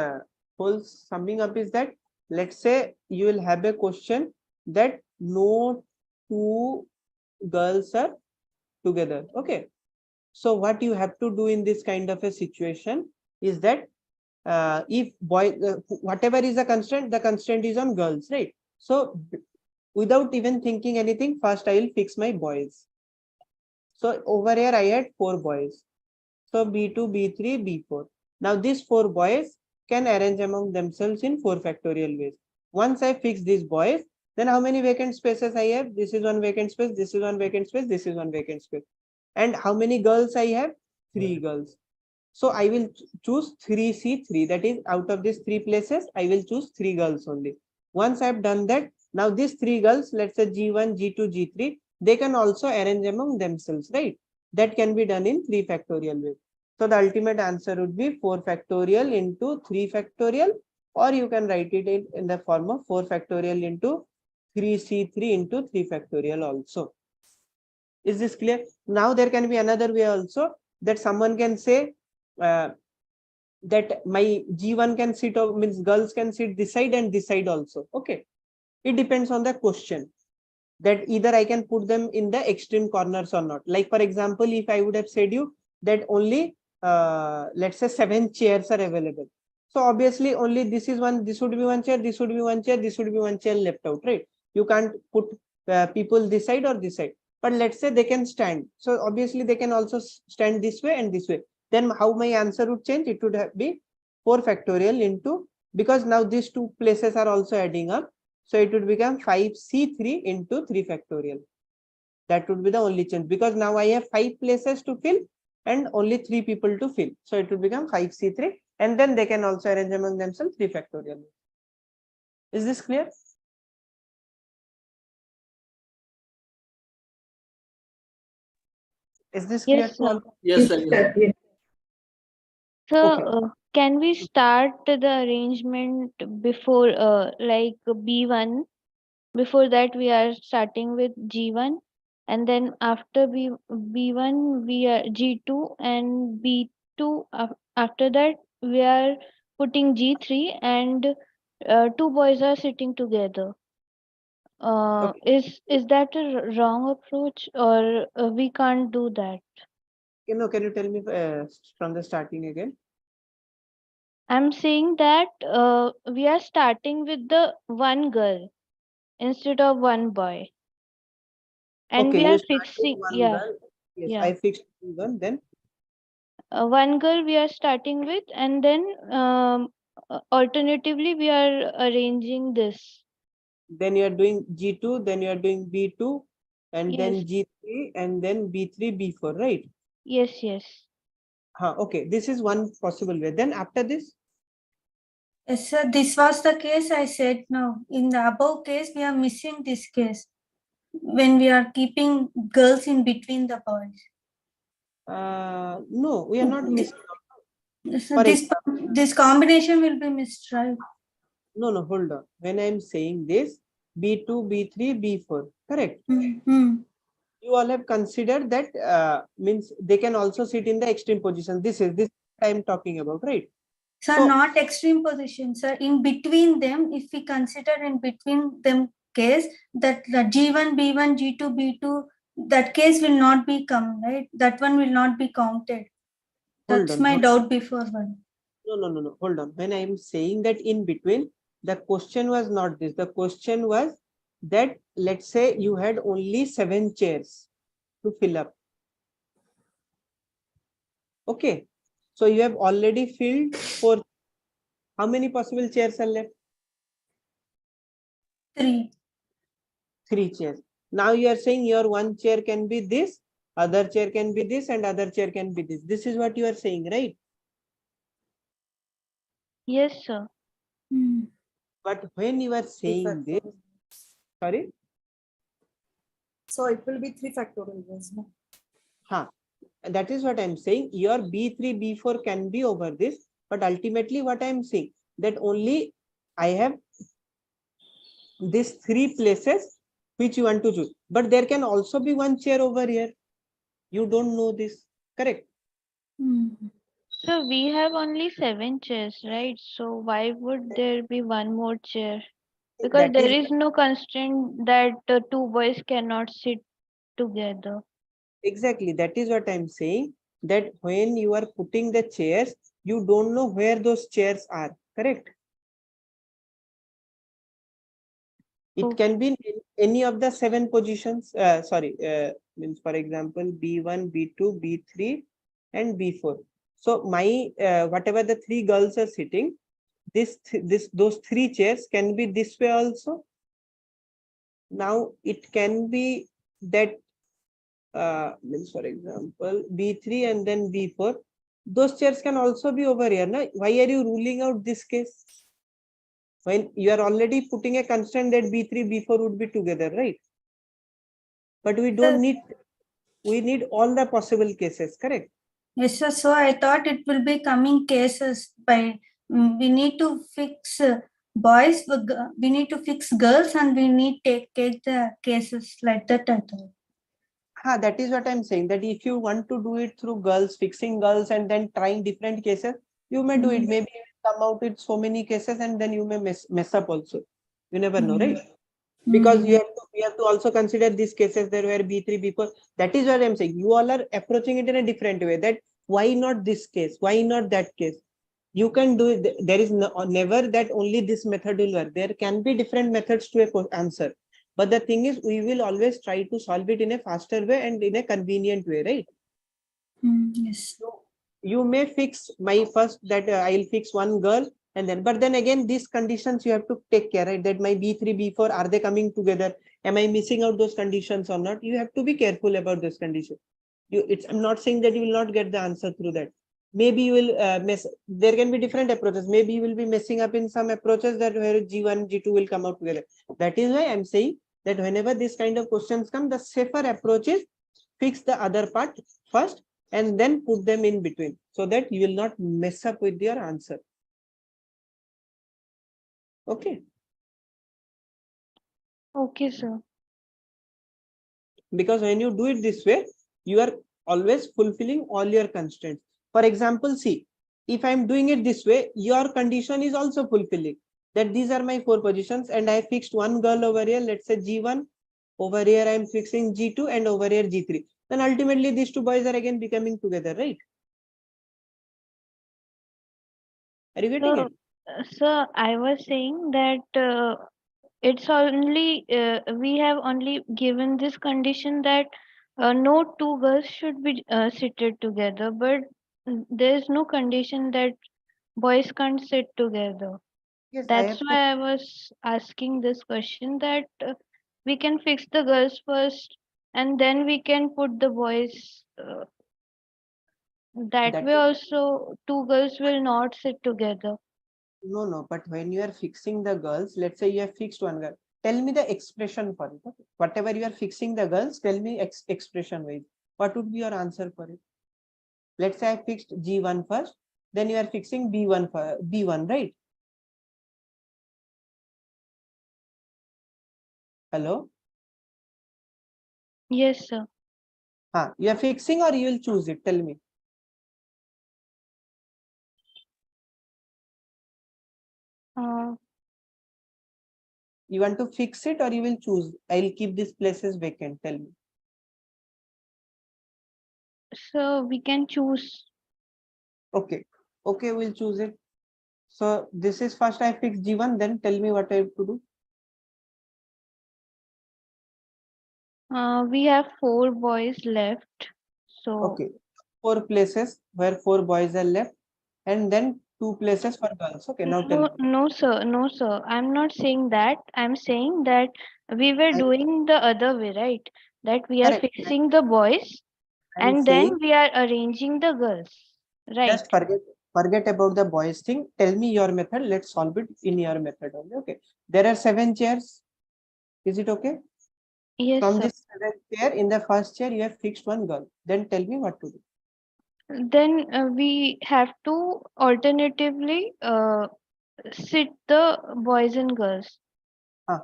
whole summing up is that, let's say you will have a question that no two girls are together. Okay. So what you have to do in this kind of a situation is that if boy, whatever is the constraint is on girls, right? So without even thinking anything, first I will fix my boys. So over here I had 4 boys. So B2, B3, B4. Now these 4 boys can arrange among themselves in 4 factorial ways. Once I fix these boys, then how many vacant spaces I have? This is one vacant space, this is one vacant space, this is one vacant space. And how many girls I have? 3 girls. So I will choose 3C3. That is, out of these 3 places, I will choose 3 girls only. Once I've done that, now these 3 girls, let's say G1, G2, G3, they can also arrange among themselves, right? That can be done in 3 factorial ways. So the ultimate answer would be 4 factorial into 3 factorial, or you can write it in the form of 4 factorial into 3C3 into 3 factorial also. Is this clear? Now there can be another way also, that someone can say that my G1 can sit, or means girls can sit this side and this side also. Okay. It depends on the question, that either I can put them in the extreme corners or not. Like for example, if I would have said you that only let's say 7 chairs are available. So obviously only this is one, this would be one chair, this would be one chair, this would be one chair left out, right? You can't put people this side or this side. But let's say they can stand. So obviously they can also stand this way and this way. then how my answer would change? It would be 4 factorial into, because now these two places are also adding up. So it would become 5C3 into 3 factorial. That would be the only change, because now I have 5 places to fill and only 3 people to fill. So it would become 5C3, and then they can also arrange among themselves 3 factorial. Is this clear? Is this clear Yes, to all? sir. Yes, sir. Yes. Yes. So, Okay. can we start the arrangement before, like B1? Before that, we are starting with G1, and then after B1, we are G2, and B2. After that, we are putting G3, and two boys are sitting together. Is that a wrong approach, or we can't do that? Can you tell me from the starting again? I'm saying that we are starting with the one girl instead of one boy. And Okay, we you are start with fixing, one yeah, girl. Yes, yeah. I fixed one. Then One girl we are starting with, and then alternatively we are arranging this. you are doing G2, then you are doing B2, and Yes, then G3, and then B3, B4, right? yes, yes. Okay, this is one possible way. Then after this, Yes, sir. This was the case I said now. In the above case, we are missing this case when we are keeping girls in between the boys. no, we are not missing. So For this combination will be missed, right? No, hold on. When I'm saying this, B2, B3, B4, correct? You all have considered that means they can also sit in the extreme position. This I'm talking about, right? So not extreme position, sir. In between them, if we consider in between them case, that the G1, B1, G2, B2, that case will not be come, right? That one will not be counted. That's my doubt before one. No. Hold on. When I am saying that in between, the question was not this. The question was that, let's say you had only 7 chairs to fill up. Okay. So you have already filled 4. How many possible chairs are left? 3. 3 chairs. Now you are saying your one chair can be this, other chair can be this, and other chair can be this. This is what you are saying, right? Yes, sir. But when you are saying this, sorry? So it will be 3 factorial ways, no? That is what I'm saying. Your B3, B4 can be over this, but ultimately what I'm saying, that only I have these 3 places which you want to choose, but there can also be one chair over here. You don't know this, correct? So we have only 7 chairs, right? So why would there be one more chair? Because there is no constraint that two boys cannot sit together. Exactly, that is what I'm saying, that when you are putting the chairs, you don't know where those chairs are, correct? It can be in any of the 7 positions. Means for example, B1, B2, B3, and B4. So my whatever the 3 girls are sitting, those 3 chairs can be this way also. Now it can be that means for example B3 and then B4. Those chairs can also be over here. Now, why are you ruling out this case? When you are already putting a constraint that B3, B4 would be together, right? But we don't need, we need all the possible cases, correct? Yes, sir. So I thought it will be coming cases by, we need to fix boys, we need to fix girls, and we need to take the cases like that, I thought. That is what I'm saying, that if you want to do it through girls, fixing girls and then trying different cases, you may do it. Maybe you will come out with so many cases and then you may mess up also. You never know, right? Because we have to also consider these cases there were B3, B4. That is what I'm saying. You all are approaching it in a different way, that why not this case? Why not that case? You can do it. There is never that only this method will work. There can be different methods to a answer. But the thing is, we will always try to solve it in a faster way and in a convenient way, right? Yes. you may fix my first that I'll fix one girl and then, but then again, these conditions you have to take care, right? That my B3, B4, are they coming together? Am I missing out those conditions or not? You have to be careful about this condition. I'm not saying that you will not get the answer through that. Maybe you will there can be different approaches. Maybe you will be messing up in some approaches that where G1, G2 will come out together. That is why I'm saying that whenever this kind of questions come, the safer approach is fix the other part first and then put them in between so that you will not mess up with your answer. Okay. Okay, sir. Because when you do it this way, you are always fulfilling all your constraints. For example, see, if I'm doing it this way, your condition is also fulfilling that these are my 4 positions and I fixed one girl over here, let's say G1, over here I'm fixing G2 and over here G3. Then ultimately these 2 boys are again becoming together, right? Are you getting it? Sir, I was saying that it's only we have only given this condition that no 2 girls should be seated together, but there is no condition that boys can't sit together. Yes, That's why I was asking this question that we can fix the girls first and then we can put the boys. That way also 2 girls will not sit together. No, but when you are fixing the girls, let's say you have fixed one girl, tell me the expression for it. Okay? Whatever you are fixing the girls, tell me expression wise. What would be your answer for it? Let's say I fixed G1 first, then you are fixing B1 for B1, right? Hello? Yes, sir. You are fixing or you will choose it? Tell me. You want to fix it or you will choose? I'll keep these places vacant. Tell me. So we can choose. Okay, we'll choose it. So this is first I fix G1, then tell me what I have to do. We have 4 boys left. So okay, 4 places where 4 boys are left and then 2 places for girls. Okay, now tell me. no, sir. I'm not saying that. I'm saying that we were doing the other way, right? That we are Correct. fixing the boys I'm and saying, then we are arranging the girls, right? just forget about the boys thing. Tell me your method. Let's solve it in your method only. Okay. There are 7 chairs. Is it okay? Yes, From sir. this 7th chair, in the first chair, you have fixed one girl. Then tell me what to do. Then we have to alternatively sit the boys and girls.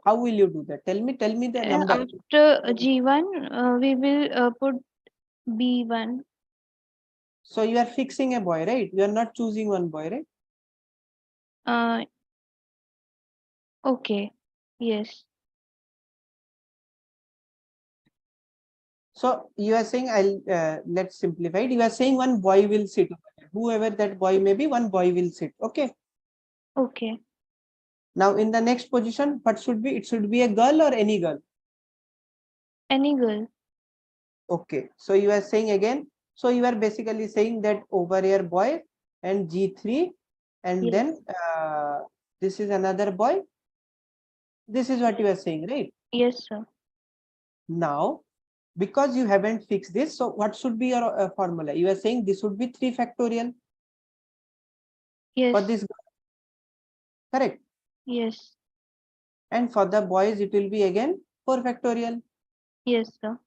How will you do that? Tell me the number. After G1, we will put B1. So you are fixing a boy, right? You are not choosing one boy, right? Okay. Yes. So you are saying, let's simplify it. You are saying one boy will sit. Whoever that boy may be, one boy will sit. Okay. Okay. Now in the next position, what should be? It should be a girl or any girl? Any girl. Okay. So you are saying again. So you are basically saying that over here boy and G3 and then this is another boy. This is what you are saying, right? Yes, sir. Now, because you haven't fixed this, so what should be your formula? You are saying this would be 3 factorial. Yes. For this, correct? Yes. And for the boys, it will be again 4 factorial. Yes, sir.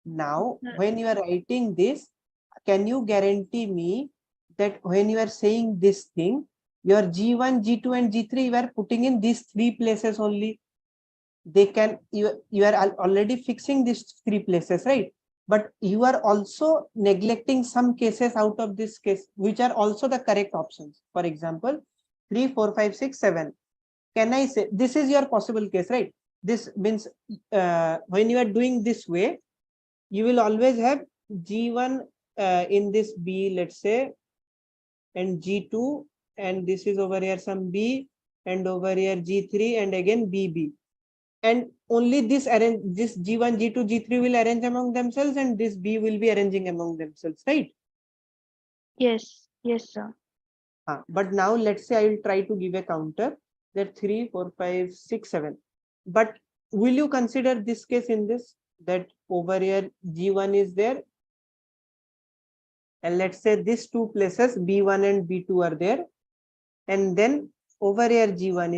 Now, when you are writing this, can you guarantee me that when you are saying this thing, your G1, G2, and G3, you are putting in these 3 places only? They can, you are already fixing these 3 places, right? But you are also neglecting some cases out of this case, which are also the correct options. For example, 3, 4, 5, 6, 7. Can I say this is your possible case, right? This means when you are doing this way, you will always have G1 in this B, let's say, and G2, and this is over here some B, and over here G3, and again BB. And only this G1, G2, G3 will arrange among themselves, and this B will be arranging among themselves, right? Yes, yes, sir. But now let's say I will try to give a counter that 3, 4, 5, 6, 7. But will you consider this case in this, that over here G1 is there, and let's say these two places B1 and B2 are there, and then over here G1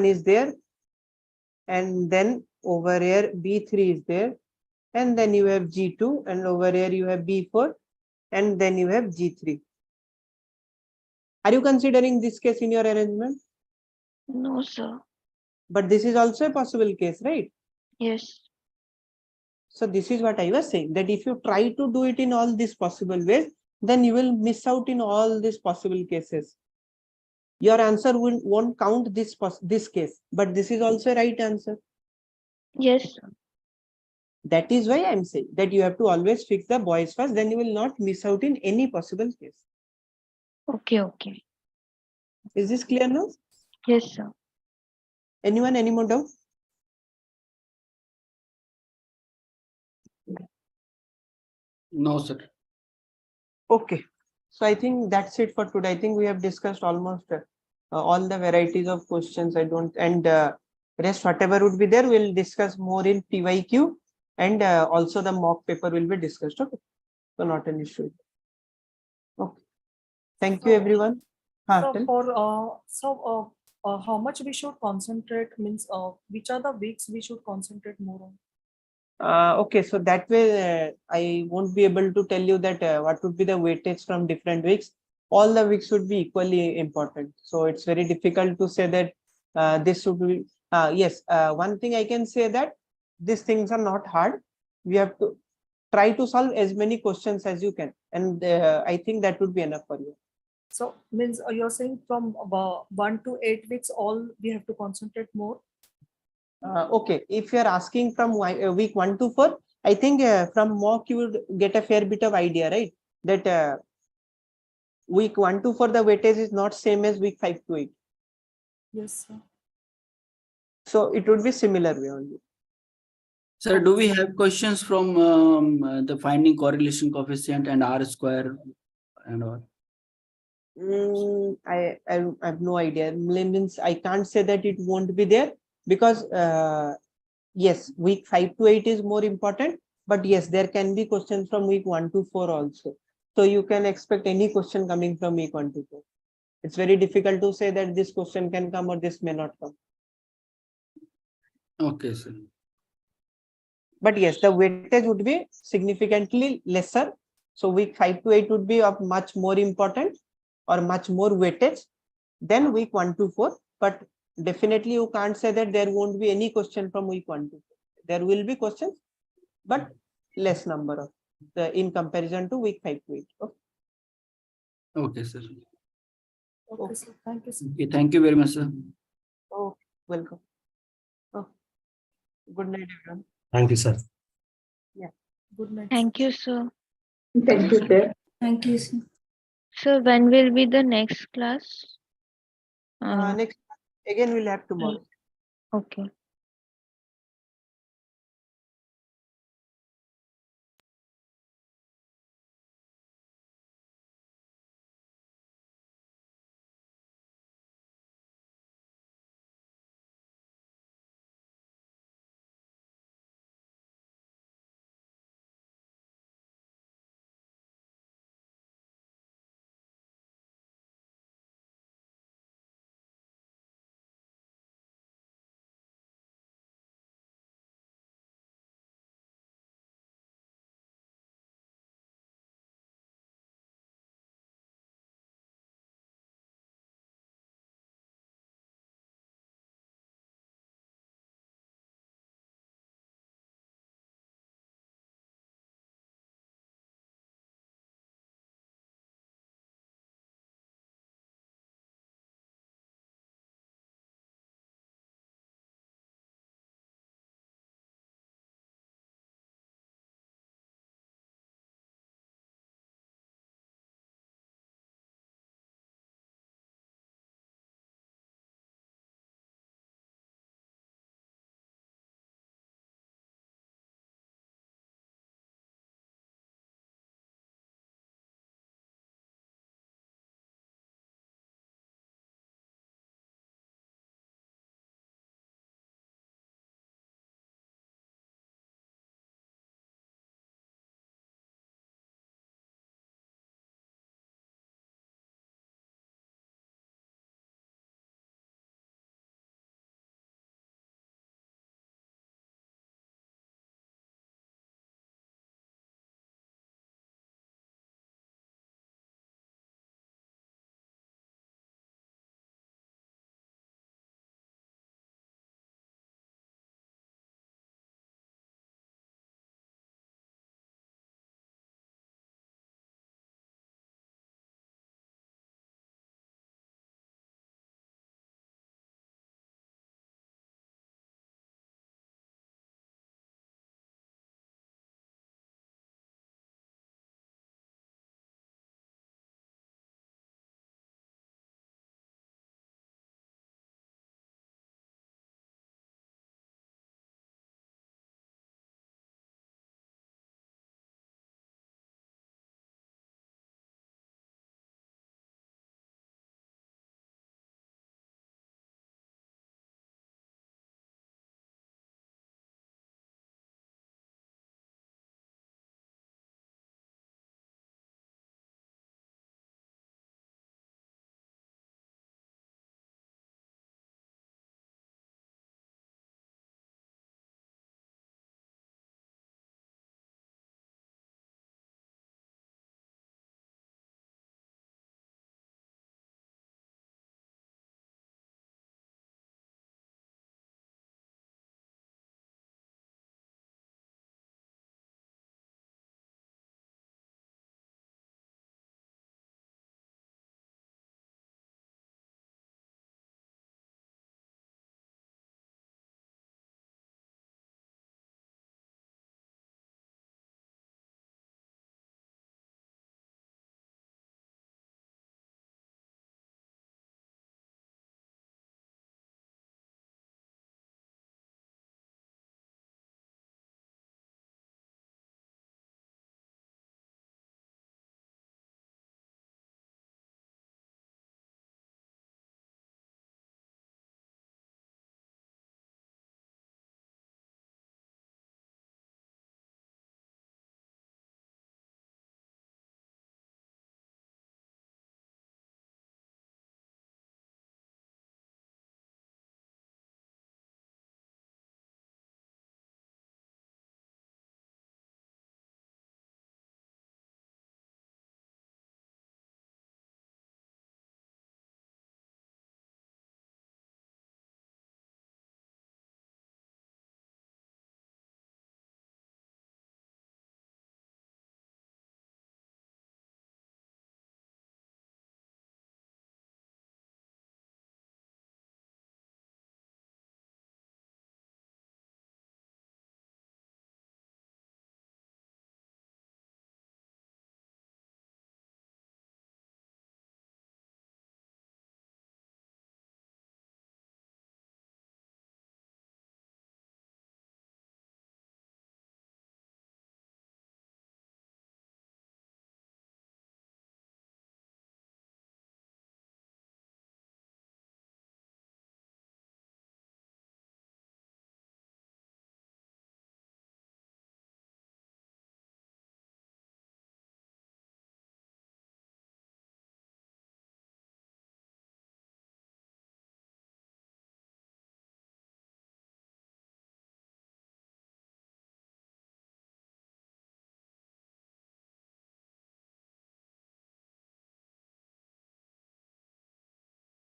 is there, and then over here B3 is there, and then you have G2, and over here you have B4, and then you have G3. Are you considering this case in your arrangement? No, sir. But this is also a possible case, right? Yes. So this is what I was saying, that if you try to do it in all these possible ways, then you will miss out in all these possible cases. Your answer won't count this case, but this is also a right answer. Yes, sir. That is why I'm saying that you have to always fix the boys first, then you will not miss out in any possible case. Okay, okay. Is this clear now? Yes, sir. Anyone, any more doubt? No, sir. Okay. So I think that's it for today. I think we have discussed almost all the varieties of questions. Rest whatever would be there, we'll discuss more in PYQ, and also the mock paper will be discussed. Okay. So not an issue. Okay. Thank you, everyone. So how much we should concentrate means which are the weeks we should concentrate more on? Okay, so that way I won't be able to tell you that what would be the weightage from different weeks. All the weeks should be equally important. So it's very difficult to say that this should be. Yes, one thing I can say that these things are not hard. We have to try to solve as many questions as you can, and I think that would be enough for you. So means you're saying from 1 to 8 weeks, all we have to concentrate more. Okay, if you are asking from week 1 to 4, I think from mock you would get a fair bit of idea, right? That week 1 to 4 the weightage is not same as week 5 to 8. Yes, sir. So it would be similar way only. Sir, do we have questions from the finding correlation coefficient and R square and all? I have no idea. Means I can't say that it won't be there, because yes, week 5 to 8 is more important, but yes, there can be questions from week 1 to 4 also. So you can expect any question coming from week 1 to 4. It's very difficult to say that this question can come or this may not come. Okay, sir. But yes, the weightage would be significantly lesser. So week 5 to 8 would be of much more important or much more weightage than week 1 to 4. But definitely you can't say that there won't be any question from week 1 to 4. There will be questions, but less number of in comparison to week 5 to 8. Okay, Okay, sir. Okay, sir. Thank you, sir. Okay, thank you very much, sir. Oh, welcome. Oh, good night, everyone. Thank you, sir. Yeah. Good night. Thank you, sir. Thank you, sir. Thank you, sir. So when will be the next class? Next again we'll have tomorrow. Okay.